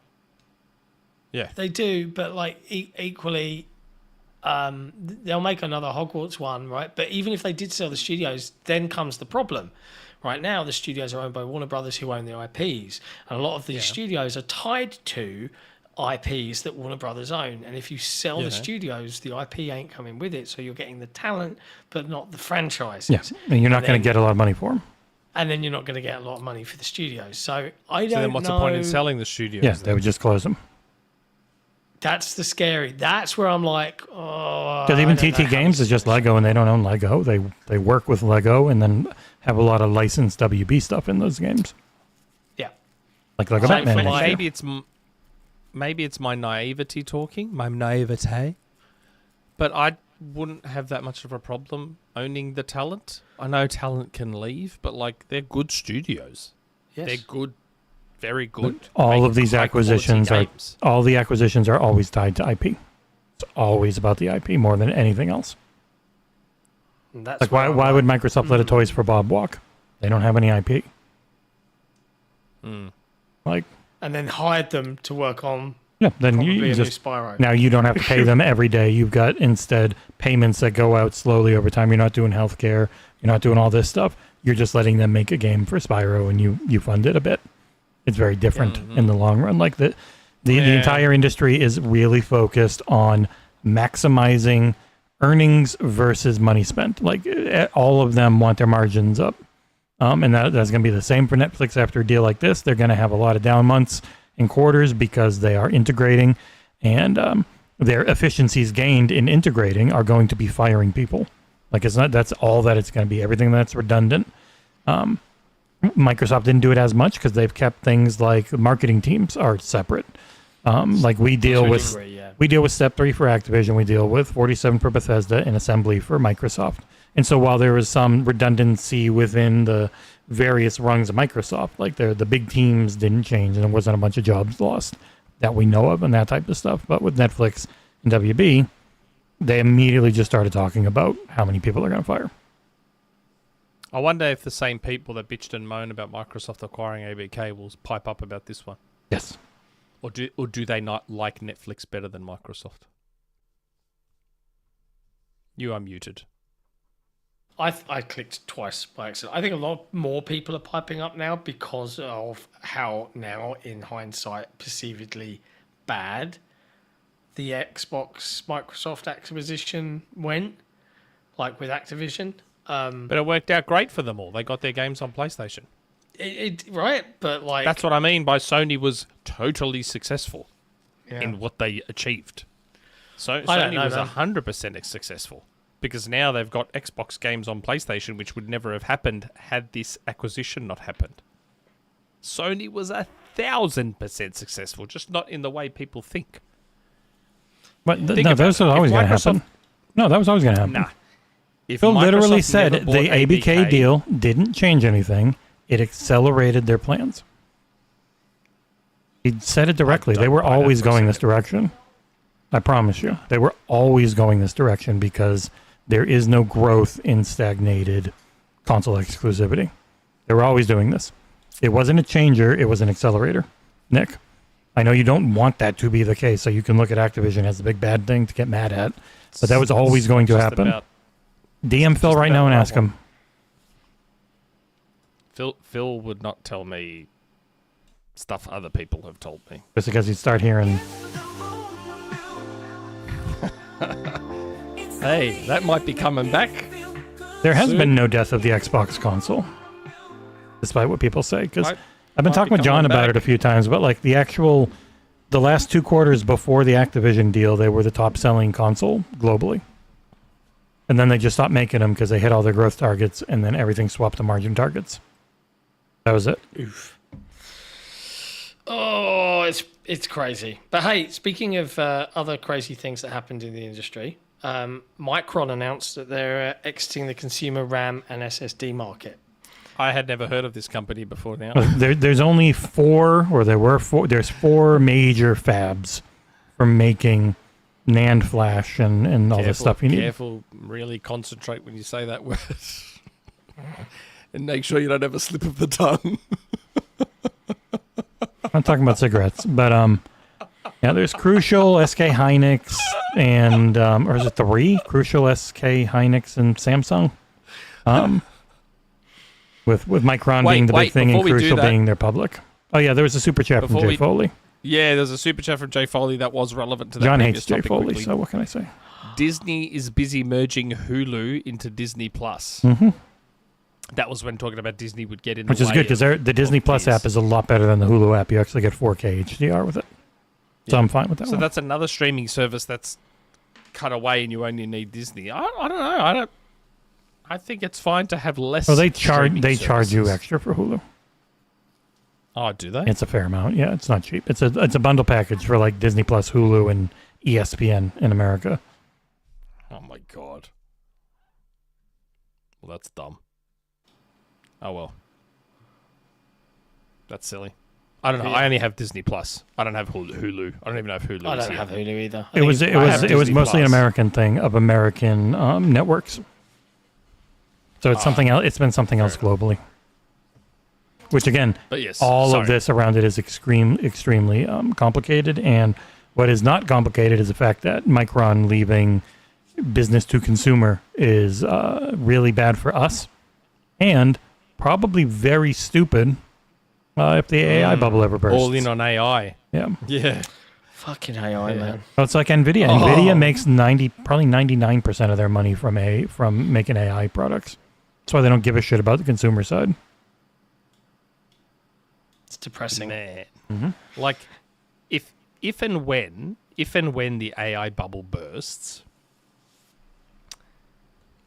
Yeah. they do, but like equally, they'll make another Hogwarts one, right? But even if they did sell the studios, then comes the problem. Right now, the studios are owned by Warner Brothers, who own the IPs, and a lot of these studios are tied to IPs that Warner Brothers own. And if you sell the studios, the IP ain't coming with it, so you're getting the talent, but not the franchises. Yeah, and you're not going then- to get a lot of money for them. And then you're not going to get a lot of money for the studios. So I don't So then what's know. the point in selling the studios? Yeah, then? they would just close them. That's the scary. That's where I'm like, oh. Because even I don't know TT how Games this is just Lego, and they don't own Lego. They work with Lego and then have a lot of licensed WB stuff in those games, Yeah. like Lego Same Batman. for and my- shit. Maybe it's my naivety talking, my naivete. But I wouldn't have that much of a problem owning the talent. I know talent can leave, but like they're good studios. Yes. They're good, very good. All make of these high-quality acquisitions games. all the acquisitions are always tied to IP. It's always about the IP more than anything else. And that's Like where why I'm would Microsoft let a Toys for Bob walk? They don't have any IP. Like and then hired them to work on yeah, then probably you a just new Spyro. now you don't have to pay them every day. You've got instead payments that go out slowly over time. You're not doing healthcare. You're not doing all this stuff. You're just letting them make a game for Spyro, and you fund it a bit. It's very different in the long run. Like the entire industry is really focused on maximizing earnings versus money spent. Like all of them want their margins up. And that's going to be the same for Netflix after a deal like this. They're going to have a lot of down months and quarters because they are integrating, and their efficiencies gained in integrating are going to be firing people. Like that's all that it's going to be. Everything that's redundant. Microsoft didn't do it as much because they've kept things like marketing teams are separate. Like we deal with Step 3 for Activision, we deal with 47 for Bethesda, and Assembly for Microsoft. And so while there was some redundancy within the various rungs of Microsoft, like the big teams didn't change, and there wasn't a bunch of jobs lost that we know of and that type of stuff. But with Netflix and WB, they immediately just started talking about how many people they're going to fire. I wonder if the same people that bitched and moaned about Microsoft acquiring ABK will pipe up about this one. Yes. Or do they not like Netflix better than Microsoft? You are muted. I clicked twice by accident. I think a lot more people are piping up now because of how now, in hindsight, perceivedly bad the Xbox Microsoft acquisition went, like with Activision. But it worked out great for them all. They got their games on PlayStation. Right, but like... That's what I mean by Sony was totally successful in what they achieved. So Sony was 100% successful. Because now they've got Xbox games on PlayStation, which would never have happened had this acquisition not happened. Sony was 1,000% successful, just not in the way people think. But that was always going to happen. No, that was always going to happen. Nah. Phil literally said the ABK deal didn't change anything. It accelerated their plans. He said it directly. They were always going this direction. I promise you. They were always going this direction because there is no growth in stagnated console exclusivity. They were always doing this. It wasn't a changer. It was an accelerator. Nick, I know you don't want that to be the case, so you can look at Activision as the big bad thing to get mad at, but that was always going to happen. DM Phil right now and ask him. Phil would not tell me stuff other people have told me. Just because he'd start hearing... Hey, that might be coming back. There has been no death of the Xbox console, despite what people say. Because I've been talking with John about it a few times, but like the last 2 quarters before the Activision deal, they were the top-selling console globally. And then they just stopped making them because they hit all their growth targets, and then everything swapped to margin targets. That was it. Oof. Oh, it's crazy. But hey, speaking of other crazy things that happened in the industry, Micron announced that they're exiting the consumer RAM and SSD market. I had never heard of this company before now. There's only 4, or there were 4. There's 4 major fabs for making NAND flash and all the stuff you need. Careful, really concentrate when you say that word. And make sure you don't have a slip of the tongue. I'm talking about cigarettes, but yeah, there's Crucial, SK Hynix, and or is it 3? Crucial, SK Hynix, and Samsung. With Micron being the big thing and Crucial being their public. Oh yeah, there was a super chat from Jay Foley. Yeah, there's a super chat from Jay Foley that was relevant to that. John hates Jay topic Foley, quickly. so what can I say? Disney is busy merging Hulu into Disney Plus. Mm-hmm. That was when talking about Disney would get in. Which is good because the Disney Plus app is a lot better than the Hulu app. You actually get 4K HDR with it, so I'm fine with that. So that's another streaming service that's cut away, and you only need Disney. I don't know. I think it's fine to have less. Well, they charge you extra for Hulu. Oh, do they? It's a fair amount. Yeah, it's not cheap. It's a bundle package for like Disney Plus, Hulu, and ESPN in America. Oh my god. Well, that's dumb. Oh well. That's silly. I don't know. I only have Disney Plus. I don't have Hulu. I don't even know if Hulu. I don't have Hulu either. It was mostly an American thing of American networks. So it's something else. It's been something else globally. Which again, but yes, all of this around it is extremely complicated. And what is not complicated is the fact that Micron leaving business to consumer is really bad for us, and probably very stupid if the AI bubble ever bursts. All in on AI. Yeah. Yeah. Fucking AI, man. Well, it's like Nvidia. Nvidia makes probably 99% of their money from making AI products. That's why they don't give a shit about the consumer side. It's depressing. Man. Like, if and when the AI bubble bursts,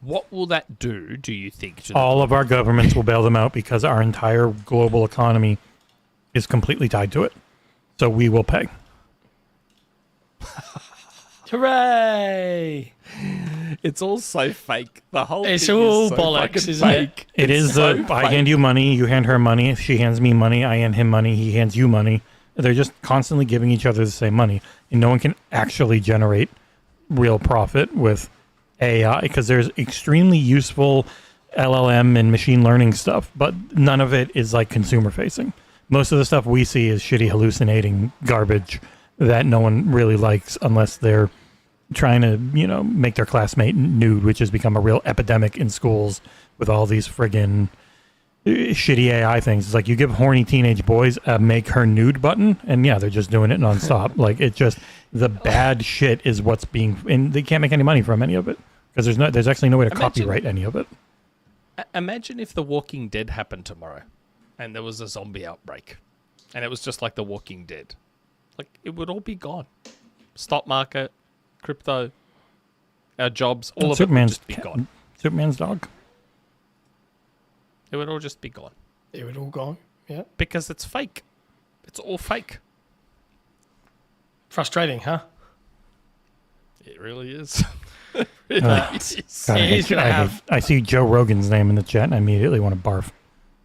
what will that do you think? To All of our governments will bail them out because our entire global economy is completely tied to it. So we will pay. Hooray! It's all so fake. The whole It's thing all is so bollocks, fucking isn't it? fake. It is so I hand you money, you hand her money. She hands me money, I hand him money, he hands you money. They're just constantly giving each other the same money. And no one can actually generate real profit with AI because there's extremely useful LLM and machine learning stuff, but none of it is like consumer facing. Most of the stuff we see is shitty hallucinating garbage that no one really likes unless they're trying to, make their classmate nude, which has become a real epidemic in schools with all these friggin' shitty AI things. It's like you give horny teenage boys a make her nude button, and yeah, they're just doing it nonstop. Like it just the bad shit is what's being, and they can't make any money from any of it because there's actually no way to copyright any of it. Imagine if The Walking Dead happened tomorrow, and there was a zombie outbreak, and it was just like The Walking Dead. Like it would all be gone. Stock market, crypto, our jobs, all of it would just be gone. Superman's dog. It would all just be gone. It would all go. Yeah. Because it's fake. It's all fake. Frustrating, huh? It really is. It really is. God, It is gonna have- I see Joe Rogan's name in the chat and I immediately want to barf.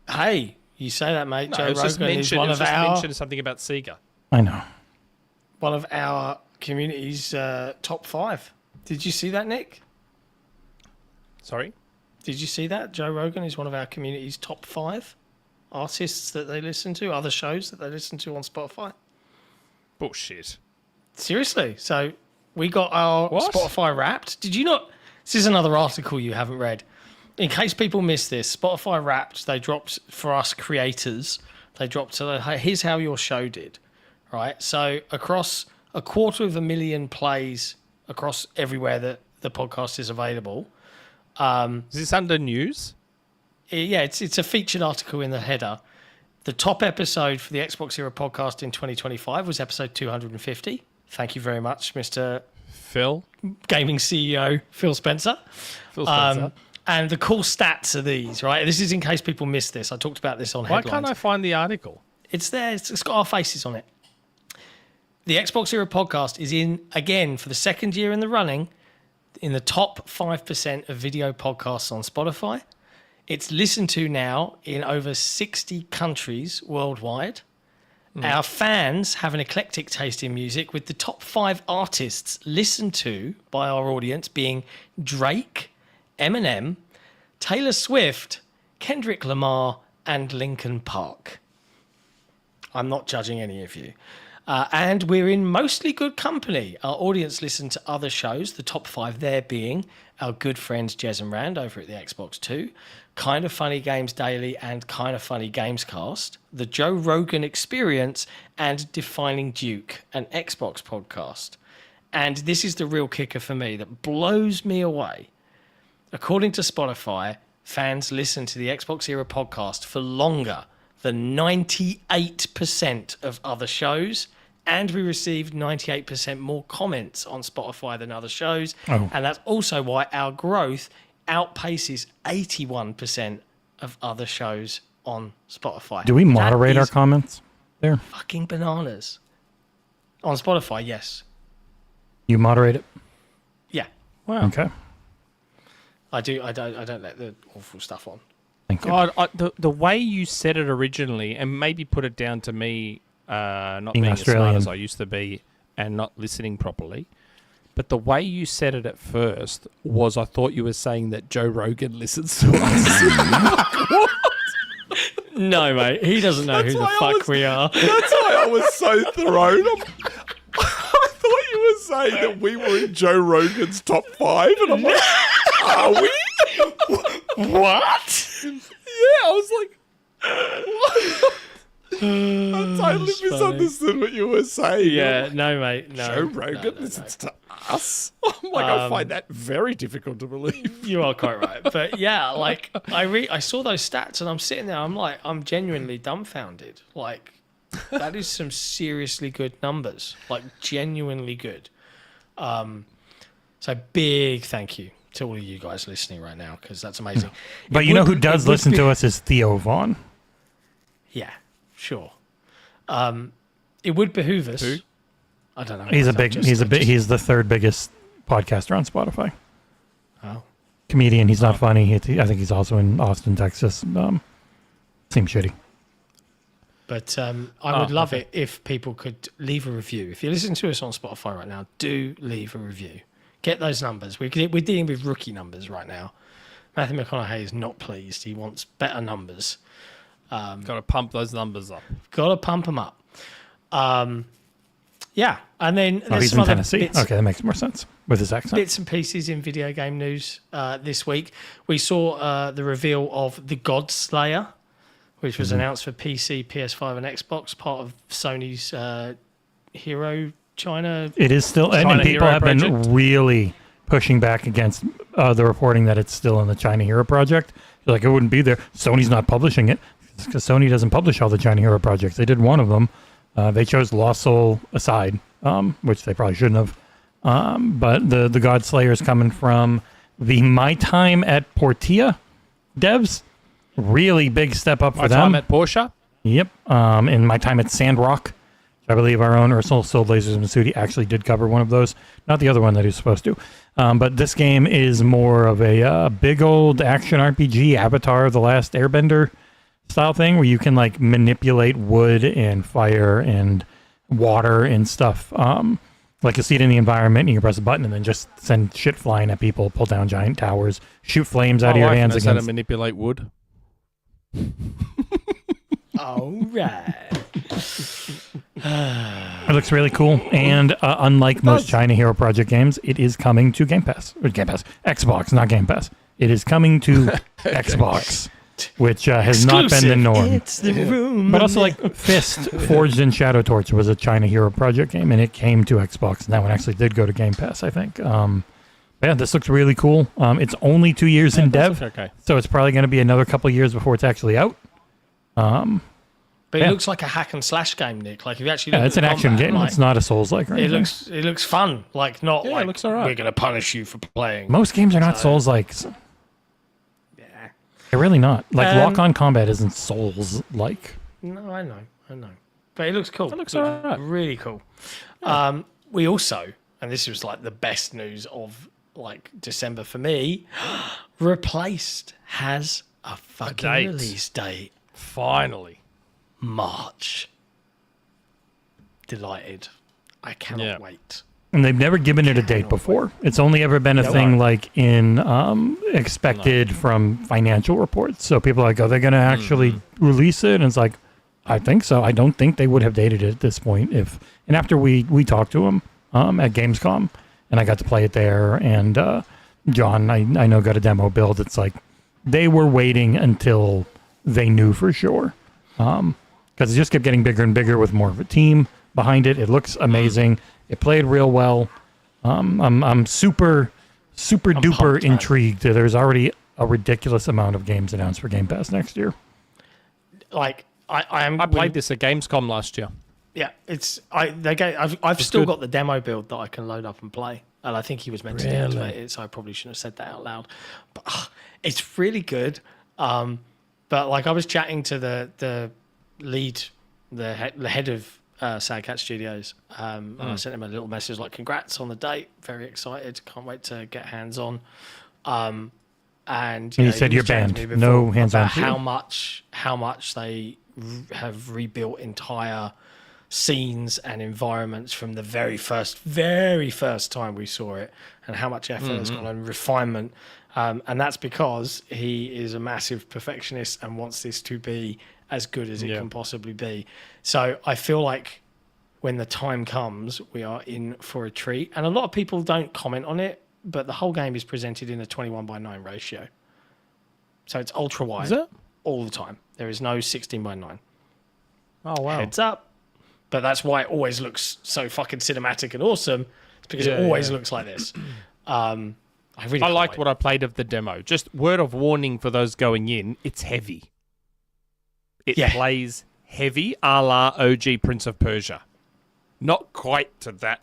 Hey, you say that, mate. No, Joe it was just Rogan is mentioned, one of our mentioned something about Sega. I know. Community's top 5. Did you see that, Nick? Sorry? Did you see that? Joe Rogan is one of our community's top 5 artists that they listen to, other shows that they listen to on Spotify. Bullshit. Seriously. So we got our What? Spotify Wrapped. Did you not? This is another article you haven't read. In case people missed this, Spotify Wrapped, they dropped for us creators. They dropped, so here's how your show did, right? So across 250,000 plays across everywhere that the podcast is available. Is this under news? Yeah, it's a featured article in the header. The top episode for the XboxEra podcast in 2025 was episode 250. Thank you very much, Mr. Phil? Gaming CEO Phil Spencer. Phil Spencer. And the cool stats are these, right? This is in case people missed this. I talked about this on Why headlines. can't I find the article? It's there. It's got our faces on it. The XboxEra podcast is in, again, for the second year in the running, in the top 5% of video podcasts on Spotify. It's listened to now in over 60 countries worldwide. Our fans have an eclectic taste in music, with the top 5 artists listened to by our audience being Drake, Eminem, Taylor Swift, Kendrick Lamar, and Linkin Park. I'm not judging any of you. And we're in mostly good company. Our audience listen to other shows, the top 5 there being our good friends Jez and Rand over at the Xbox 2, Kind of Funny Games Daily and Kind of Funny Gamescast, the Joe Rogan Experience, and Defining Duke, an Xbox podcast. And this is the real kicker for me that blows me away. According to Spotify, fans listen to the XboxEra podcast for longer than 98% of other shows, and we received 98% more comments on Spotify than other shows. Oh. And that's also why our growth outpaces 81% of other shows on Spotify. Do we moderate That our is comments there? fucking bananas. On Spotify, yes. You moderate it? Yeah, Wow. Okay. I do. I don't let the awful stuff on. Thank you. God, the way you said it originally, and maybe put it down to me not being as smart Australian. as I used to be and not listening properly, but the way you said it at first was I thought you were saying that Joe Rogan listens to us. No, mate. He doesn't know who the fuck we are. That's why I was so thrown. I thought you were saying that we were in Joe Rogan's top 5, and I'm like, are we? What? Yeah, I was like, I totally misunderstood what you were saying. Yeah, no, mate. No. Joe Rogan listens to us? I'm like, I find that very difficult to believe. You are quite right. But yeah, like I saw those stats and I'm sitting there, I'm genuinely dumbfounded. Like that is some seriously good numbers. Like genuinely good. So big thank you to all of you guys listening right now, because that's amazing. But you know who does listen to us is Theo Vaughn. Yeah, sure. It would behoove us. Who? I don't know. He's the third biggest podcaster on Spotify. Oh. Comedian. He's not funny. I think he's also in Austin, Texas. Seems shitty. But I would love it if people could leave a review. If you're listening to us on Spotify right now, do leave a review. Get those numbers. We're dealing with rookie numbers right now. Matthew McConaughey is not pleased. He wants better numbers. Got to pump those numbers up. Got to pump them up. Yeah, and then there's he's some in other Tennessee. bits, Okay, that makes more sense with his accent. bits and pieces in video game news this week. We saw the reveal of the God Slayer, which was announced for PC, PS5, and Xbox, part of Sony's Hero China. It is still, and people have been really pushing back against the reporting that it's still in the China Hero Project. They're like, it wouldn't be there. Sony's not publishing it because Sony doesn't publish all the China Hero projects. They did one of them. They chose Lost Soul aside, which they probably shouldn't have. But the God Slayer is coming from the My Time at Portia devs. Really big step up for them. My Time at Porsche? Yep. And My Time at Sandrock. I believe our own Ursula Soul Lasers Masudi actually did cover one of those. Not the other one that he was supposed to. But this game is more of a big old action RPG, Avatar, The Last Airbender style thing, where you can like manipulate wood and fire and water and stuff. Like you see it in the environment, and you can press a button and then just send shit flying at people, pull down giant towers, shoot flames out of your hands against. How to manipulate wood. All right. It looks really cool, and unlike most China Hero Project games, it is coming to Game Pass. Xbox, not Game Pass. It is coming to Xbox, which has not been the norm. It's the room. But also, like, Fist, Forged in Shadow Torch was a China Hero Project game, and it came to Xbox, and that one actually did go to Game Pass, I think. Yeah, this looks really cool. It's only 2 years in dev, so it's probably going to be another couple years before it's actually out. But it looks like a hack and slash game, Nick. Like if you actually it's an action game. It's not a Souls-like or anything. It looks fun. Like not like it looks all right. We're going to punish you for playing. Most games are not Souls-like. Yeah. They're really not. Like lock-on combat isn't Souls-like. No, I know. But it looks cool. It looks all right. Really cool. Yeah. We also, and this was like the best news of like December for me, Replaced has a fucking release date. Finally. March. Delighted. I cannot wait. And they've never given it a date before. It's only ever been a thing like in expected from financial reports. So people are like, are they going to actually release it? And it's like, I think so. I don't think they would have dated it at this point. And after we talked to them at Gamescom, and I got to play it there, and John, I know, got a demo build. It's like they were waiting until they knew for sure. Because it just kept getting bigger and bigger with more of a team behind it. It looks amazing. It played real well. I'm super duper intrigued. There's already a ridiculous amount of games announced for Game Pass next year. Like I played this at Gamescom last year. Yeah, I've still got the demo build that I can load up and play, and I think he was meant to deactivate it, so I probably shouldn't have said that out loud. But it's really good. But like I was chatting to the lead, the head of Sad Cat Studios, and I sent him a little message like, "Congrats on the date! Very excited! Can't wait to get hands on." And he said you're banned. No hands on. How much they have rebuilt entire scenes and environments from the very first time we saw it, and how much effort has gone and refinement. And that's because he is a massive perfectionist and wants this to be as good as it can possibly be. So I feel like when the time comes, we are in for a treat. And a lot of people don't comment on it, but the whole game is presented in a 21:9 ratio. So it's ultra wide all the time. There is no 16:9. Oh, wow. Heads up. But that's why it always looks so fucking cinematic and awesome. It's because it always looks like this. I liked what I played of the demo. Just word of warning for those going in, it's heavy. It plays heavy a la OG Prince of Persia. Not quite to that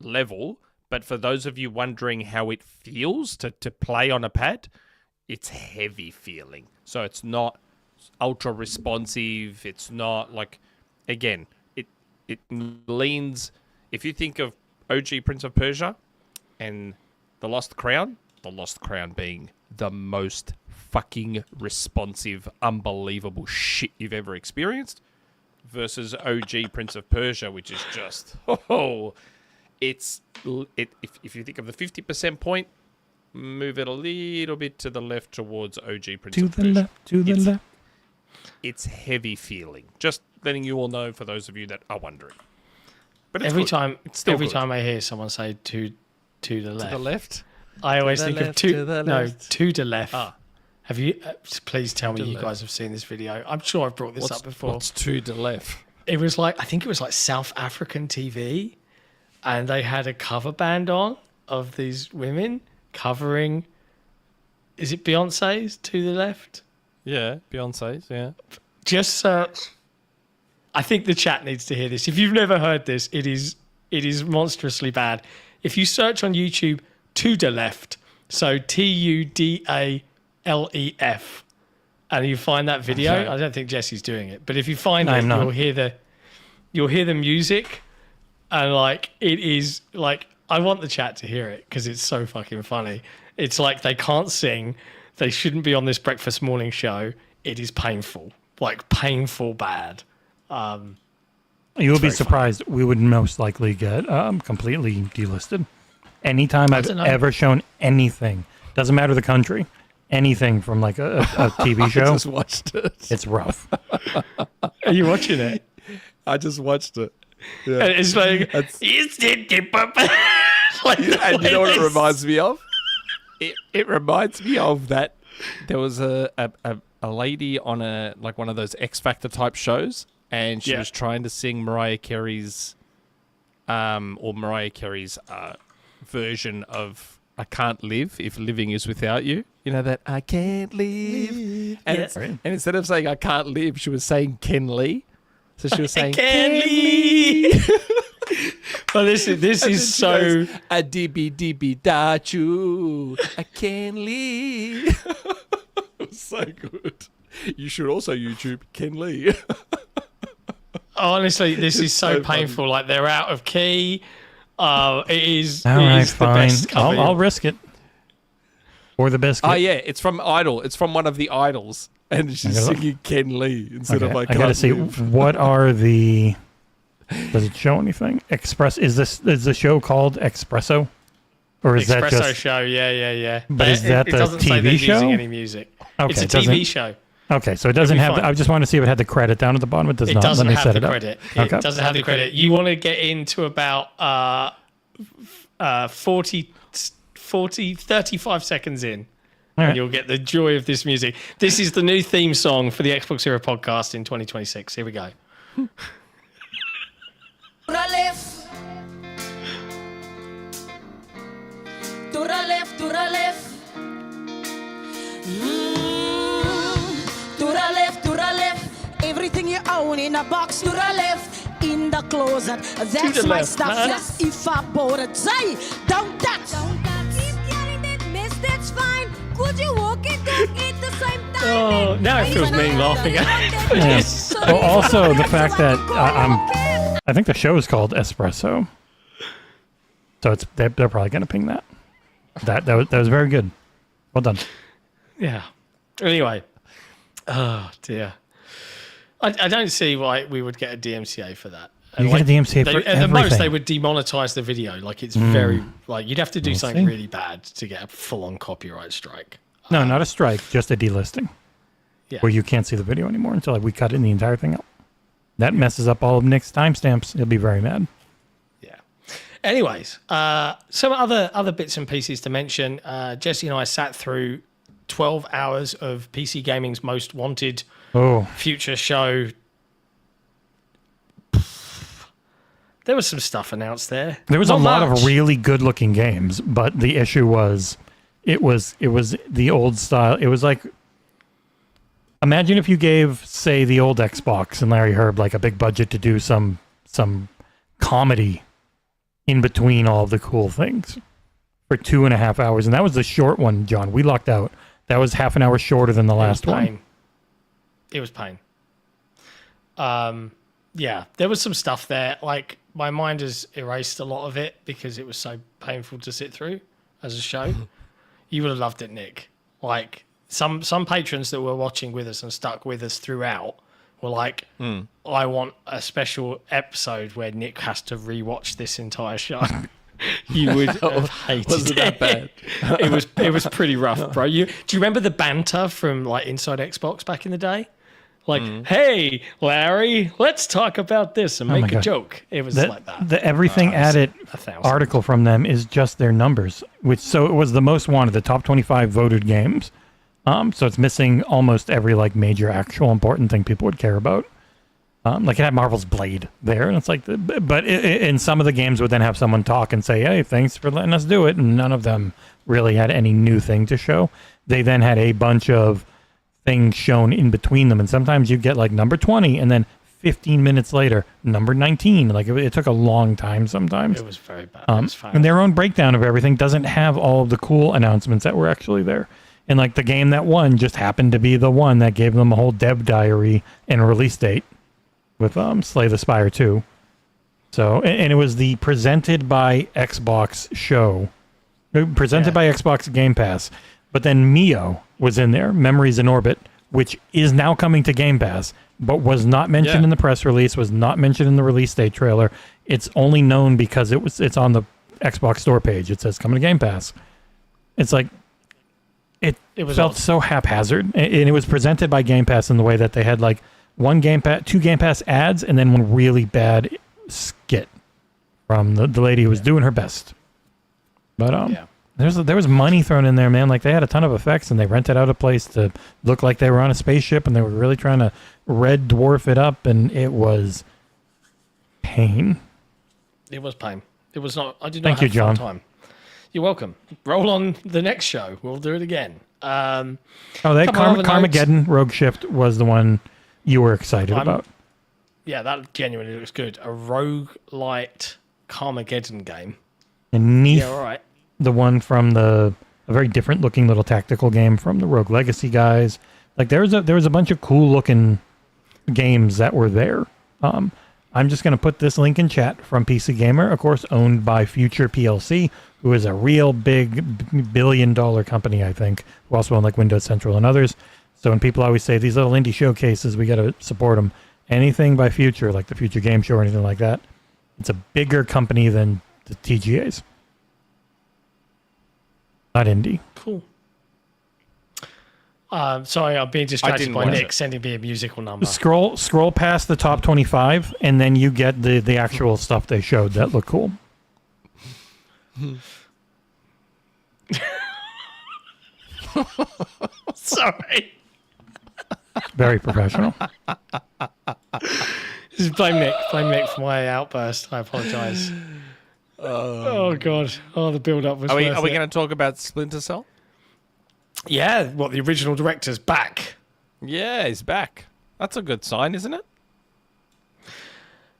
level, but for those of you wondering how it feels to play on a pad, it's heavy feeling. So it's not ultra responsive. It's not like, again, it leans, if you think of OG Prince of Persia and The Lost Crown being the most fucking responsive, unbelievable shit you've ever experienced, versus OG Prince of Persia, which is just, if you think of the 50% point, move it a little bit to the left towards OG Prince of Persia. To the left. It's heavy feeling. Just letting you all know for those of you that are wondering. But every good. time Good. I hear someone say to the left. To the left? I always think of to the left. Ah. Have you? Please tell me you guys have seen this video. I'm sure I've brought this up before. What's to the left? It was like, I think it was like South African TV, and they had a cover band on of these women covering. Is it Beyonce's To the Left? Yeah, Beyonce's. Yeah. Just search. I think the chat needs to hear this. If you've never heard this, it is monstrously bad. If you search on YouTube To the Left, so TUDALEF, and you find that video, Okay. I don't think Jesse's doing it, but if you find it, you'll hear the music, and like it is like, I want the chat to hear it because it's so fucking funny. It's like they can't sing, they shouldn't be on this breakfast morning show. It is painful, like painful bad. You will be surprised. We would most likely get completely delisted. Anytime I've ever shown anything, doesn't matter the country, anything from like a TV show. I just watched it. It's rough. Are you watching it? I just watched it. Yeah. And it's like, like And you know what it reminds me of? It reminds me of that there was a lady on one of those X Factor type shows, and she was trying to sing Mariah Carey's version of I Can't Live If Living Is Without You. You know that I can't live. And instead of saying I can't live, she was saying Ken Lee. So she was saying Ken Lee. Well, this is so goes, a dibby dibby dachu. I can't live. It was so good. You should also YouTube Ken Lee. honestly, this is so painful. Like they're out of key. It is. All it right, is the fine. best cover. I'll risk it. Or the biscuit. Oh yeah, it's from Idol. It's from one of the idols, and she's singing Ken Lee instead of like. I gotta see what are the. Does it show anything? Is the show called Espresso? Or is that Espresso just show? Yeah. But is that it the doesn't say TV they're show? using any music. Okay, it's a it doesn't- TV show. Okay, so it doesn't have. fine. I just want to see if it had the credit down at the bottom. It does It not. doesn't Let me have set the it up. credit. Okay. It doesn't have the credit. You want to get into about 35 seconds in. All right. And you'll get the joy of this music. This is the new theme song for the XboxEra podcast in 2026. Here we go. To the left. To the left, to the left. To the left, to the left. Everything you own in a box to the left. In the closet. That's the my left, stuff. huh? Yes, if I bought it. Say, don't touch. Don't touch. Keep getting that mess, that's fine. Could you walk and talk at the same time? Oh, now it feels mean laughing at it. Yeah. It's so- Well, also the fact that I think the show is called Espresso, so they're probably gonna ping that. That was very good. Well done. Yeah. Anyway. Oh, dear. I don't see why we would get a DMCA for that. You get a DMCA for At the most, everything. they would demonetize the video. Like, it's very... Like, you'd have to do We'll something see. really bad to get a full-on copyright strike. No, not a strike, just a delisting, Yeah. where you can't see the video anymore until we cut in the entire thing out. That messes up all of Nick's timestamps. He'll be very mad. Yeah. Anyways, some other bits and pieces to mention. Jesse and I sat through 12 hours of PC Gaming's Most Wanted Oh, future show There was some stuff announced there. There was Not a lot much. of really good-looking games, but the issue was, it was the old style. It was like, imagine if you gave, say, the old Xbox and Larry Herb like a big budget to do some comedy in between all the cool things for 2.5 hours, and that was the short one, John. We lucked out. That was half an hour shorter than the last one. It was pain. Yeah, there was some stuff there. Like, my mind has erased a lot of it because it was so painful to sit through as a show. You would have loved it, Nick. Like, some patrons that were watching with us and stuck with us throughout were like, I want a special episode where Nick has to rewatch this entire show. You would have hated Wasn't it. that bad? It was pretty rough, bro. Do you remember the banter from like Inside Xbox back in the day? Like, hey, Larry, let's talk about this and make a God. joke. It was like that. The everything added 1,000. article from them is just their numbers, so it was the most wanted, the top 25 voted games. So it's missing almost every like major actual important thing people would care about. Like it had Marvel's Blade there, and it's like, but in some of the games would then have someone talk and say, "Hey, thanks for letting us do it," and none of them really had any new thing to show. They then had a bunch of things shown in between them, and sometimes you get like number 20, and then 15 minutes later, number 19. Like it took a long time sometimes. It was very bad. It was fine. And their own breakdown of everything doesn't have all of the cool announcements that were actually there. And like the game that won just happened to be the one that gave them a whole dev diary and a release date with Slay the Spire 2. So, and it was the presented by Xbox show, presented by Xbox Game Pass. But then Mio was in there, Memories in Orbit, which is now coming to Game Pass, but was not mentioned in the press release, was not mentioned in the release date trailer. It's only known because it's on the Xbox store page. It says coming to Game Pass. It's like, it felt so haphazard, and it was presented by Game Pass in the way that they had like two Game Pass ads and then one really bad skit from the lady who was doing her best. But there was money thrown in there, man. Like they had a ton of effects, and they rented out a place to look like they were on a spaceship, and they were really trying to red dwarf it up, and it was pain. It was pain. It was not. I did not Thank you, have a fun John. time. You're welcome. Roll on the next show. We'll do it again. That couple other Carmageddon Rogue Shift was the one you were excited about. Yeah, that genuinely looks good. A roguelite Carmageddon game. And Neath, Yeah, all right. the one from a very different looking little tactical game from the Rogue Legacy guys. Like there was a bunch of cool looking games that were there. I'm just going to put this link in chat from PC Gamer, of course, owned by Future PLC, who is a real big billion-dollar company, I think, who also own like Windows Central and others. So when people always say these little indie showcases, we got to support them. Anything by Future, like the Future Game Show or anything like that, it's a bigger company than the TGAs. Not indie. Cool. Sorry, I'm being distracted by Nick sending me a musical number. Scroll past the top 25, and then you get the actual stuff they showed that looked cool. Sorry. Very professional. Just blame Nick. Blame Nick for my outburst. I apologise. Oh, God. Oh, the build-up was Are we worth it. going to talk about Splinter Cell? Yeah, the original director's back. Yeah, he's back. That's a good sign, isn't it?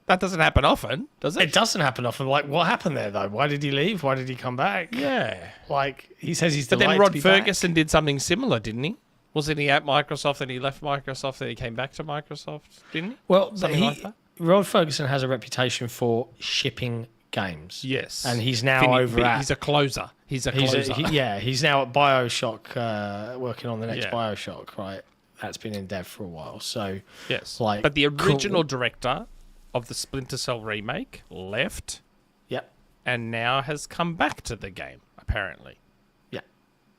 That doesn't happen often, does it? It doesn't happen often. Like, what happened there, though? Why did he leave? Why did he come back? Yeah. Like, he says he's But delighted then to Rod be Ferguson did something similar, didn't he? Wasn't he at Microsoft, then he left Microsoft, then he came back to Microsoft, didn't he? Well, Something like that? Rod Ferguson has a reputation for shipping games. Yes. And he's now over at... He's a closer. He's now at BioShock, working on the next Yeah. BioShock, right? That's been in dev for a while, so... Yes. Like, but the original cool. director of the Splinter Cell remake left Yep. and now has come back to the game, apparently. Yeah.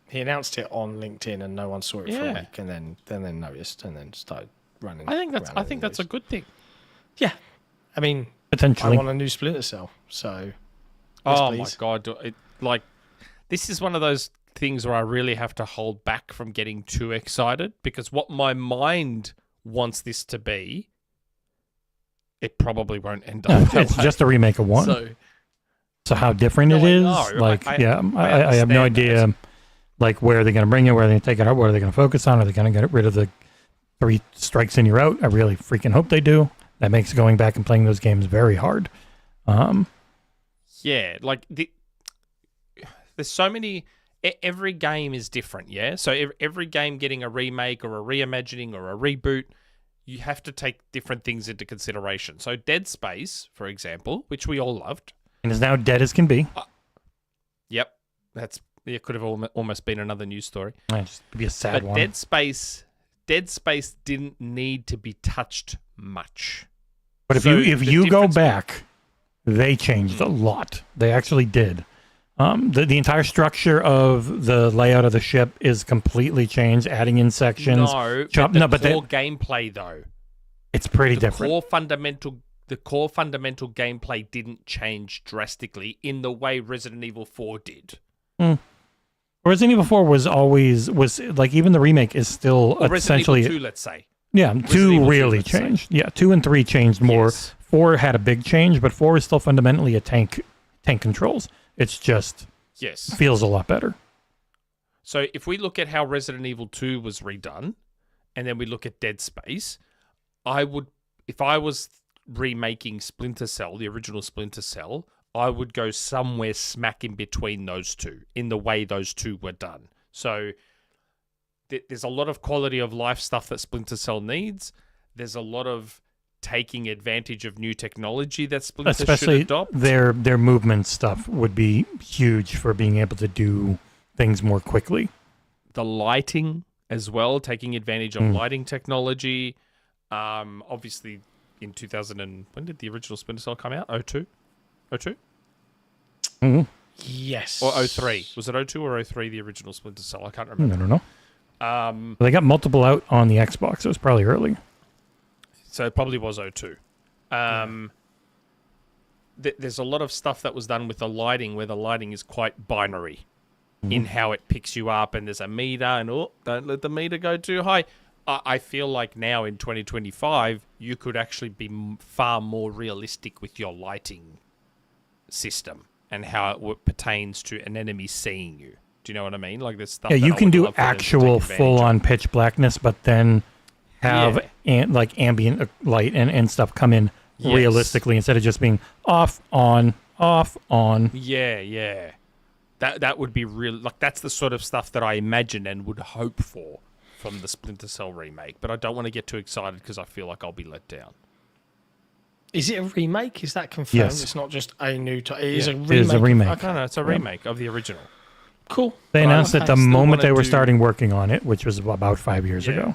He announced it on LinkedIn and no one saw it for a Yeah. week and then noticed and then started running. I think that's a news. good thing. Yeah. I mean, Potentially. I want a new Splinter Cell, so... Yes, Oh please. my god! This is one of those things where I really have to hold back from getting too excited because what my mind wants this to be it probably won't end up. that It's way. just a remake of one. So how different it is, I have no idea, like where are they going to bring it, where are they going to take it out, what are they going to focus on, are they going to get rid of the 3 strikes and you're out? I really freaking hope they do. That makes going back and playing those games very hard. Yeah, like there's so many. Every game is different, yeah. So every game getting a remake or a reimagining or a reboot, you have to take different things into consideration. So Dead Space, for example, which we all loved, And is now dead as can be. Yep, it could have almost been another news story. Just be a sad But one. Dead Space didn't need to be touched much. But if you go back, they changed a lot. They actually did. The entire structure of the layout of the ship is completely changed, adding in sections. No, but core gameplay though. It's pretty different. The core fundamental gameplay didn't change drastically in the way Resident Evil 4 did. Resident Evil 4 was like, even the remake is still essentially Resident Evil 2, let's say. Yeah, Resident 2 Evil really 2, changed. Yeah, 2 and 3 changed more. Yes. 4 had a big change, but 4 is still fundamentally a tank controls. It's just feels a lot better. So if we look at how Resident Evil 2 was redone, and then we look at Dead Space, if I was remaking Splinter Cell, the original Splinter Cell, I would go somewhere smack in between those two in the way those two were done. So there's a lot of quality of life stuff that Splinter Cell needs. There's a lot of taking advantage of new technology that Splinter should adopt. Their movement stuff would be huge for being able to do things more quickly. The lighting as well, taking advantage of lighting technology. Obviously, in 2000 when did the original Splinter Cell come out? 02? 02? Mm-hmm. Yes. Or 03? Was it 02 or 03, the original Splinter Cell? I can't remember. I don't know. They got multiple out on the Xbox. It was probably early. So it probably was 02. There's a lot of stuff that was done with the lighting where the lighting is quite binary in how it picks you up, and there's a meter, and don't let the meter go too high. I feel like now in 2025, you could actually be far more realistic with your lighting system and how it pertains to an enemy seeing you. Do you know what I mean? Like, there's stuff. Yeah, that you I can would do love for them to actual take advantage full-on of. pitch blackness, but then have like ambient light and stuff come in realistically instead of just being off, on, off, on. Yeah. That would be real. Like, that's the sort of stuff that I imagine and would hope for from the Splinter Cell remake. But I don't want to get too excited because I feel like I'll be let down. Is it a remake? Is that confirmed? Yes. It's not just a new. It is a remake. It is a remake. I don't know. It's a remake of the original. Cool. They But announced it the still moment wanna they were do- starting working on it, which was about 5 years ago.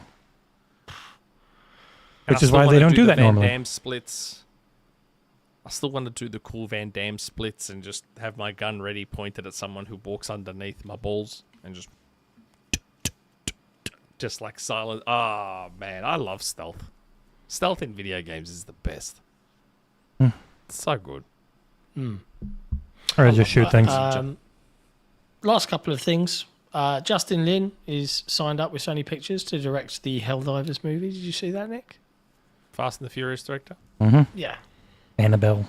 And Which I is still why they wanna don't do the that Van normally. Damme splits. I still want to do the cool Van Damme splits and just have my gun ready, pointed at someone who walks underneath my balls, and just like silent. Ah, man, I love stealth. Stealth in video games is the best. It's so good. Or just shoot things. Last couple of things. Justin Lin is signed up with Sony Pictures to direct the Helldivers movie. Did you see that, Nick? Fast and the Furious director. Yeah. Annabelle.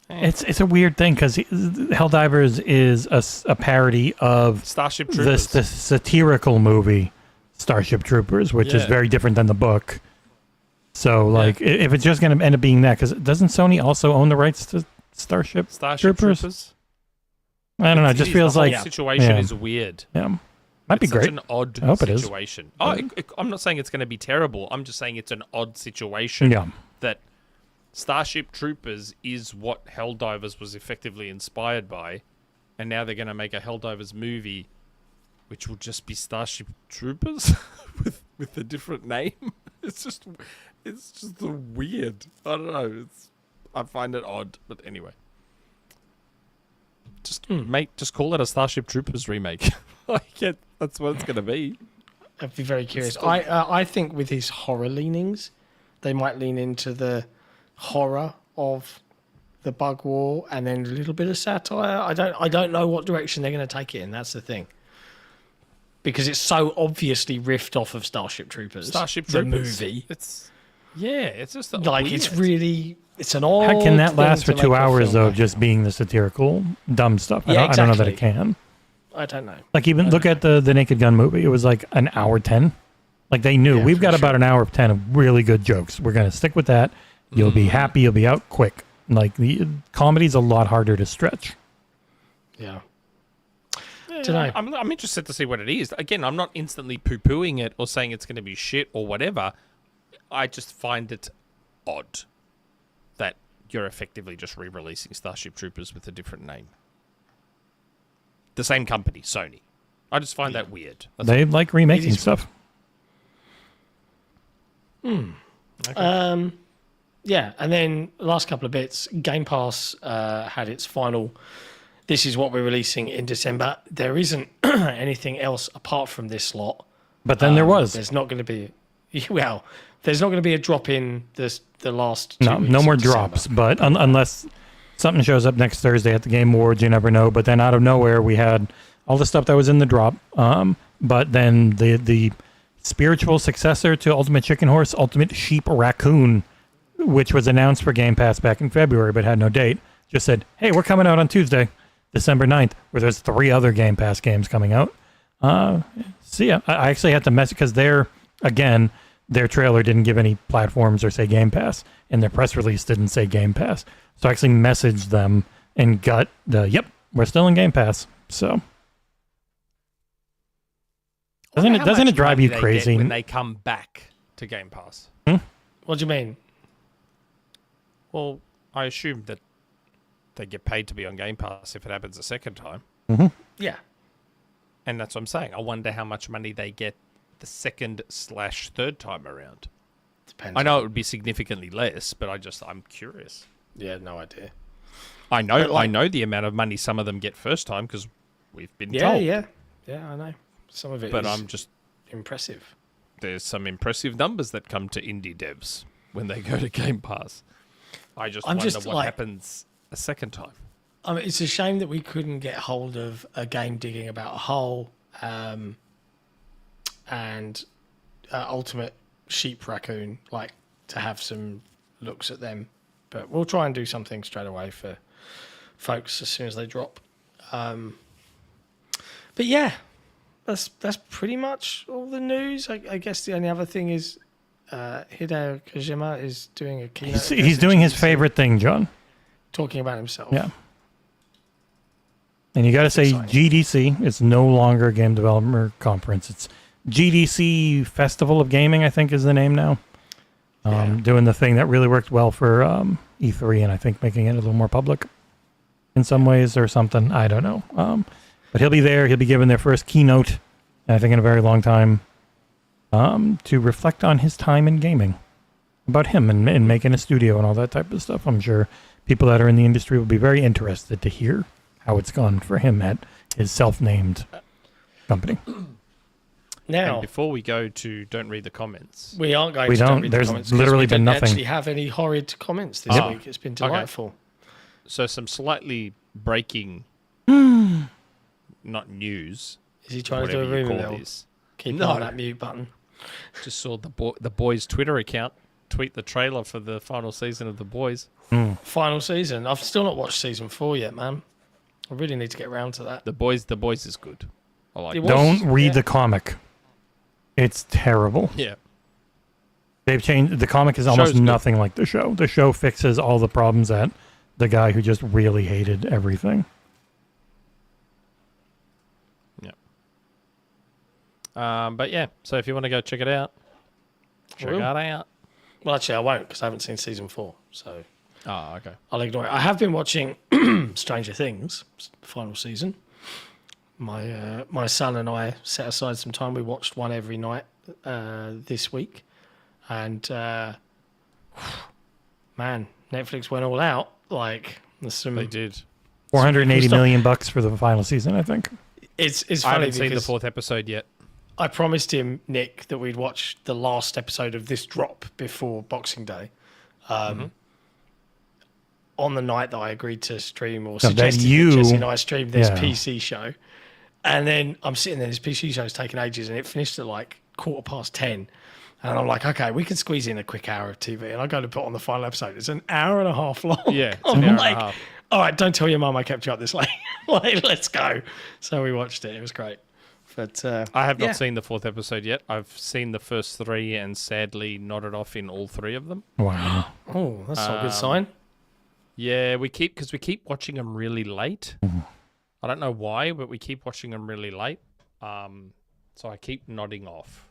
It's a weird thing because Helldivers is a parody of Starship the Troopers. satirical movie Starship Troopers, which is Yeah. very different than the book. So, like, if it's just going to end up being that, because doesn't Sony also own the rights to Starship Troopers? I don't know. It just feels the whole like situation is weird. Yeah, might be It's great. such an odd I hope it is. situation. I'm not saying it's going to be terrible. I'm just saying it's an odd situation. Yeah. That Starship Troopers is what Helldivers was effectively inspired by, and now they're going to make a Helldivers movie, which will just be Starship Troopers with a different name. It's just a weird. I don't know. I find it odd, but anyway. Just call it a Starship Troopers remake. That's what it's going to be. I'd be very curious. I think with his horror leanings, they might lean into the horror of the Bug War and then a little bit of satire. I don't know what direction they're going to take it in. That's the thing. Because it's so obviously riffed off of Starship Troopers. Starship the Troopers. movie. Yeah, it's just Like weird. it's an odd. How can that last for thing to 2 make a hours film though? about. Just being the satirical dumb stuff. Yeah, I don't know that it exactly. can. I don't know. Like even look at the Naked Gun movie. It was like an hour 10. Like they knew Yeah, we've for got sure. about an hour of 10 of really good jokes. We're gonna stick with that. You'll be happy. You'll be out quick. Like the comedy's a lot harder to stretch. Yeah. Yeah, Dunno. I'm interested to see what it is. Again, I'm not instantly poo-pooing it or saying it's going to be shit or whatever. I just find it odd that you're effectively just re-releasing Starship Troopers with a different name. The same company, Sony. I just find that weird. That's They like remaking is- stuff. Yeah, and then the last couple of bits, Game Pass had its final. This is what we're releasing in December. There isn't anything else apart from this slot. But then there was There's not going to be. Well, there's not going to be a drop in the last. 2 no weeks more of December. drops. But unless something shows up next Thursday at the Game Awards, you never know. But then out of nowhere, we had all the stuff that was in the drop. But then the spiritual successor to Ultimate Chicken Horse, Ultimate Sheep Raccoon, which was announced for Game Pass back in February but had no date, just said, hey, we're coming out on Tuesday, December 9th, where there's 3 other Game Pass games coming out. So yeah, I actually had to message because their trailer didn't give any platforms or say Game Pass, and their press release didn't say Game Pass. So I actually messaged them and got yep, we're still in Game Pass. So doesn't it drive you crazy when they come back to Game Pass? What do you mean? Well, I assume that they get paid to be on Game Pass if it happens a second time. Yeah. And that's what I'm saying. I wonder how much money they get the second/third time around. Depends. I know it would be significantly less, but I'm curious. Yeah, no idea. I know But, like- I know the amount of money some of them get first time because we've been Yeah, told. yeah, I know. Some of it But is I'm just impressive. there's some impressive numbers that come to indie devs when they go to Game Pass. I just I'm wonder just, what like- happens a second time. I mean, it's a shame that we couldn't get hold of a game digging about a hole and Ultimate Sheep Raccoon, like to have some looks at them. But we'll try and do something straight away for folks as soon as they drop. But yeah, that's pretty much all the news. I guess the only other thing is Hideo Kojima is doing a keynote. he's doing his favorite thing, John. talking about himself. Yeah. And you got to say exciting. GDC. It's no longer a game developer conference. It's GDC Festival of Gaming, I think is the name now. Doing the thing that really worked well for E3 and I think making it a little more public in some ways or something. I don't know. But he'll be there. He'll be giving their first keynote, I think in a very long time, to reflect on his time in gaming, about him and making a studio and all that type of stuff. I'm sure people that are in the industry will be very interested to hear how it's gone for him at his self-named company. Now, And before we go to don't read the comments, we aren't going We to don't. read the There's comments 'cause literally we been didn't nothing. actually have any horrid comments this week. It's been delightful. so some slightly breaking, not news. Is he trying to do a whatever you rumor call mill? this. Keep No. on that mute button. Just saw the boys' Twitter account tweet the trailer for the final season of The Boys. Final season. I've still not watched season 4 yet, man. I really need to get around to that. The Boys is good. I like It it. was- Don't read yeah. the comic. It's terrible. Yeah. They've changed. The comic is almost Show's good. nothing like the show. The show fixes all the problems that the guy who just really hated everything. But yeah, so if you want to go check it out, check Will. it out. Well, actually, I won't because I haven't seen season 4. So Oh, okay. I'll ignore it. I have been watching Stranger Things, final season. My son and I set aside some time. We watched one every night this week. And, man, Netflix went all out. Like, there's some... They did. 480 stuff. million bucks for the final season, I think. It's I funny haven't seen the because 4th episode yet. I promised him, Nick, that we'd watch the last episode of this drop before Boxing Day. On the night that I agreed to stream or that suggested that you- Jesse and I stream this Yeah. PC show. And then I'm sitting there, this PC show's taking ages, and it finished at like 10:15. And I'm like, okay, we can squeeze in a quick hour of TV. And I go to put on the final episode. It's an hour and a half long. Yeah, it's I'm an hour and a like, half. all right, don't tell your mum I kept you up this late. Like, let's go. So we watched it. It was great. But I have not seen the 4th episode yet. I've seen the first 3 and sadly nodded off in all 3 of them. Wow. Oh, that's not a good sign. Yeah, we keep watching them really late. I don't know why, but we keep watching them really late. So I keep nodding off.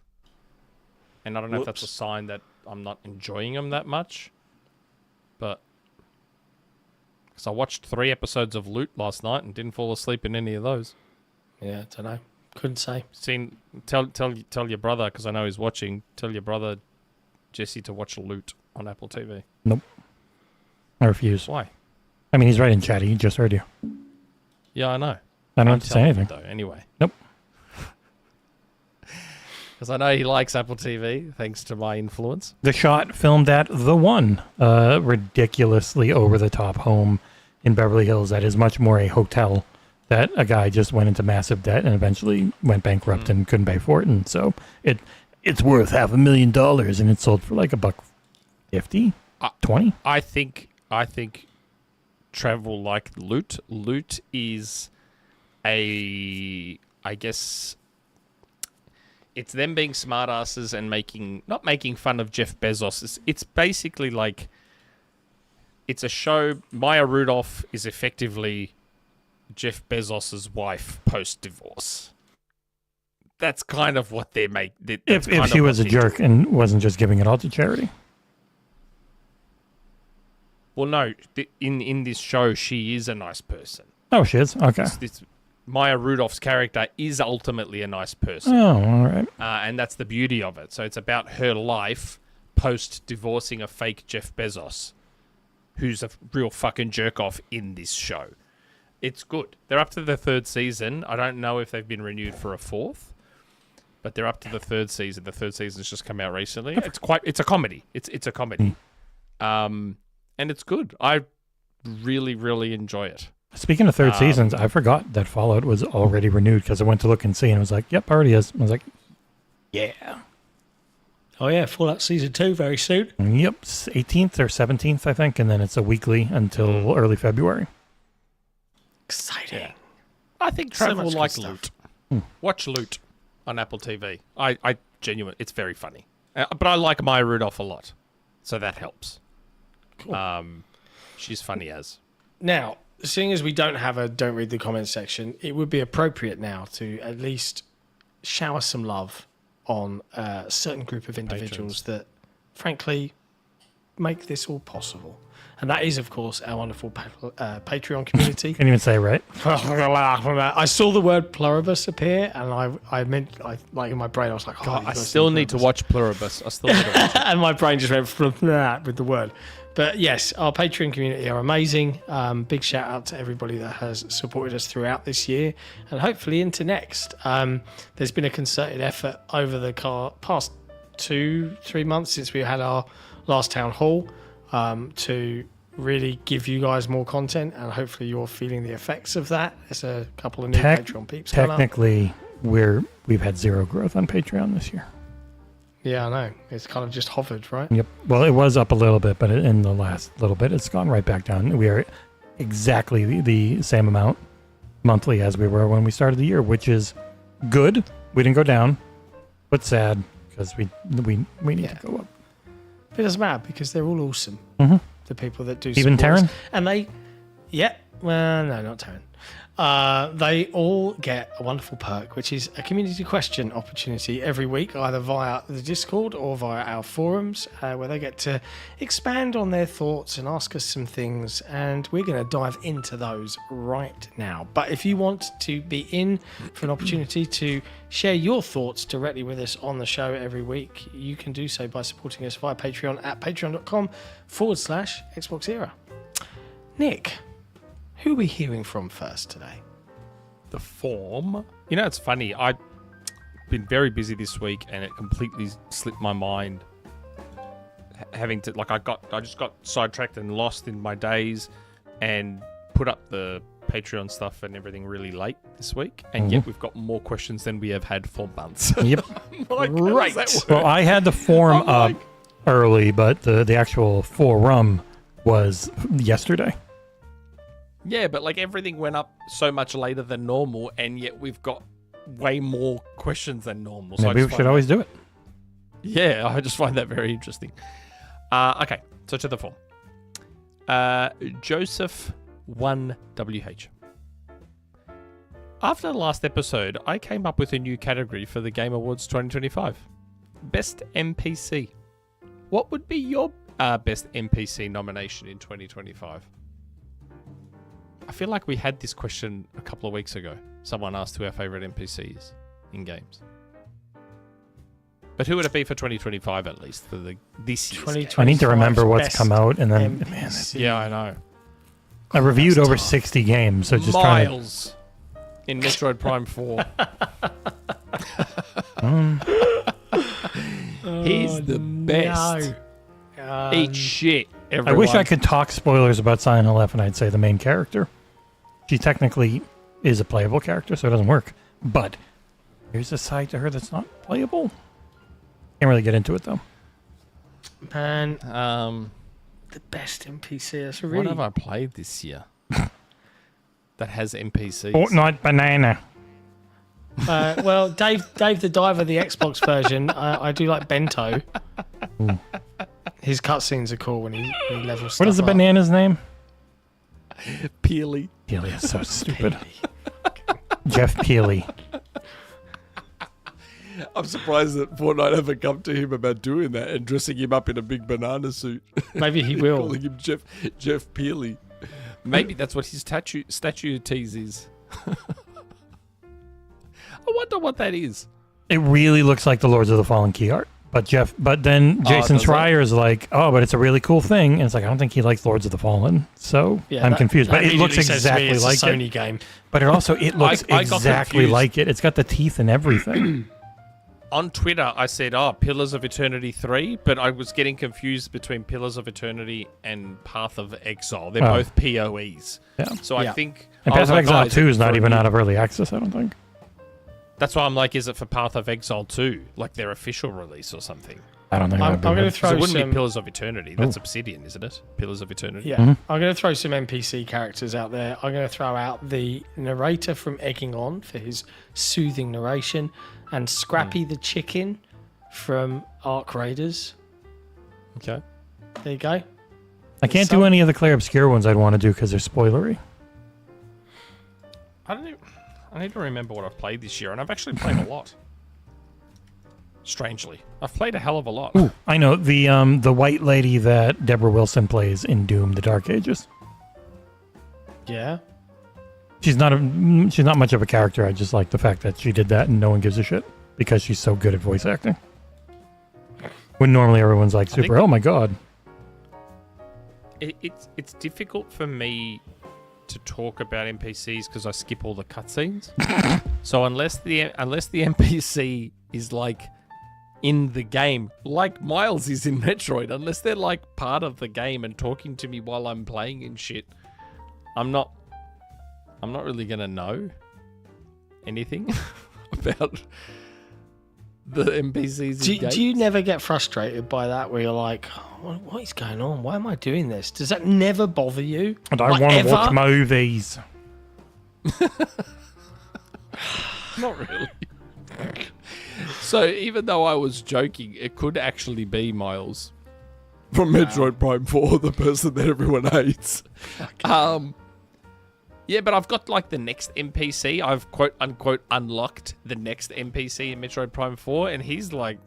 And I don't know if that's a sign that I'm not enjoying them that much. But because I watched 3 episodes of Loot last night and didn't fall asleep in any of those. Yeah, I don't know. Couldn't say. Tell your brother, because I know he's watching. Tell your brother Jesse to watch Loot on Apple TV. Nope. I refuse. Why? I mean, he's right in chat. He just heard you. Yeah, I know. I don't have to say anything. Though, anyway. Nope. Because I know he likes Apple TV, thanks to my influence. The shot filmed at The One, ridiculously over-the-top home in Beverly Hills that is much more a hotel that a guy just went into massive debt and eventually went bankrupt and couldn't pay for it. And so it's worth $500,000 and it sold for like $150, $20. I think travel like Loot. Loot is I guess it's them being smartasses and not making fun of Jeff Bezos. It's basically like it's a show. Maya Rudolph is effectively Jeff Bezos's wife post-divorce. That's kind of what they make. If she was a jerk and wasn't just giving it all to charity. Well, no. In this show, she is a nice person. Oh, she is? Okay. Maya Rudolph's character is ultimately a nice person. Oh, all right. And that's the beauty of it. So it's about her life post-divorcing a fake Jeff Bezos, who's a real fucking jerk-off in this show. It's good. They're up to the 3rd season. I don't know if they've been renewed for a 4th, but they're up to the 3rd season. The 3rd season's just come out recently. It's a comedy. It's a comedy. And it's good. I really, really enjoy it. Speaking of 3rd seasons, I forgot that Fallout was already renewed because I went to look and see and it was like, yep, already is. I was like, yeah. Oh, yeah, Fallout Season 2 very soon. Yep, 18th or 17th, I think, and then it's a weekly until early February. Exciting. Yeah. I think travel much like good Loot. stuff. Watch Loot on Apple TV. I genuine. It's very funny. But I like Maya Rudolph a lot, so that helps. Cool. She's funny as. Now, seeing as we don't have a don't read the comments section, it would be appropriate now to at least shower some love on a certain group of individuals that, frankly, make this all possible. And that is, of course, our wonderful Patreon community. Can't even say it right. I saw the word pluribus appear, and I meant, like in my brain, I was like, oh, God, I still need to watch Pluribus. I still need to watch it. And my brain just went from that with the word. But yes, our Patreon community are amazing. Big shout out to everybody that has supported us throughout this year and hopefully into next. There's been a concerted effort over the past 2-3 months since we had our last town hall to really give you guys more content, and hopefully you're feeling the effects of that. There's a couple of new Patreon peeps coming up. Technically, we've had 0 growth on Patreon this year. Yeah, I know. It's kind of just hovered, right? Yep. Well, it was up a little bit, but in the last little bit, it's gone right back down. We are exactly the same amount monthly as we were when we started the year, which is good. We didn't go down, but sad because we need to go up. But it doesn't matter because they're all awesome. Mm-hmm. The people that do even support us. Taryn? And they, well, no, not Taryn. They all get a wonderful perk, which is a community question opportunity every week, either via the Discord or via our forums, where they get to expand on their thoughts and ask us some things, and we're going to dive into those right now. But if you want to be in for an opportunity to share your thoughts directly with us on the show every week, you can do so by supporting us via Patreon at patreon.com/XboxEra. Nick, who are we hearing from first today? The form. You know, it's funny. I've been very busy this week, and it completely slipped my mind. Having to I just got sidetracked and lost in my days, and put up the Patreon stuff and everything really late this week, and yet we've got more questions than we have had for months. Yep. Like, how does that work? Well, I had the forum up early, but the actual forum was yesterday. Yeah, but like everything went up so much later than normal, and yet we've got way more questions than normal. So Maybe we should always do it. Yeah, I just find that very interesting. Okay, so to the form. Joseph 1WH. After the last episode, I came up with a new category for the Game Awards 2025. Best NPC. What would be your best NPC nomination in 2025? I feel like we had this question a couple of weeks ago. Someone asked who our favourite NPC is in games. But who would it be for 2025 at least, for this year? I need to remember what's come out, and then... Yeah, I know. I reviewed over 60 games, so just trying to... Miles in Metroid Prime 4. He's the best. Eat shit, everyone. I wish I could talk spoilers about Silent Hill F, and I'd say the main character. She technically is a playable character, so it doesn't work. But there's a side to her that's not playable. Can't really get into it, though. Man, the best NPC. That's really... What have I played this year that has NPCs? Fortnite Banana. Well, Dave the Diver, the Xbox version, I do like Bento. Ooh. His cutscenes are cool when he levels stuff What is the up. banana's name? Peely. Peely is so stupid. Geoff Peely. I'm surprised that Fortnite ever come to him about doing that and dressing him up in a big banana suit. Maybe he will. Calling him Geoff Peely. Maybe that's what his statue tease is. I wonder what that is. It really looks like the Lords of the Fallen key art. But then Jason Schreier is like, but it's a really cool thing. And it's like, I don't think he likes Lords of the Fallen. So I'm confused. But it looks exactly like it's a Sony it. game. But it also, it looks exactly like it. It's got the teeth and everything. On Twitter, I said, Pillars of Eternity 3, but I was getting confused between Pillars of Eternity and Path of Exile. They're both PoEs. Yeah. So I think... And Path of Exile 2 is not even out of early access, I don't think. That's why I'm like, is it for Path of Exile 2? Like their official release or something? I don't think I'm going to throw it wouldn't be Pillars of Eternity. That's Obsidian, isn't it? Pillars of Eternity. Yeah. I'm going to throw some NPC characters out there. I'm going to throw out the narrator from Egging On for his soothing narration, and Scrappy the Chicken from Ark Raiders. Okay. There you go. I can't do any of the clear obscure ones I'd want to do because they're spoilery. I need to remember what I've played this year, and I've actually played a lot. Strangely, I've played a hell of a lot. Ooh, I know the white lady that Deborah Wilson plays in Doom: The Dark Ages. Yeah. She's not much of a character. I just like the fact that she did that and no one gives a shit because she's so good at voice acting. When normally everyone's like super, oh my god. It's difficult for me to talk about NPCs because I skip all the cutscenes. So unless the NPC is like in the game, like Miles is in Metroid, unless they're like part of the game and talking to me while I'm playing and shit, I'm not really gonna know anything about the NPCs in games. Do you never get frustrated by that where you're like, what is going on? Why am I doing this? Does that never bother you? I don't want to watch movies. Not really. So even though I was joking, it could actually be Miles from Metroid Prime 4, the person that everyone hates. Yeah, but I've got like the next NPC. I've quote unquote unlocked the next NPC in Metroid Prime 4, and he's like,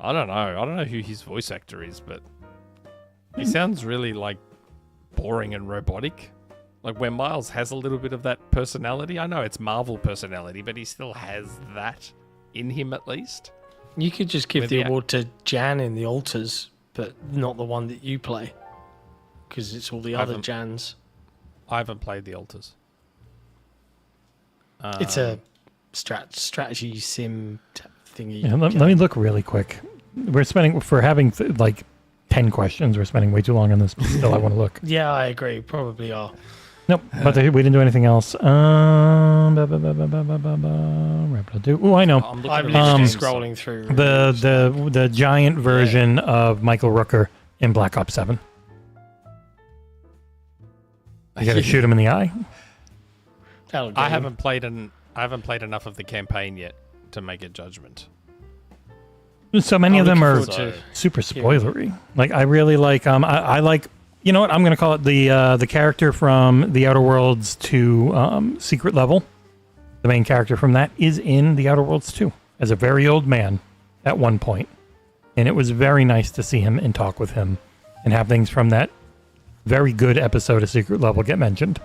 I don't know who his voice actor is, but he sounds really like boring and robotic. Like where Miles has a little bit of that personality. I know it's Marvel personality, but he still has that in him at least. You could just give the award to Jan in the Altars, but not the one that you play, because it's all the other Jans. I haven't played the Altars. It's a strategy sim thingy. Yeah, let me look really quick. We're spending, for having like 10 questions, we're spending way too long on this, but still I want to look. Yeah, I agree. Probably are. Nope, but we didn't do anything else. Oh, I know. I'm looking I'm at literally games. scrolling through. The giant version of Michael Rooker in Black Ops 7. You gotta shoot him in the eye. That'll do. I haven't played enough of the campaign yet to make a judgment. So many of them are looking forward to super spoilery. Like I really like. I like. You know what? I'm gonna call it the character from The Outer Worlds 2 Secret Level. The main character from that is in The Outer Worlds 2 as a very old man at one point, and it was very nice to see him and talk with him and have things from that very good episode of Secret Level get mentioned.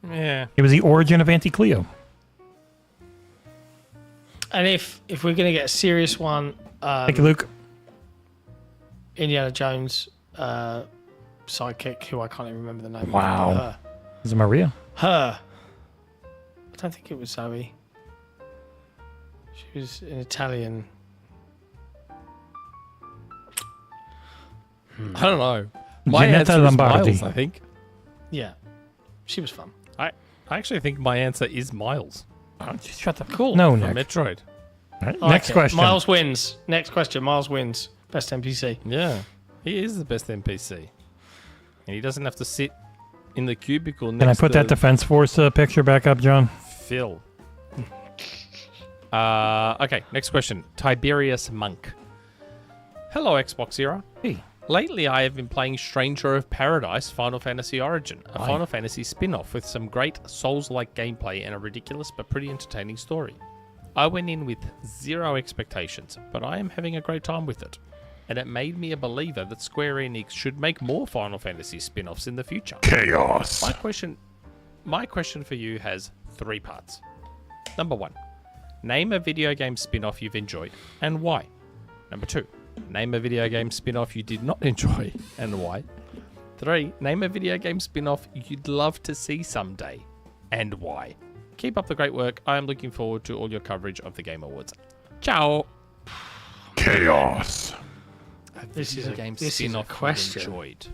Yeah. It was the origin of Auntie Cleo. And if we're gonna get a serious one, Thank you, Luke. Indiana Jones sidekick, who I can't even remember the name. Wow. Of. Is it Maria? Her. I don't think it was Zoe. She was an Italian. I don't know. My Janetta answer is Lombardi. Miles, I think. Yeah, she was fun. I actually think my answer is Miles Just shut the Cool. No, from Nick. Metroid. All right, I next like it. question. Miles wins. Next question. Miles wins. Best NPC. Yeah, he is the best NPC, and he doesn't have to sit in the cubicle next Can I put to that Defense Force picture back up, John? Phil. Okay, next question. TiberiusMonk. Hello, XboxEra. Hey. Lately, I have been playing Stranger of Paradise Final Fantasy Origin, a Final Fantasy spin-off with some great Souls-like gameplay and a ridiculous but pretty entertaining story. I went in with zero expectations, but I am having a great time with it. And it made me a believer that Square Enix should make more Final Fantasy spin-offs in the future. Chaos. My question for you has 3 parts. Number 1, name a video game spin-off you've enjoyed and why. Number 2, name a video game spin-off you did not enjoy and why. 3, name a video game spin-off you'd love to see someday and why. Keep up the great work. I am looking forward to all your coverage of the Game Awards. Ciao. Chaos. This is a game this is a spin-off you question. enjoyed.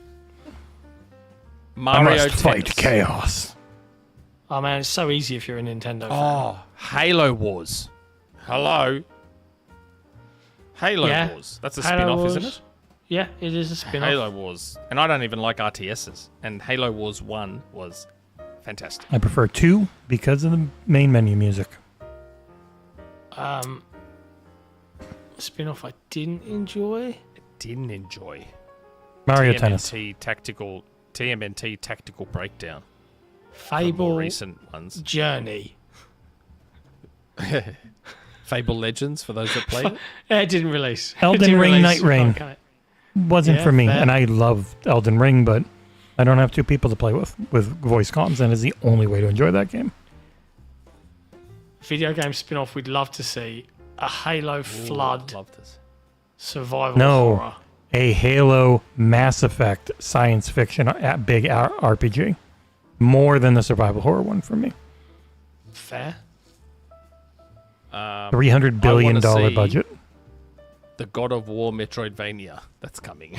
I Mario must fight Tennis. chaos. Oh man, it's so easy if you're a Nintendo fan. Oh, Halo Wars. Hello. Halo Yeah. Wars. That's a Halo spin-off, Wars. isn't it? Yeah, it is a spin-off. Halo Wars. And I don't even like RTSs. And Halo Wars 1 was fantastic. I prefer 2 because of the main menu music. Spin-off I didn't enjoy. Didn't enjoy. Mario Tennis. TMNT Tactical Breakdown. Fable More recent ones. Journey. Fable Legends, for those that play it. It didn't release. It Elden didn't Ring, release. Night Rain. Okay. Wasn't Yeah, for me, fair. and I love Elden Ring, but I don't have 2 people to play with voice comms, and it's the only way to enjoy that game. Video game spin-off we'd love to see. A Halo Flood Love this. survival No. horror. A Halo Mass Effect science fiction big RPG. More than the survival horror one for me. Fair. $300 billion see- budget. The God of War Metroidvania that's coming.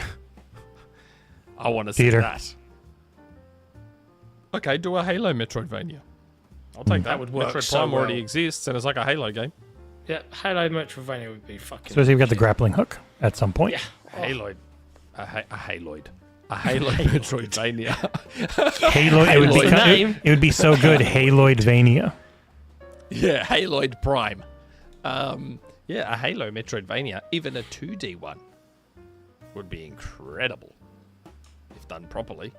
I want to see Peter. that. Okay, do a Halo Metroidvania. I'll take that. That would work Metroid so Prime already well. exists, and it's like a Halo game. Yeah, Halo Metroidvania would be fucking. Especially if you've got the grappling hook at some point. Yeah. Haloid. A Haloid. A Halo Metroidvania. Halo, it would Haloid. be Name. it would be so good. Haloidvania. Yeah, Haloid Prime. Yeah, a Halo Metroidvania, even a 2D one, would be incredible if done properly.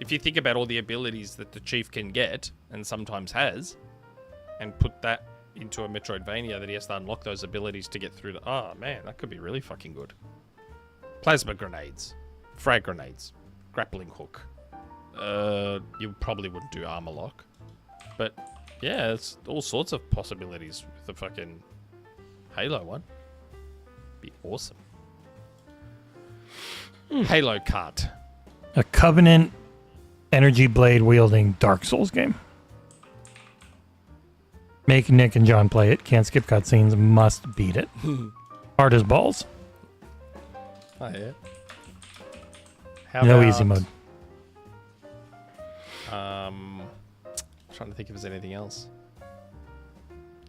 If you think about all the abilities that the Chief can get, and sometimes has, and put that into a Metroidvania that he has to unlock those abilities to get through the... Oh, man, that could be really fucking good. Plasma grenades, frag grenades, grappling hook. You probably wouldn't do armor lock. But, yeah, it's all sorts of possibilities with the fucking Halo one. Be awesome. Halo Kart. A Covenant energy blade wielding Dark Souls game. Make Nick and John play it. Can't skip cutscenes. Must beat it. Hard as balls. Oh, yeah. How No about easy mode. Trying to think if there's anything else.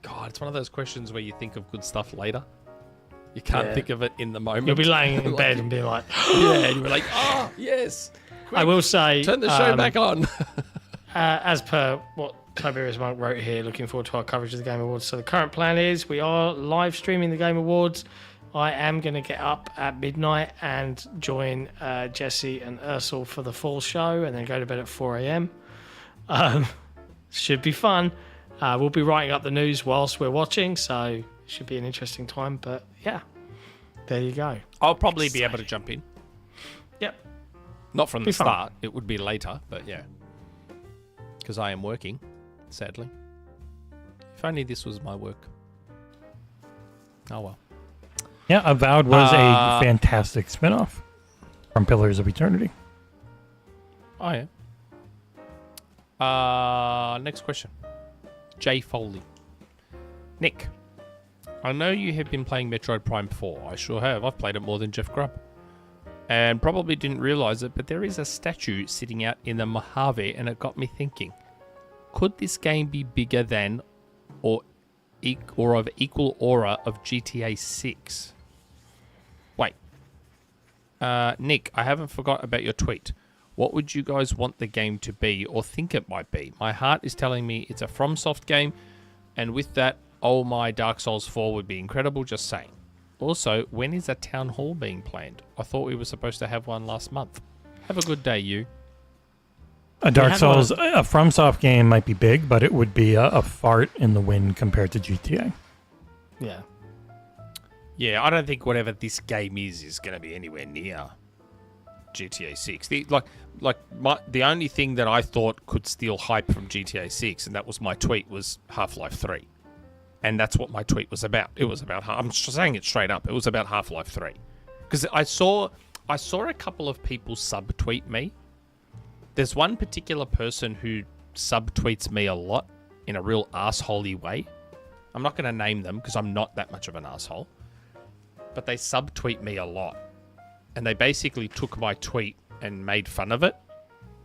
God, it's one of those questions where you think of good stuff later. You can't think of it in the moment. You'll be laying in bed and be like, yeah, and you'll be like, oh, yes. I will say, Turn the show back on. as per what TiberiusMonk wrote here, looking forward to our coverage of the Game Awards. So the current plan is we are live streaming the Game Awards. I am going to get up at midnight and join Jesse and Arsal for the full show and then go to bed at 4 a.m. Should be fun. We'll be writing up the news whilst we're watching, so it should be an interesting time. But yeah, there you go. I'll probably be able to jump in. Yep. Not from the Be fun. start. It would be later, but yeah. Because I am working, sadly. If only this was my work. Oh well. Yeah, Avowed was a fantastic spin-off from Pillars of Eternity. Oh, yeah. Next question. Jay Foley. Nick, I know you have been playing Metroid Prime 4. I sure have. I've played it more than Jeff Grubb. And probably didn't realize it, but there is a statue sitting out in the Mojave, and it got me thinking. Could this game be bigger than or of equal aura of GTA 6? Wait. Nick, I haven't forgot about your tweet. What would you guys want the game to be or think it might be? My heart is telling me it's a FromSoft game, and with that, oh my, Dark Souls 4 would be incredible, just saying. Also, when is a town hall being planned? I thought we were supposed to have one last month. Have a good day, you. A Dark Souls, a FromSoft game might be big, but it would be a fart in the wind compared to GTA. Yeah. Yeah, I don't think whatever this game is going to be anywhere near GTA 6. The only thing that I thought could steal hype from GTA 6, and that was my tweet, was Half-Life 3. And that's what my tweet was about. It was about, I'm saying it straight up, it was about Half-Life 3. Because I saw a couple of people subtweet me. There's one particular person who subtweets me a lot in a real arsehole-y way. I'm not going to name them because I'm not that much of an asshole. But they subtweet me a lot. And they basically took my tweet and made fun of it.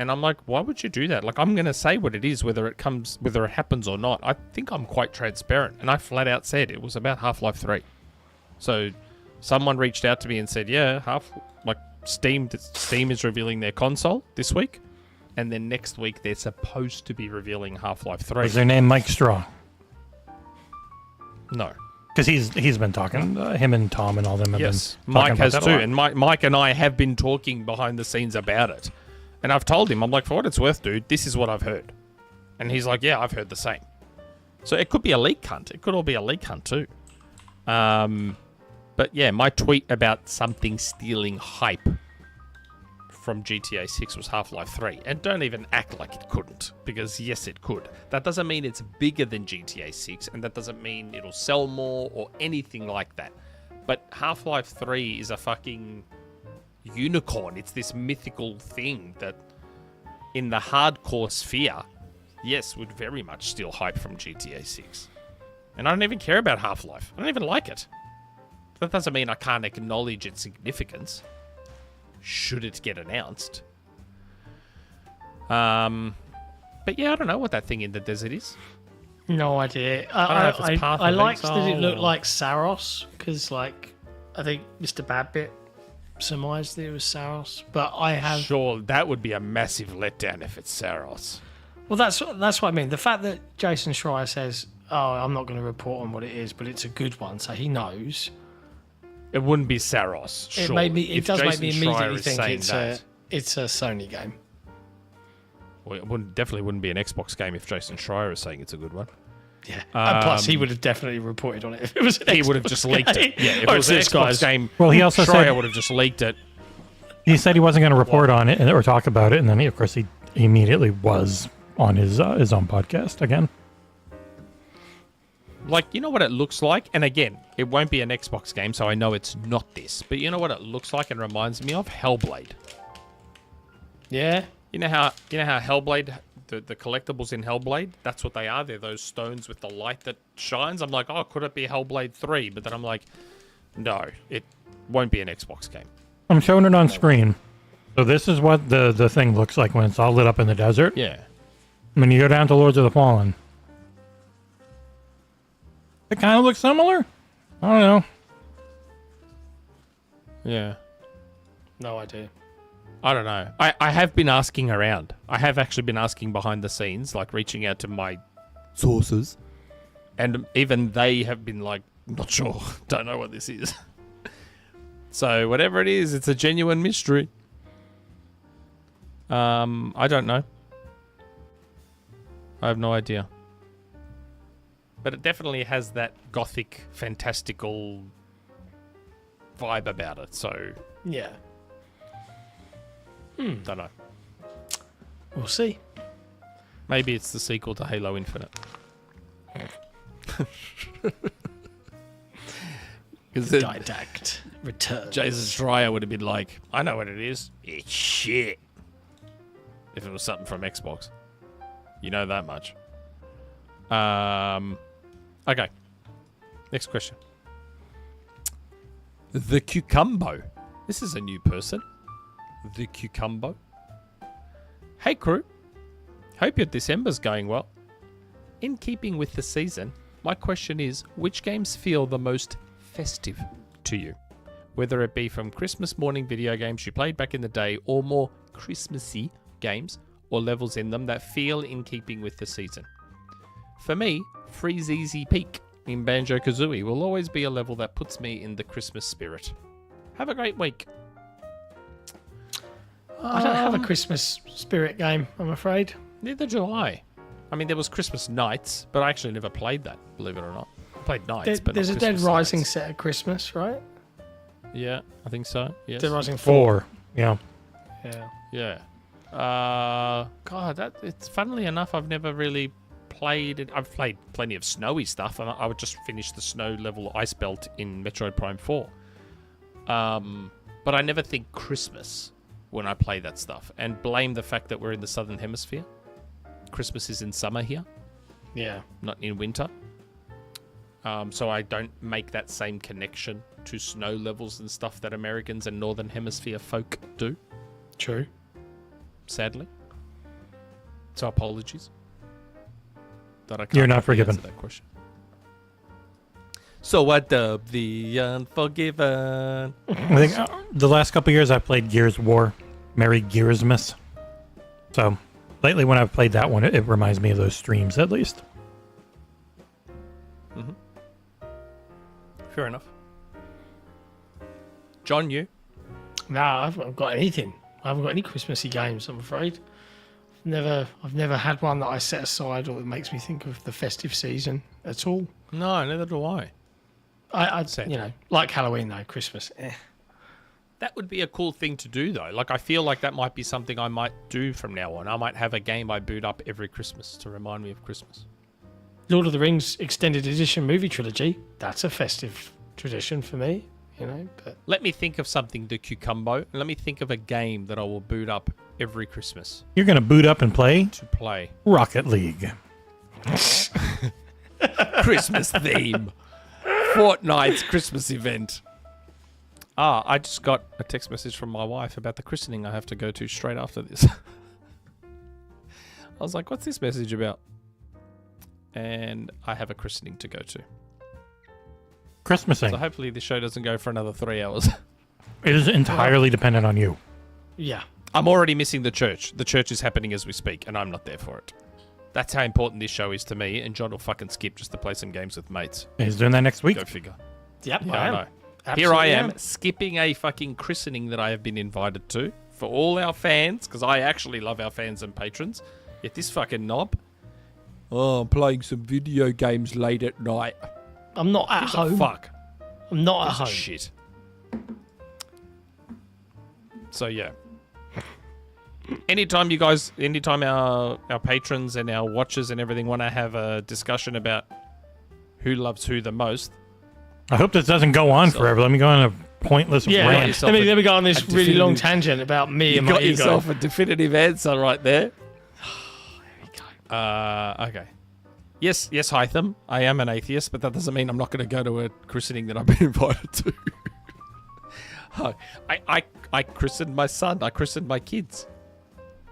And I'm like, why would you do that? Like, I'm going to say what it is, whether it happens or not. I think I'm quite transparent. And I flat out said it was about Half-Life 3. So someone reached out to me and said, yeah, Steam is revealing their console this week. And then next week, they're supposed to be revealing Half-Life 3. Is their name Mike Straw? No. Because he's been talking, him and Tom and all them have been talking Mike has about too. that a lot. And Mike and I have been talking behind the scenes about it. And I've told him, I'm like, for what it's worth, dude, this is what I've heard. And he's like, yeah, I've heard the same. So it could be a leak hunt. It could all be a leak hunt too. But yeah, my tweet about something stealing hype from GTA 6 was Half-Life 3. And don't even act like it couldn't, because yes, it could. That doesn't mean it's bigger than GTA 6, and that doesn't mean it'll sell more or anything like that. But Half-Life 3 is a fucking unicorn. It's this mythical thing that in the hardcore sphere, yes, would very much steal hype from GTA 6. And I don't even care about Half-Life. I don't even like it. That doesn't mean I can't acknowledge its significance should it get announced. But yeah, I don't know what that thing in the desert is. No idea. I don't know if it's Path I of liked that Exile it looked or- like Saros, because I think Mr. Badbit surmised that it was Saros, but I have... Sure, that would be a massive letdown if it's Saros. Well, that's what I mean. The fact that Jason Schreier says, oh, I'm not going to report on what it is, but it's a good one, so he knows. It wouldn't be Saros. It surely. does make me Jason Schreier immediately is think saying it's a Sony game. Well, it definitely wouldn't be an Xbox game if Jason Schreier is saying it's a good one. Yeah. And plus, he would have definitely reported on it if it was an He Xbox would have just game. leaked it. Yeah, if it Or was an this Xbox guy's- game, Well, he also Schreier said would have just leaked it. he said he wasn't going to report on it or talk about it, and then of course he immediately was on his own podcast again. Like, you know what it looks like? And again, it won't be an Xbox game, so I know it's not this. But you know what it looks like and reminds me of? Hellblade. Yeah. You know how Hellblade, the collectibles in Hellblade, that's what they are. They're those stones with the light that shines. I'm like, oh, could it be Hellblade 3? But then I'm like, no, it won't be an Xbox game. I'm showing it on screen. So this is what the thing looks like when it's all lit up in the desert. Yeah. When you go down to Lords of the Fallen. It kind of looks similar. I don't know. Yeah. No idea. I don't know. I have been asking around. I have actually been asking behind the scenes, like reaching out to my sources. And even they have been like, not sure. Don't know what this is. So whatever it is, it's a genuine mystery. I don't know. I have no idea. But it definitely has that gothic, fantastical vibe about it. So, Yeah. don't know. We'll see. Maybe it's the sequel to Halo Infinite. Because Didact. Return. Jason Schreier would have been like, I know what it is. It's shit. If it was something from Xbox. You know that much. Okay. Next question. TheCucumbo. This is a new person. TheCucumbo. Hey crew. Hope your December's going well. In keeping with the season, my question is, which games feel the most festive to you? Whether it be from Christmas morning video games you played back in the day, or more Christmassy games or levels in them that feel in keeping with the season. For me, Freeze Easy Peak in Banjo Kazooie will always be a level that puts me in the Christmas spirit. Have a great week. I don't have a Christmas spirit game, I'm afraid. Neither do I. I mean, there was Christmas Nights, but I actually never played that, believe it or not. I played Nights, but There's not a Dead Christmas Rising Nights. set at Christmas, right? Yeah, I think so. Yes. Dead Rising 4. 4. Yeah. Yeah. Yeah. God, it's funnily enough, I've never really played it. I've played plenty of snowy stuff, and I would just finish the snow level ice belt in Metroid Prime 4. But I never think Christmas when I play that stuff, and blame the fact that we're in the Southern Hemisphere. Christmas is in summer here, Yeah. not in winter. So I don't make that same connection to snow levels and stuff that Americans and Northern Hemisphere folk do, True. sadly. So apologies. That I can't You're not properly forgiven. answer that question. So what dub the unforgiven? I think the last couple of years I've played Gears War, Merry Gearsmas. So lately when I've played that one, it reminds me of those streams at least. Fair enough. John, you? No, I haven't got anything. I haven't got any Christmassy games, I'm afraid. I've never had one that I set aside or that makes me think of the festive season at all. No, neither do I. I'd Sad. say, like Halloween though, Christmas. That would be a cool thing to do, though. Like, I feel like that might be something I might do from now on. I might have a game I boot up every Christmas to remind me of Christmas. Lord of the Rings Extended Edition movie trilogy. That's a festive tradition for me, But Let me think of something, TheCucumbo. And let me think of a game that I will boot up every Christmas You're going to boot up and play to play. Rocket League. Christmas theme. Fortnite's Christmas event. I just got a text message from my wife about the christening I have to go to straight after this. I was like, what's this message about? And I have a christening to go to. Christmasing. So hopefully the show doesn't go for another 3 hours. It is entirely dependent on you. yeah. I'm already missing the church. The church is happening as we speak, and I'm not there for it. That's how important this show is to me, and John will fucking skip just to play some games with mates. He's doing that next week. Go figure. Yep, Yeah, I I am. know. Here Absolutely I am, skipping a fucking christening that I have been invited to for all our fans, because I actually love our fans and patrons. Yet this fucking knob, I'm playing some video games late at night. I'm not at Gives a home. fuck. I'm not at Gives a home. shit. So yeah. Anytime our patrons and our watchers and everything want to have a discussion about who loves who the most, I hope this doesn't go on forever. Let me go on a pointless Yeah, rant. yourself let me go on this a really long definitive- tangent about me you and my got ego. yourself a definitive answer right there. Okay. Yes, Hytham. I am an atheist, but that doesn't mean I'm not going to go to a christening that I've been invited to. I christened my son. I christened my kids.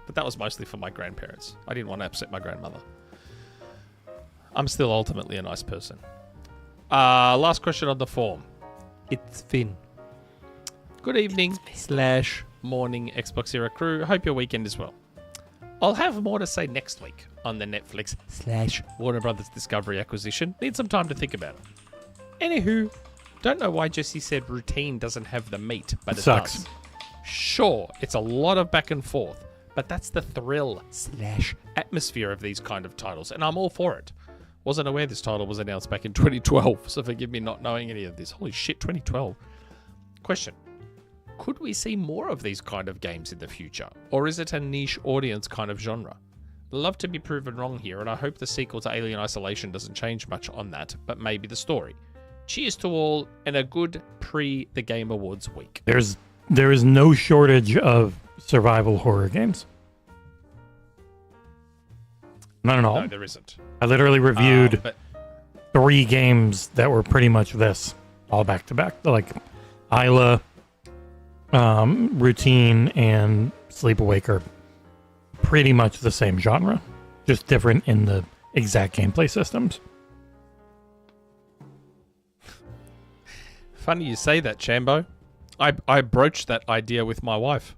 But that was mostly for my grandparents. I didn't want to upset my grandmother. I'm still ultimately a nice person. Last question on the form. itzFinn. Good evening / morning XboxEra crew. Hope your weekend is well. I'll have more to say next week on the Netflix / Warner Brothers Discovery acquisition. Need some time to think about it. Anywho, don't know why Jesse said routine doesn't have the meat, but it Sucks. does. Sure, it's a lot of back and forth, but that's the thrill / atmosphere of these kind of titles, and I'm all for it. Wasn't aware this title was announced back in 2012, so forgive me not knowing any of this. Holy shit, 2012. Question. Could we see more of these kind of games in the future, or is it a niche audience kind of genre? Love to be proven wrong here, and I hope the sequel to Alien Isolation doesn't change much on that, but maybe the story. Cheers to all, and a good pre-The Game Awards week. There is no shortage of survival horror games. None at all. No, there isn't. I literally reviewed But 3 games that were pretty much this, all back to back. Like Isla, Routine, and Sleepawake are pretty much the same genre, just different in the exact gameplay systems. funny you say that, Chambo. I broached that idea with my wife.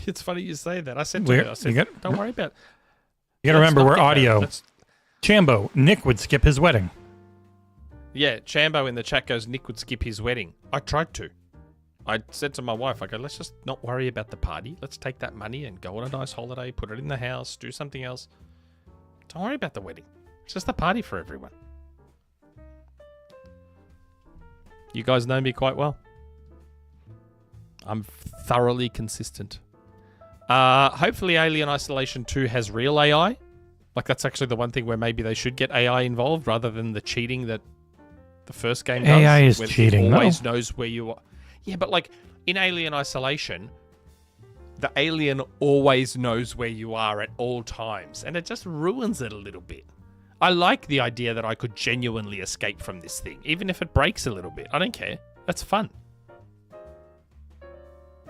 It's funny you say that. I said to her, I said, don't worry about it. You gotta remember, we're audio. Chambo, Nick would skip his wedding. Yeah, Chambo in the chat goes, Nick would skip his wedding. I tried to. I said to my wife, I go, let's just not worry about the party. Let's take that money and go on a nice holiday, put it in the house, do something else. Don't worry about the wedding. It's just a party for everyone. You guys know me quite well. I'm thoroughly consistent. Hopefully Alien Isolation 2 has real AI. Like, that's actually the one thing where maybe they should get AI involved rather than the cheating that the first game does. AI is where cheating, it always though. knows where you are. Yeah, but like in Alien Isolation, the alien always knows where you are at all times, and it just ruins it a little bit. I like the idea that I could genuinely escape from this thing, even if it breaks a little bit. I don't care. That's fun.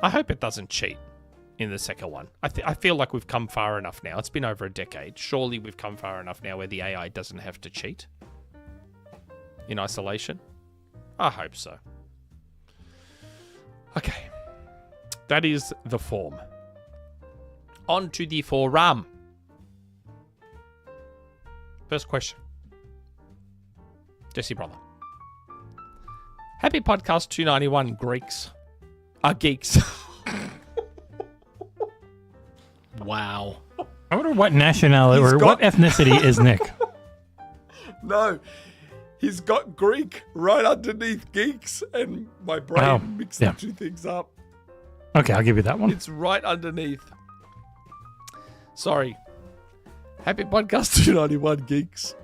I hope it doesn't cheat in the second one. I feel like we've come far enough now. It's been over a decade. Surely we've come far enough now where the AI doesn't have to cheat in Isolation. I hope so. Okay. That is the form. On to the forum. First question. Jesse Brother. Happy podcast 291, Greeks. Geeks. Wow. I wonder what nationality or what ethnicity is Nick. No. He's got Greek right underneath geeks, and my brain mixed the two things up. Okay, I'll give you that one. It's right underneath. Sorry. Happy podcast 291, geeks.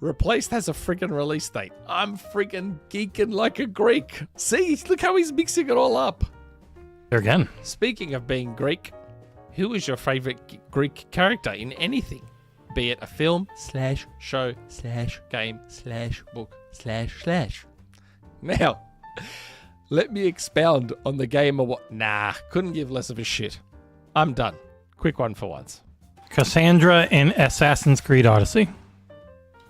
Replaced has a freaking release date. I'm freaking geeking like a Greek. See, look how he's mixing it all up. There again. Speaking of being Greek, who is your favorite Greek character in anything? Be it a film / show / game / book //. Now, let me expound on the game or what. Nah, couldn't give less of a shit. I'm done. Quick one for once. Cassandra in Assassin's Creed Odyssey.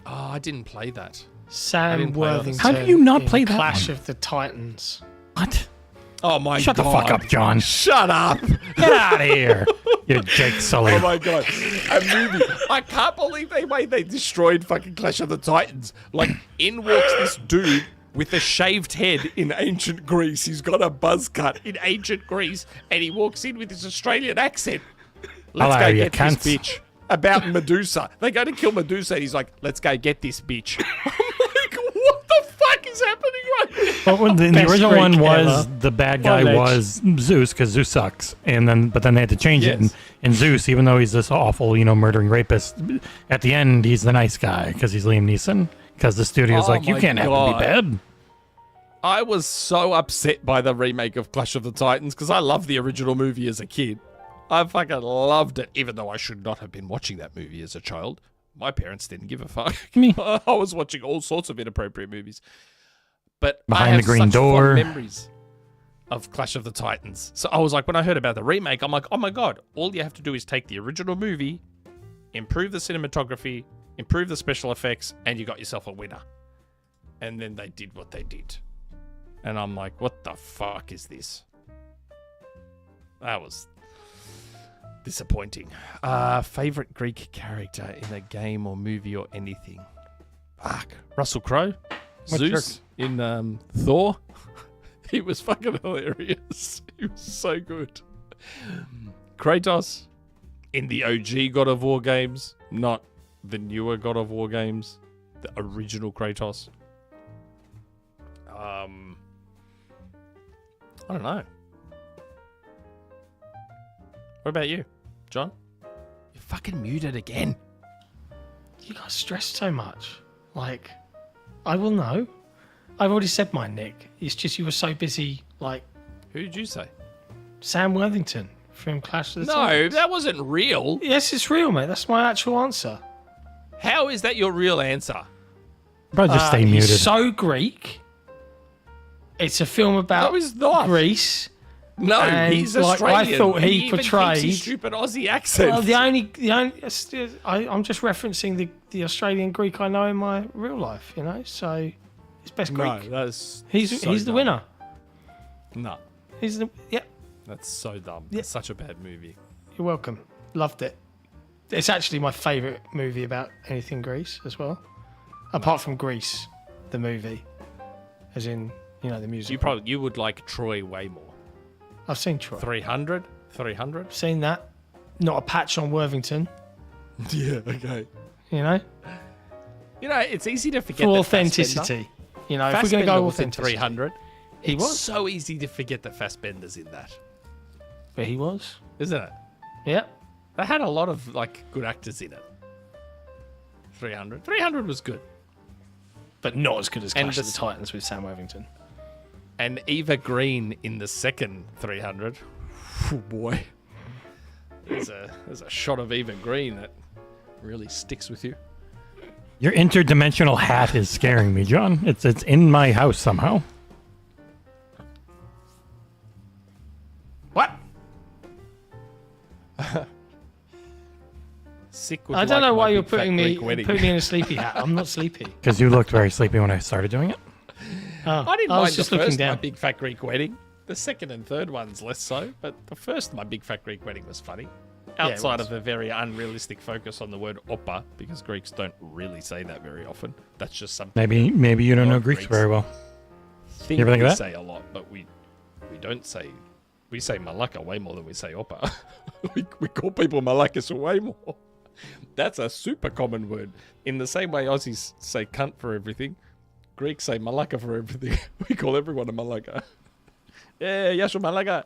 Oh, I didn't play that. Sam Worthington. How do you not play that Clash one? of the Titans. What? Oh my god. Shut the fuck up, John. Shut up. Get out of here. You Jake Sully. Oh my god. A movie. I can't believe they destroyed fucking Clash of the Titans. Like, in walks this dude with a shaved head in ancient Greece. He's got a buzz cut in ancient Greece, and he walks in with his Australian accent. Let's Hello, go you get cunts. this bitch. About Medusa. They go to kill Medusa, and he's like, let's go get this bitch. I'm like, what the fuck is happening right now? Well, the Best original Greek one was ever. the bad guy Knowledge. was Zeus because Zeus sucks, but then they had to change it. Yes. And Zeus, even though he's this awful, murdering rapist, at the end he's the nice guy because he's Liam Neeson. Because the studio's Oh like, you my can't have to God. be bad. I was so upset by the remake of Clash of the Titans because I loved the original movie as a kid. I fucking loved it, even though I should not have been watching that movie as a child. My parents didn't give a fuck. Me. I was watching all sorts of inappropriate movies. But I Behind have the Green such fond Door. memories. of Clash of the Titans. So I was like, when I heard about the remake, I'm like, oh my God, all you have to do is take the original movie, improve the cinematography, improve the special effects, and you got yourself a winner. And then they did what they did. And I'm like, what the fuck is this? That was disappointing. Favorite Greek character in a game or movie or anything? Fuck. Russell Crowe? Zeus in Thor? He was fucking hilarious. He was so good. Kratos in the OG God of War games, not the newer God of War games. The original Kratos. I don't know. What about you, John? You're fucking muted again. You guys stress so much. Like, I will know. I've already said mine, Nick. It's just you were so busy, like... Who did you say? Sam Worthington from Clash of the No, Titans. that wasn't real. Yes, it's real, mate. That's my actual answer. How is that your real answer? Probably just stay muted. He's so Greek. It's a film about No, he's not. Greece. No, And, he's like, Australian. I thought he even thinks portrayed- his stupid Aussie accent. Well, I'm just referencing the Australian Greek I know in my real life, you know. So, it's best Greek. No, that's he's so the dumb. winner. No, He's the that's so dumb. Yeah. It's such a bad movie. You're welcome. Loved it. It's actually my favourite movie about anything Greece as well, apart from Greece, the movie, as in the music. You would like Troy way more. I've seen Troy. 300? 300? Seen that. Not a patch on Worthington. Yeah, okay. You know, It's easy to forget for that authenticity. You know, if we're Fassbender going to go was in authenticity, 300. He It's was. so easy to forget that Fassbender's in that, But he was. isn't it? Yeah. They had a lot of good actors in it. 300. 300 was good. But not as good as And Clash of the- the Titans with Sam Worthington. And Eva Green in the second 300. Oh boy. There's a shot of Eva Green that really sticks with you. Your interdimensional hat is scaring me, John. It's in my house somehow. What? Sick would I don't like know my why you're big fat putting me Greek wedding. in a sleepy hat. I'm not sleepy. Because you looked very sleepy when I started doing it. Oh, I didn't was mind just the looking first My down. Big Fat Greek Wedding. The second and third ones less so, but the first My Big Fat Greek Wedding was funny. it Outside was. of the very unrealistic focus on the word oppa, because Greeks don't really say that very often. That's just something Maybe you don't know Not Greeks Greeks. very well. think You ever think we of that? say a lot, but we don't say. We say malaka way more than we say oppa. we call people malakas way more. That's a super common word. In the same way Aussies say cunt for everything, Greeks say malaka for everything. We call everyone a malaka. Yeah, yashu malaka.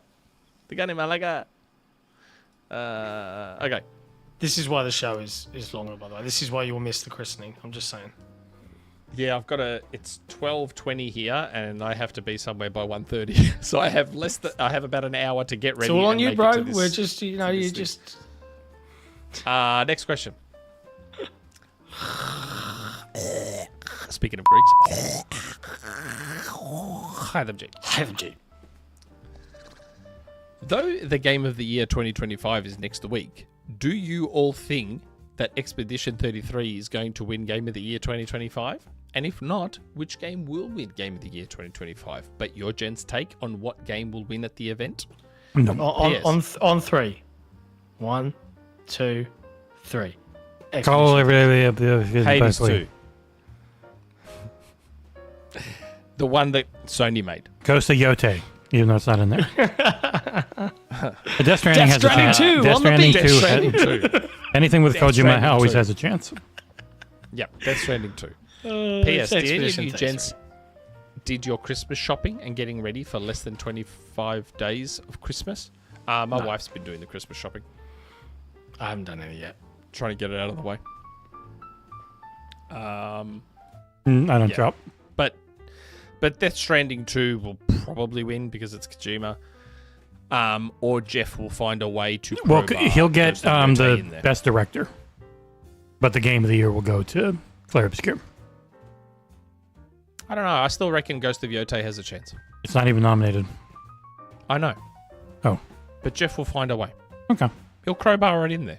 Tigani malaka. Okay. This is why the show is longer, by the way. This is why you'll miss the christening. I'm just saying. Yeah, it's 12:20 here, and I have to be somewhere by 1:30. So I have I have about an hour to get ready. It's all on and you, make it bro. to this- We're just, you this thing. just. Next question. Speaking of Greeks. Hytham G. Haven't you? Though the Game of the Year 2025 is next week, do you all think that Expedition 33 is going to win Game of the Year 2025? And if not, which game will win Game of the Year 2025? But your gents' take on what game will win at the event? On three. 1, 2, 3. Call everybody up Hades 2. The one that Sony made. Ghost of Yote, even though it's not in there. Death Stranding has a Stranding chance. 2 Death on the Stranding beach. 2 Death Stranding 2. Anything with Death Kojima Stranding always 2. has a chance. Yep, Death Stranding 2. P.S. it's Did any of Expedition you 33. gents did your Christmas shopping and getting ready for less than 25 days of Christmas? My wife's been doing the Christmas shopping. I haven't done any yet. Trying to get it out of the way. I don't Yeah. shop. But Death Stranding 2 will probably win because it's Kojima. Or Geoff will find a way to Well, crowbar he'll get Ghost of Yote in the there. best director. But the game of the year will go to Flare Obscure. I don't know. I still reckon Ghost of Yote has a chance. It's not even nominated. I know. Oh, But Geoff will find a way. okay. He'll crowbar it in there.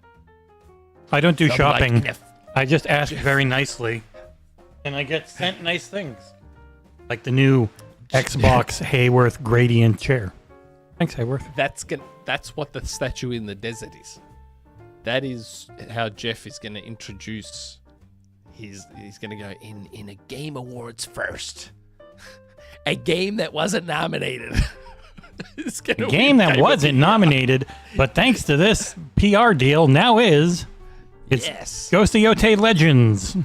I don't do I'm shopping. like, "Geoff, I just ask very nicely, and I get sent nice things, like the new Xbox Hayworth gradient chair. Thanks, Hayworth. That's what the statue in the desert is. That is how Geoff is going to introduce he's going to go in a Game Awards first. A game that wasn't nominated. It's A game that wasn't nominated, but thanks to this PR deal, now is. It's Yes. Ghost of Yotei Legends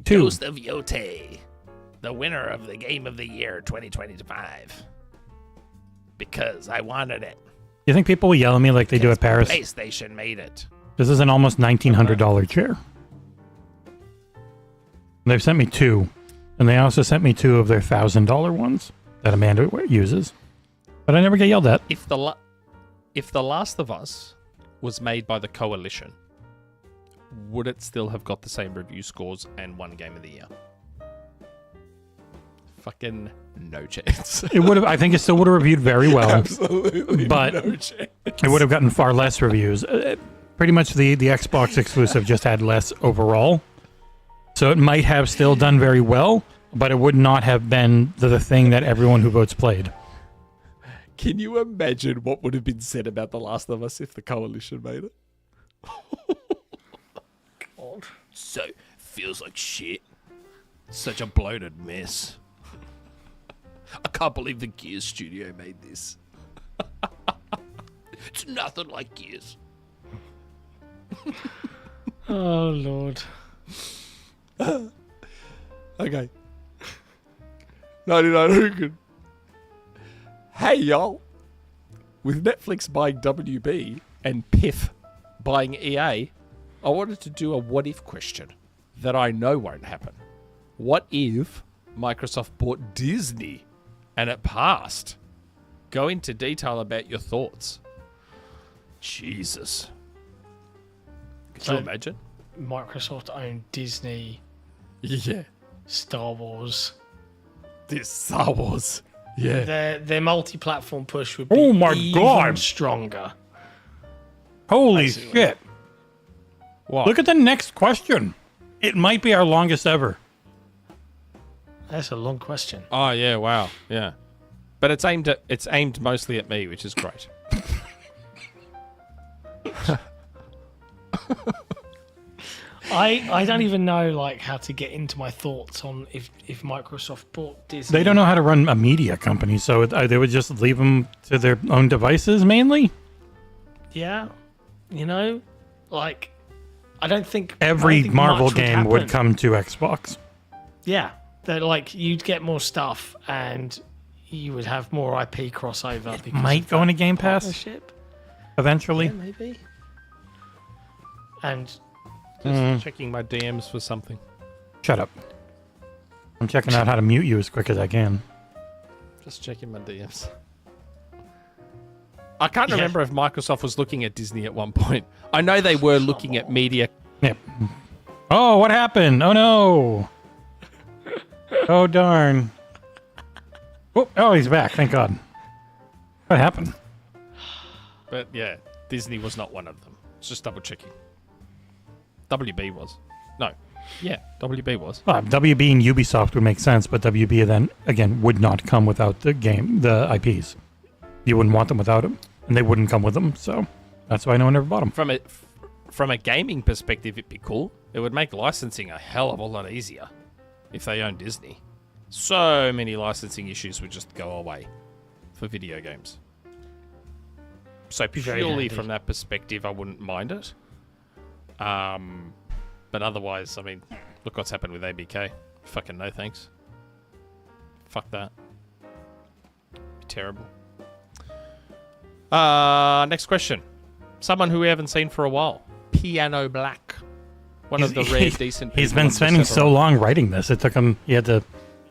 2. Ghost of Yotei, the winner of the Game of the Year 2025. Because I wanted it. You think people will yell at me like they do at Paris? PlayStation made it. This is an almost $1,900 chair. They've sent me 2, and they also sent me 2 of their $1,000 ones that Amanda uses. But I never get yelled at. If the Last of Us was made by the Coalition, would it still have got the same review scores and won Game of the Year? Fucking no chance. It would have. I think it still would have reviewed very well. Absolutely but no chance. it would have gotten far less reviews. Pretty much the Xbox exclusive just had less overall. So it might have still done very well, but it would not have been the thing that everyone who votes played. Can you imagine what would have been said about The Last of Us if the Coalition made it? God. So, feels like shit. Such a bloated mess. I can't believe the Gears studio made this. It's nothing like Gears. Oh, Lord. Okay. 99 Rogan. Hey, y'all. With Netflix buying WB and Piff buying EA, I wanted to do a what if question that I know won't happen. What if Microsoft bought Disney and it passed? Go into detail about your thoughts. Jesus. Could you imagine? Microsoft owned Disney, Yeah. Star Wars. This Star Wars. Yeah. Their multi-platform push would be Oh my even God. stronger. Holy Basically. shit. What? Look at the next question. It might be our longest ever. That's a long question. Oh yeah, wow, yeah. But it's aimed mostly at me, which is great. I don't even know like how to get into my thoughts on if Microsoft bought Disney. They don't know how to run a media company, so they would just leave them to their own devices mainly. Yeah, you know, like I don't think Every Marvel much game would happen. come to Xbox. Yeah, that like you'd get more stuff and you would have more IP crossover. Because Might of go that into Game Pass partnership. eventually. Yeah, maybe. And Just checking my DMs for something. Shut up. I'm checking out how to mute you as quick as I can. Just checking my DMs. I can't remember if Microsoft was looking at Disney at one point. I know they were looking at media. Yep. Oh, what happened? Oh no. Oh darn. Oh, he's back. Thank God. What happened? But yeah, Disney was not one of them. It's just double checking. WB was. No. Yeah, WB was. WB and Ubisoft would make sense, but WB then again would not come without the IPs. You wouldn't want them without them, and they wouldn't come with them. So that's why no one ever bought them. From a gaming perspective, it'd be cool. It would make licensing a hell of a lot easier if they owned Disney. So many licensing issues would just go away for video games. So very purely handy. from that perspective, I wouldn't mind it. But otherwise, I mean, look what's happened with ABK. Fucking no thanks. Fuck that. Terrible. Next question. Someone who we haven't seen for a while. PianoBlack. One of the rare decent people. He's been on spending the so server. long writing this. It took him. He had to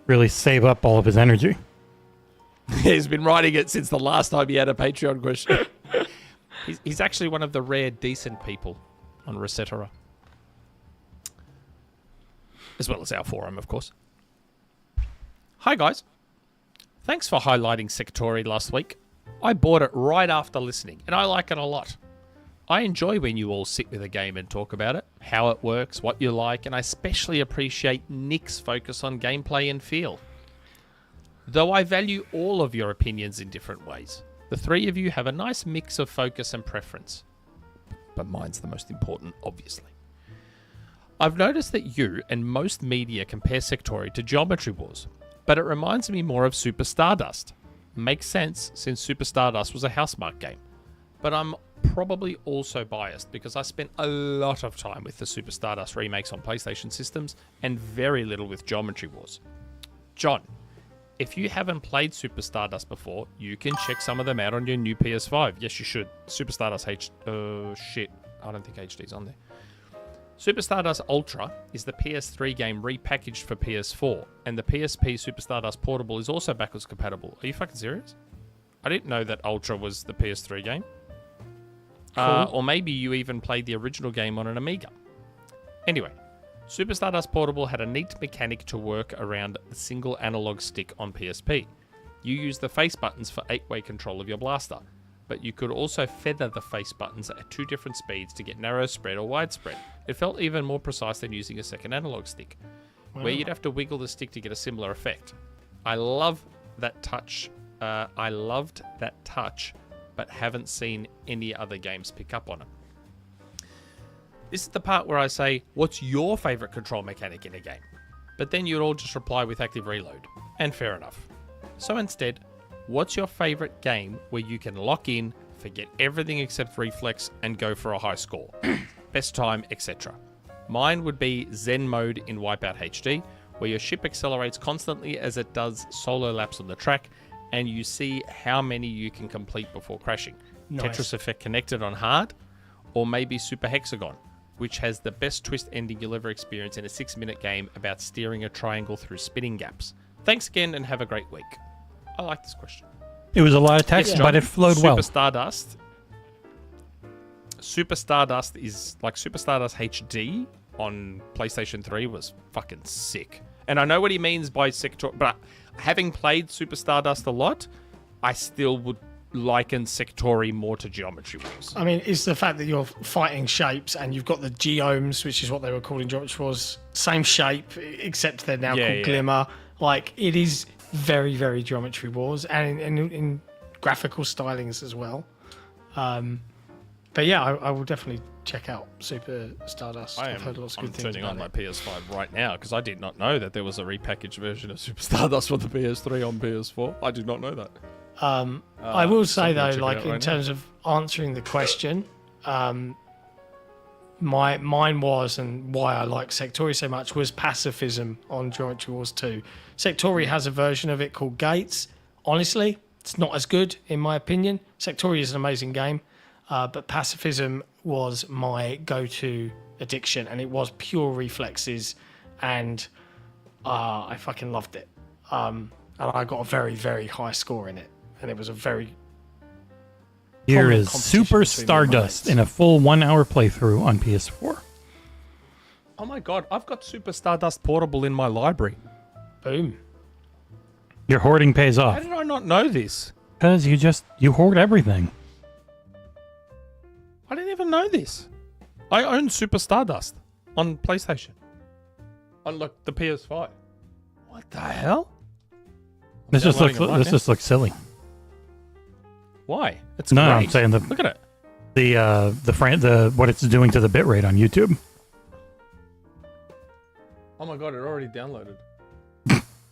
really save up all of his energy. He's been writing it since the last time he had a Patreon question. He's actually one of the rare decent people on Resetera. As well as our forum, of course. Hi, guys. Thanks for highlighting Sectori last week. I bought it right after listening, and I like it a lot. I enjoy when you all sit with a game and talk about it, how it works, what you like, and I especially appreciate Nick's focus on gameplay and feel. Though I value all of your opinions in different ways, the three of you have a nice mix of focus and preference. But mine's the most important, obviously. I've noticed that you and most media compare Sectori to Geometry Wars, but it reminds me more of Super Stardust. Makes sense since Super Stardust was a housemarque game. But I'm probably also biased because I spent a lot of time with the Super Stardust remakes on PlayStation systems and very little with Geometry Wars. John, if you haven't played Super Stardust before, you can check some of them out on your new PS5. Yes, you should. Super Stardust shit. I don't think HD's on there. Super Stardust Ultra is the PS3 game repackaged for PS4, and the PSP Super Stardust Portable is also backwards compatible. Are you fucking serious? I didn't know that Ultra was the PS3 game. Cool. Or maybe you even played the original game on an Amiga. Anyway, Super Stardust Portable had a neat mechanic to work around the single analog stick on PSP. You use the face buttons for 8-way control of your blaster, but you could also feather the face buttons at 2 different speeds to get narrow spread or wide spread. It felt even more precise than using a second analog stick, where you'd have to wiggle the stick to get a similar effect. I love that touch. I loved that touch, but haven't seen any other games pick up on it. This is the part where I say, what's your favourite control mechanic in a game? But then you'd all just reply with active reload. And fair enough. So instead, what's your favourite game where you can lock in, forget everything except reflex, and go for a high score? Best time, etc. Mine would be Zen mode in Wipeout HD, where your ship accelerates constantly as it does solo laps on the track, and you see how many you can complete before crashing. Nice. Tetris Effect Connected on hard, or maybe Super Hexagon, which has the best twist ending you'll ever experience in a 6-minute game about steering a triangle through spinning gaps. Thanks again and have a great week. I like this question. It was a lot of text, but it flowed well. Super Stardust is like Super Stardust HD on PlayStation 3 was fucking sick. And I know what he means by Sector, but having played Super Stardust a lot, I still would liken Sectori more to Geometry Wars. I mean, it's the fact that you're fighting shapes and you've got the geomes, which is what they were called in Geometry Wars, same shape, except they're now called Glimmer. Like, it is very, very Geometry Wars, and in graphical stylings as well. But yeah, I will definitely check out Super Stardust. I've heard lots of good things turning on about my PS5 right now because I did not know that there was a repackaged version of Super Stardust for the PS3 on PS4. I did not know that. I will say though, like in terms of answering the question, mine was, and why I like Sectori so much, was pacifism on Geometry Wars 2. Sectori has a version of it called Gates. Honestly, it's not as good in my opinion. Sectori is an amazing game, but pacifism was my go-to addiction, and it was pure reflexes, and I fucking loved it. And I got a very, very high score in it, and it was a very... Here is Super Stardust in a full 1-hour playthrough on PS4. Oh my god, I've got Super Stardust Portable in my library. Boom. Your hoarding pays off. How did I not know this? Because you hoard everything. I didn't even know this. I own Super Stardust on PlayStation. On like the PS5. What the hell? This just looks silly. Why? It's no, great. I'm saying look at it. The what it's doing to the bitrate on YouTube. Oh my god, it already downloaded.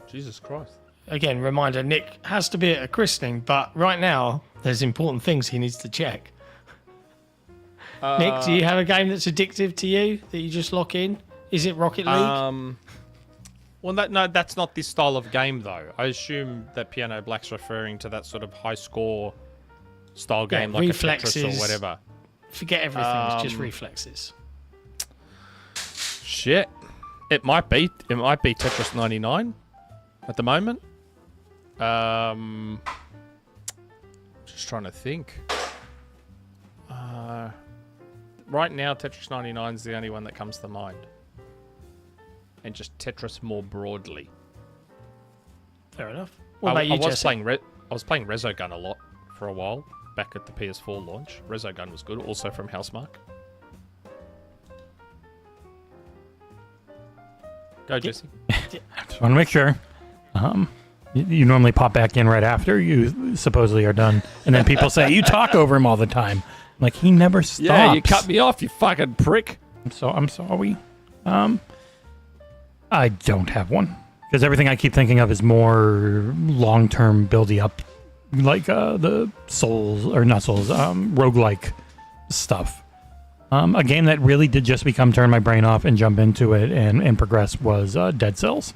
Jesus Christ. Again, reminder, Nick has to be at a christening, but right now there's important things he needs to check. Nick, do you have a game that's addictive to you that you just lock in? Is it Rocket League? Well, that's not this style of game, though. I assume that PianoBlack's referring to that sort of high-score style game, like reflexes, a Tetris or whatever. Forget everything. It's just reflexes. Shit, it might be Tetris 99 at the moment. Just trying to think. Right now, Tetris 99 is the only one that comes to mind. And just Tetris more broadly. Fair enough. I was playing Resogun a lot for a while, back at the PS4 launch. Resogun was good, also from Housemark. Go, Jesse. Just want to make sure. You normally pop back in right after you supposedly are done, and then people say you talk over him all the time. I'm like, he never stops. Yeah, you cut me off, you fucking prick. I'm sorry. I don't have one because everything I keep thinking of is more long-term building up, like the Souls or not Souls, roguelike stuff. A game that really did just become turn my brain off and jump into it and progress was Dead Cells.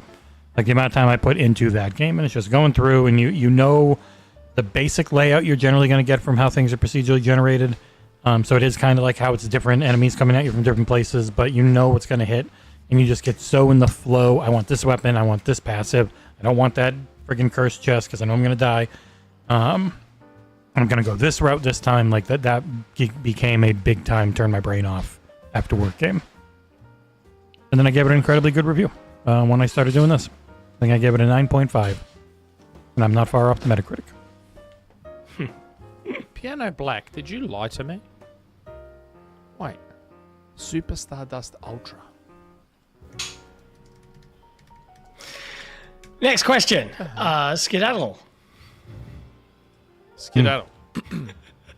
Like the amount of time I put into that game, and it's just going through, and you know the basic layout you're generally going to get from how things are procedurally generated. So it is kind of like how it's different enemies coming at you from different places, but you know what's going to hit, and you just get so in the flow. I want this weapon. I want this passive. I don't want that friggin' cursed chest because I know I'm going to die. I'm going to go this route this time. Like that became a big time turn my brain off after work game. And then I gave it an incredibly good review when I started doing this. I think I gave it a 9.5. And I'm not far off the Metacritic. PianoBlack, did you lie to me? Wait. Super Stardust Ultra. Next question. Skedaddle. Skedaddle. I'm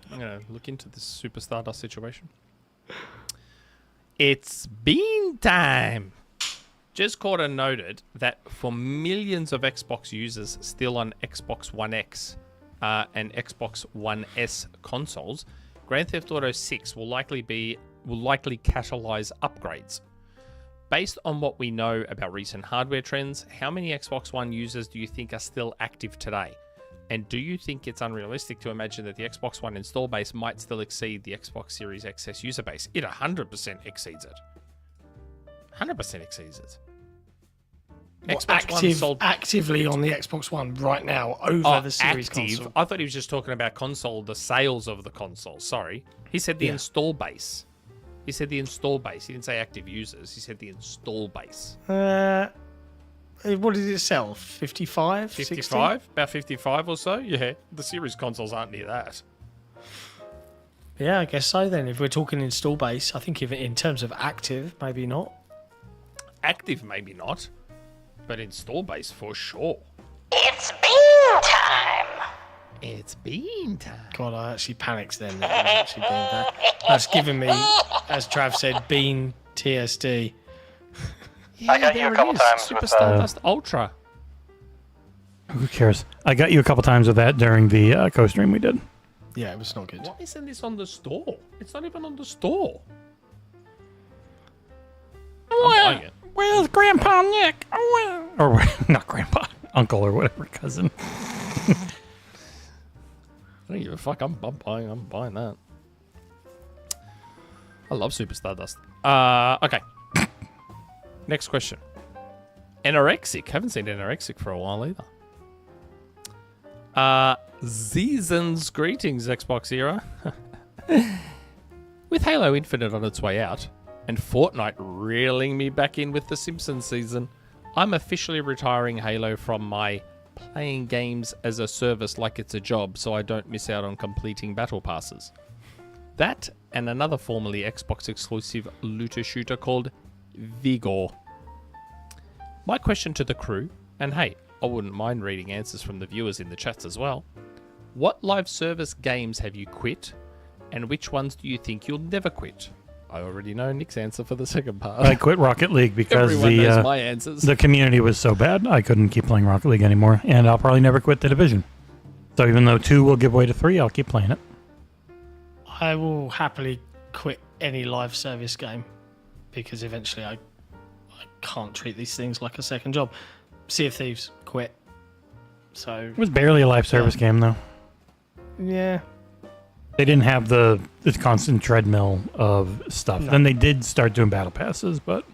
going to look into this Super Stardust situation. It's bean time. Just Quarter noted that for millions of Xbox users still on Xbox One X and Xbox One S consoles, Grand Theft Auto 6 will likely catalyze upgrades. Based on what we know about recent hardware trends, how many Xbox One users do you think are still active today? And do you think it's unrealistic to imagine that the Xbox One install base might still exceed the Xbox Series XS user base? It 100% exceeds it. 100% exceeds it. Actively on the Xbox One right now over the Series console. I thought he was just talking about console, the sales of the console. Sorry. He said the install base. He said the install base. He didn't say active users. He said the install base. What did it sell? 55? 55? 60? About 55 or so? Yeah. The Series consoles aren't near that. Yeah, I guess so then. If we're talking install base, I think if in terms of active, maybe not. Active, maybe not. But install base for sure. It's bean time. It's bean time. God, I actually panicked then. That was actually being that. That's given me, as Trav said, bean TSD. Yeah, I got you a couple times Super with Stardust Ultra. Who cares? I got you a couple times with that during the co-stream we did. Yeah, it was not good. Why isn't this on the store? It's not even on the store. I'm buying it. Where's Grandpa Nick? Or not Grandpa, Uncle or whatever, cousin. I don't give a fuck. I'm buying that. I love Super Stardust. Okay. Next question. nrXic. Haven't seen nrXic for a while either. Season's greetings, Xbox era. With Halo Infinite on its way out, and Fortnite reeling me back in with the Simpsons season, I'm officially retiring Halo from my playing games as a service like it's a job so I don't miss out on completing battle passes. That and another formerly Xbox exclusive looter shooter called Vigor. My question to the crew, and hey, I wouldn't mind reading answers from the viewers in the chats as well. What live service games have you quit, and which ones do you think you'll never quit? I already know Nick's answer for the second part. I quit Rocket League because Everyone knows my answers. The community was so bad I couldn't keep playing Rocket League anymore, and I'll probably never quit The Division. So even though 2 will give way to 3, I'll keep playing it. I will happily quit any live service game because eventually I can't treat these things like a second job. Sea of Thieves, quit. So It was barely a live service game, though. yeah, They didn't have the constant treadmill of stuff. No. Then they did start doing battle passes, but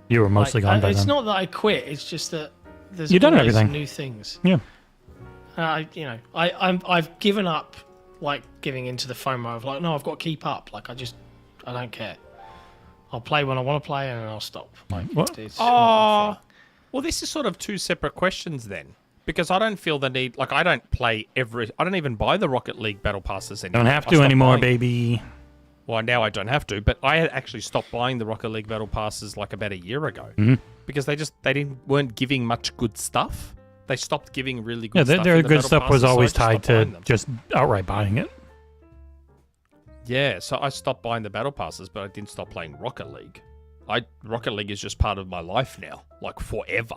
you were mostly gone by it's then. not that I quit. It's just that there's You've done always everything. new things. Yeah. I've given up like giving into the FOMO of like, no, I've got to keep up. Like I don't care. I'll play when I want to play and then I'll stop. Like What? it's not my thing. Well, this is sort of two separate questions then. Because I don't feel the need. Like, I don't even buy the Rocket League Battle Passes anymore. Don't have I to stopped anymore, buying- baby. Well, now I don't have to, but I had actually stopped buying the Rocket League Battle Passes like about a year ago because they weren't giving much good stuff. They stopped giving really good stuff. Their in the good Battle stuff was Passes, so I always just tied stopped to buying them. just outright buying it. Yeah, so I stopped buying the Battle Passes, but I didn't stop playing Rocket League. Rocket League is just part of my life now, like forever.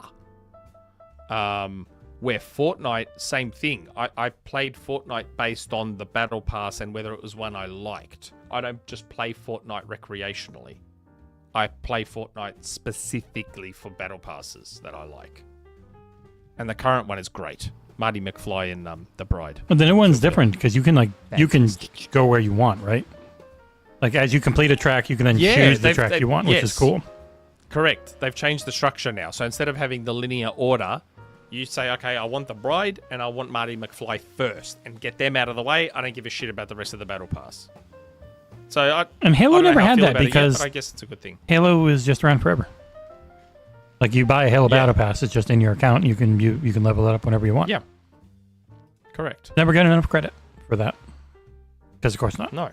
Where Fortnite, same thing. I played Fortnite based on the Battle Pass and whether it was one I liked. I don't just play Fortnite recreationally. I play Fortnite specifically for Battle Passes that I like. And the current one is great. Marty McFly and The Bride. But the new one's different because you can go where you want, right? Like as you complete a track, you can then choose the track you want, which is cool. Correct. They've changed the structure now. So instead of having the linear order, you say, okay, I want The Bride and I want Marty McFly first and get them out of the way. I don't give a shit about the rest of the Battle Pass. So and Halo I don't know never how I had feel that about it yet, because but I guess it's a good thing. Halo is just around forever. Like you buy a Halo Battle Pass, it's just in your account. You can level it up whenever you want. Yeah. Correct. Never get enough credit for that. Because of course not. No.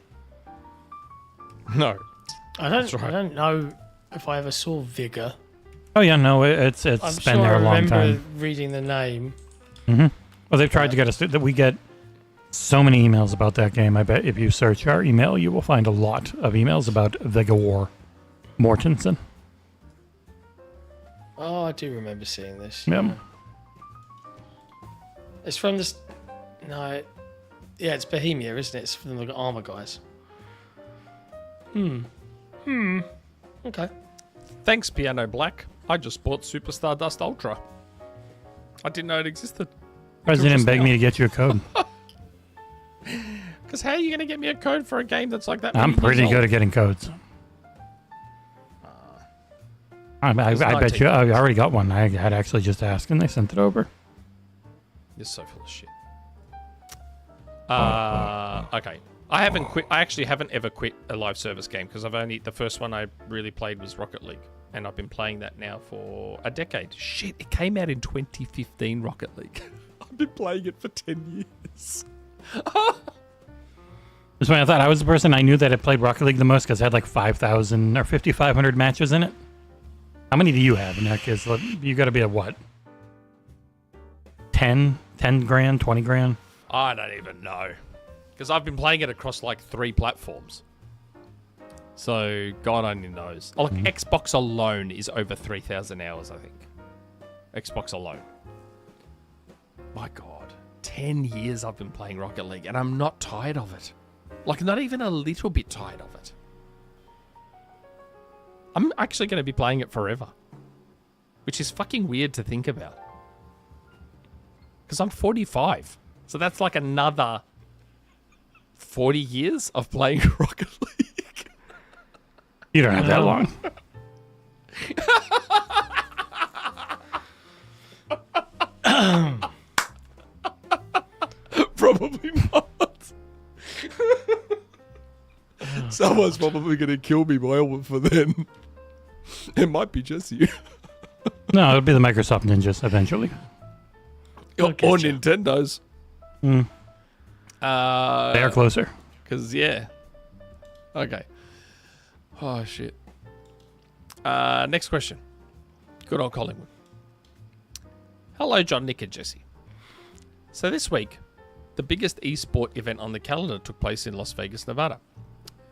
I don't know if I ever saw Vigor. Oh yeah, no, it's I'm been sure there a long I remember time. reading the name. Well, they've tried to get us that we get so many emails about that game. I bet if you search our email, you will find a lot of emails about Vigor Mortensen. Oh, I do remember seeing this. Yeah. It's from this. No. Yeah, it's Bohemia, isn't it? It's from the Armour guys. Okay. Thanks, PianoBlack. I just bought Super Stardust Ultra. I didn't know it existed. President begged me to get you a code. Because how are you going to get me a code for a game that's like that? I'm pretty good at getting codes. I bet you. I already got one. I had actually just asked, and they sent it over. You're so full of shit. Okay. I haven't quit. I actually haven't ever quit a live service game because the first one I really played was Rocket League, and I've been playing that now for a decade. Shit, it came out in 2015, Rocket League. I've been playing it for 10 years. That's why I thought I was the person I knew that had played Rocket League the most because it had like 5,000 or 5,500 matches in it. How many do you have in that case? You got to be at what? 10 grand, 20 grand? I don't even know. Because I've been playing it across like 3 platforms. So God only knows. Oh, look, Xbox alone is over 3,000 hours, I think. Xbox alone. My God. 10 years I've been playing Rocket League and I'm not tired of it. Like, not even a little bit tired of it. I'm actually going to be playing it forever. Which is fucking weird to think about. Because I'm 45. So that's like another 40 years of playing Rocket League. You don't have that long. Probably not. Someone's probably going to kill me for then. It might be just you. No, it'll be the Microsoft Ninjas eventually. Or Nintendo's. They are closer. Because, yeah. Okay. Oh, shit. Next question. Good old Collingwood. Hello, John, Nick, and Jesse. So this week, the biggest esport event on the calendar took place in Las Vegas, Nevada.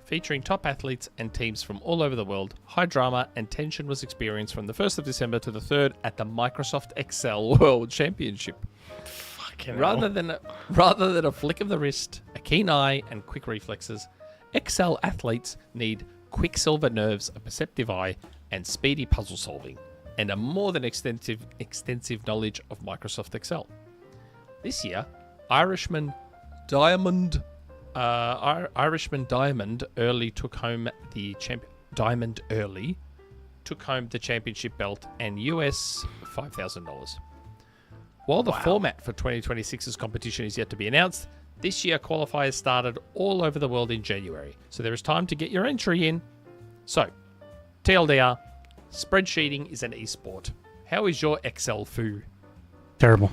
Featuring top athletes and teams from all over the world, high drama and tension was experienced from the 1st of December to the 3rd at the Microsoft Excel World Championship. Rather than a flick of the wrist, a keen eye, and quick reflexes, Excel athletes need quicksilver nerves, a perceptive eye, and speedy puzzle solving, and a more than extensive knowledge of Microsoft Excel. This year, Irishman Diamond Early took home the championship belt and US $5,000. While the format for 2026's competition is yet to be announced, this year qualifiers started all over the world in January, so there is time to get your entry in. So, TLDR, spreadsheeting is an esport. How is your Excel foo? Terrible.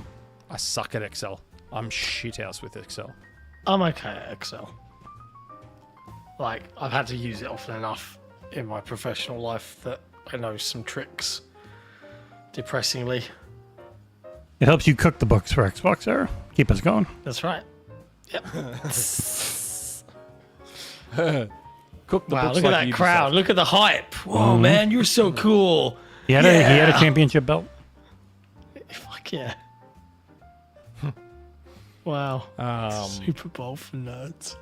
I suck at Excel. I'm shithouse with Excel. I'm okay at Excel. Like, I've had to use it often enough in my professional life that I know some tricks. Depressingly. It helps you cook the books for XboxEra. Keep us going. That's right. Yep. Cook the Wow, books look like at that you crowd. deserve. Look at the hype. Whoa, man, you're so cool. He had a championship belt. Fuck yeah. Wow. Super Bowl for nerds.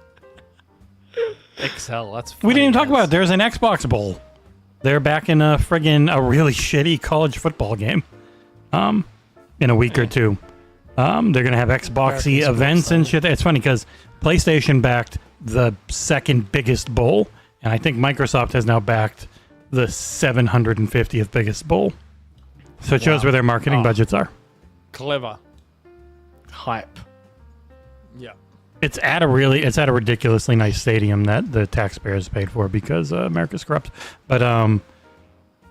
Excel, that's We didn't even talk funny about as- it. There's an Xbox Bowl. They're back in a really shitty college football game. In a week or two. They're gonna have Xboxy American events sports and shit. It's funny because PlayStation backed the second biggest bowl, and I think Microsoft has now backed the 750th biggest bowl. So it shows where their marketing budgets are. Clever. Hype. Yeah. It's at a ridiculously nice stadium that the taxpayers paid for because America's corrupt. But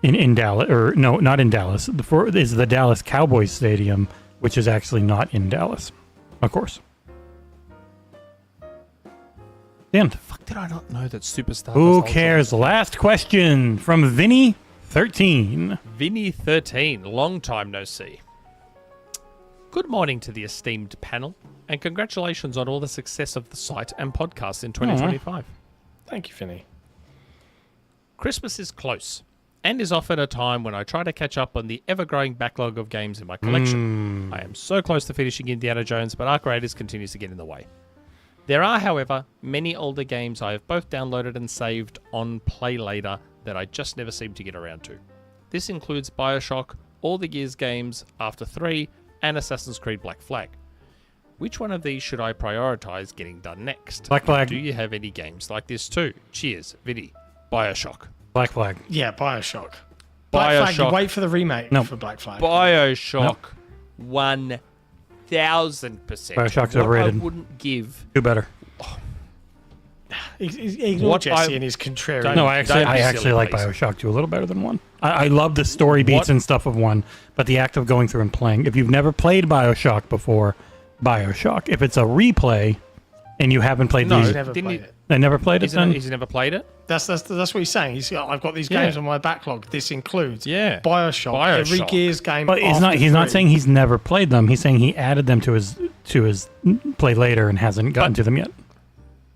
in Dallas, or no, not in Dallas. Is the Dallas Cowboys Stadium, which is actually not in Dallas, of course. The end. Fuck, did I not know that Superstar? Who cares? Last question from Vinny13. Vinny13, long time no see. Good morning to the esteemed panel, and congratulations on all the success of the site and podcast in 2025. Thank you, Finny. Christmas is close, and is often a time when I try to catch up on the ever-growing backlog of games in my collection. I am so close to finishing Indiana Jones, but Arc Raiders continues to get in the way. There are, however, many older games I have both downloaded and saved on Play Later that I just never seem to get around to. This includes Bioshock, all the Gears games after 3, and Assassin's Creed Black Flag. Which one of these should I prioritize getting done next? Black Flag. Do you have any games like this too? Cheers, Vinny. Bioshock. Black Flag. Yeah, Bioshock. Black Flag, you Bioshock. wait for the remake No. for Black Flag. Bioshock 1000%. Bioshock's What overrated. I wouldn't give. Do better. Ignore What Jesse I- and his contrarian. Don't- No, don't I be actually silly, like please. Bioshock 2 a little better than 1. I love the story beats What- and stuff of 1, but the act of going through and playing. If you've never played Bioshock before, Bioshock. If it's a replay and you haven't played No, these, He's never Didn't played he- it. I never played it then. He's never played it? That's what he's saying. I've got these Yeah. games on my backlog. This includes Yeah. Bioshock, every Bioshock. Gears game. But he's after not 3. saying he's never played them. He's saying he added them to his Play Later and hasn't gotten to them yet.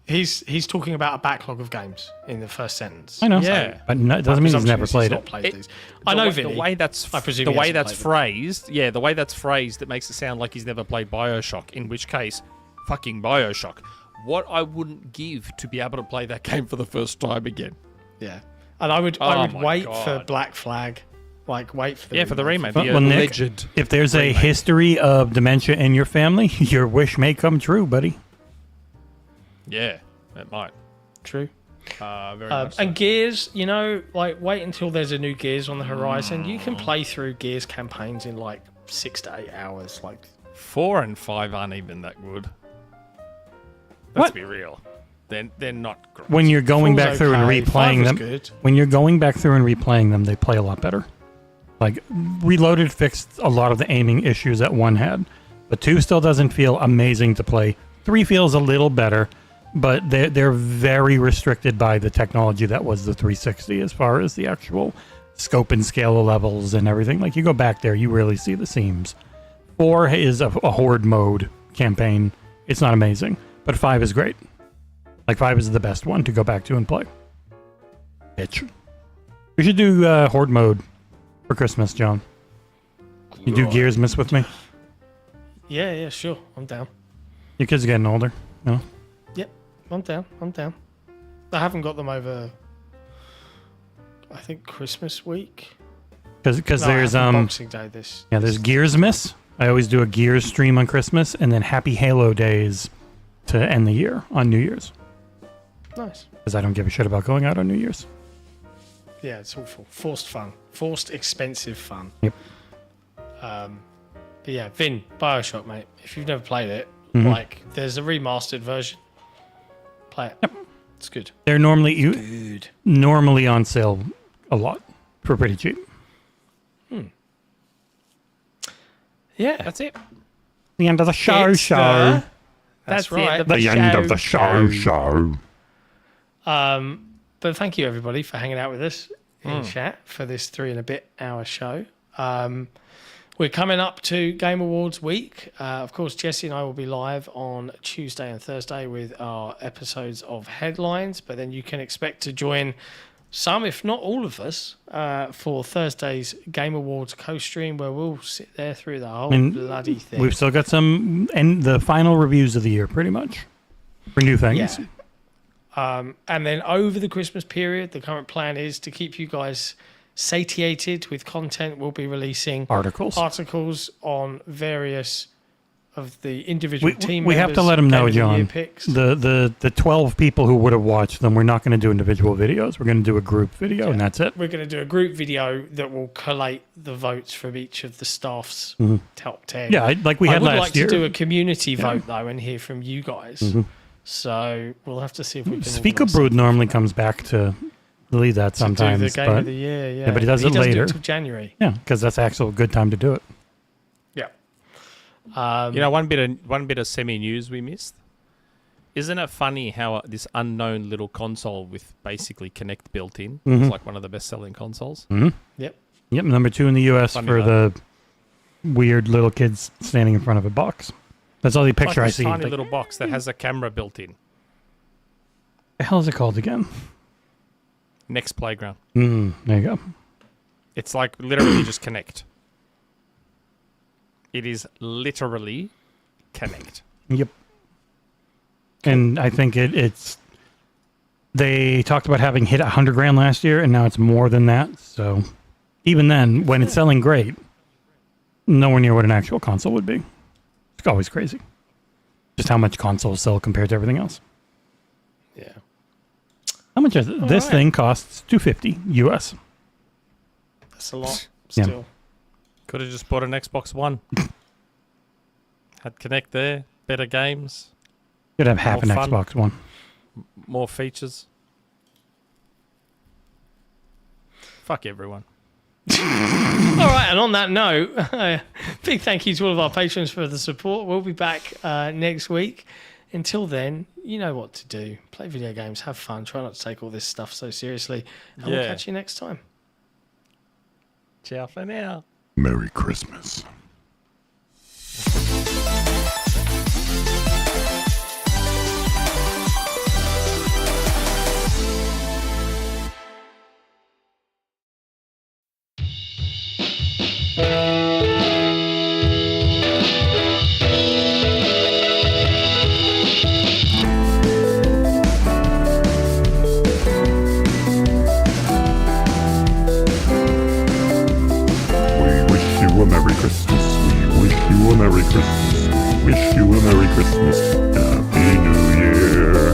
He's talking about a backlog of games in the first sentence. I know. Yeah. But no, it doesn't mean he's never played it. These. I know, Vinny. The way that's I presume the he way hasn't that's played phrased. Yeah, the way that's phrased, it makes it sound like he's never played Bioshock. In which case, fucking Bioshock. What I wouldn't give to be able to play that game for the first time again. Yeah, and I would Oh my wait for God. Black Flag, like wait for the Yeah, for the remake. Well, The well, Nick, alleged if there's a remake. history of dementia in your family, your wish may come true, buddy. Yeah, it might. True. Very much so. And Gears, like wait until there's a new Gears on the horizon. You can play through Gears campaigns in like 6 to 8 hours. Like 4 and 5 aren't even that good. Let's What? be real. They're not great. When you're going Four's back through and okay, 5 replaying was them, good. when you're going back through and replaying them, they play a lot better. Like Reloaded fixed a lot of the aiming issues that 1 had, but 2 still doesn't feel amazing to play. 3 feels a little better, but they're very restricted by the technology that was the 360 as far as the actual scope and scale of levels and everything. Like you go back there, you really see the seams. 4 is a horde mode campaign. It's not amazing, but 5 is great. Like 5 is the best one to go back to and play. Bitch. We should do horde mode for Christmas, John. You do Gears Miss with me? Yeah, sure. I'm down. Your kids are getting older, you know? Yep, I'm down. I haven't got them over. I think Christmas week. Because No, there's I have Boxing Day this. there's Gears Miss. I always do a Gears stream on Christmas, and then Happy Halo days to end the year on New Year's. Nice. Because I don't give a shit about going out on New Year's. Yeah, it's awful. Forced fun. Forced expensive fun. Yep. But yeah, Vin, Bioshock, mate. If you've never played it, Mhm. like, there's a remastered version. Play it. Yep. It's good. They're normally Good. normally on sale a lot for pretty cheap. Yeah. That's it. The end of the show. It's show. That's the right. end of The end of the show. But thank you, everybody, for hanging out with us in chat for this 3 and a bit hour show. We're coming up to Game Awards week. Of course, Jesse and I will be live on Tuesday and Thursday with our episodes of Headlines, but then you can expect to join some, if not all of us, for Thursday's Game Awards co-stream, where we'll sit there through the whole bloody thing. We've still got some, and the final reviews of the year, pretty much, for new things. Yeah. And then over the Christmas period, the current plan is to keep you guys satiated with content. We'll be releasing Articles on various of the individual team we members. have to let them know, Game of the Year John. picks. The 12 people who would have watched them, we're not going to do individual videos. We're going to do a group video, and that's it. We're going to do a group video that will collate the votes from each of the staff's top 10. Yeah, like we had I would last like year. to do a community vote, though, and hear from you guys. So we'll have to see if we can... Speaker Brood normally comes back to lead that sometimes. To do the Game of the Year, yeah. But he does it doesn't later. do it till January. Yeah, because that's actually a good time to do it. Yeah. You know, one bit of semi-news we missed. Isn't it funny how this unknown little console with basically Kinect built in is like one of the best-selling consoles? Yep. Yep, number 2 in the U.S. Funny for that. the weird little kids standing in front of a box. That's all the It's like picture I this see. tiny Like, little box that has a camera built in. the hell is it called again? Next Playground. There you go. It's like literally just Connect. It is literally Connect. Yep. And I think it's... They talked about having hit $100,000 last year, and now it's more than that. So even then, when it's selling great, nowhere near what an actual console would be. It's always crazy. Just how much consoles sell compared to everything else. Yeah. How much is it? This thing costs $250 US. That's a lot Yeah. still. Could have just bought an Xbox One. Had Connect there, better games, You'd have half an More fun. Xbox One. more features. Fuck everyone. All right, and on that note, big thank you to all of our patrons for the support. We'll be back next week. Until then, you know what to do. Play video games, have fun, try not to take all this stuff so seriously, and we'll catch you next time. Ciao for now. Merry Christmas. A Merry Christmas. We wish you a Merry Christmas. Wish you a Merry Christmas. Happy New Year.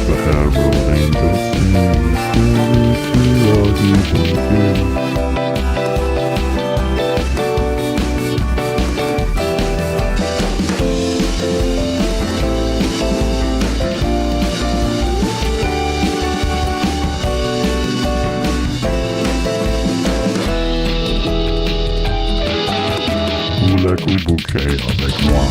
The herald angels sing, all you bouquet avec moi,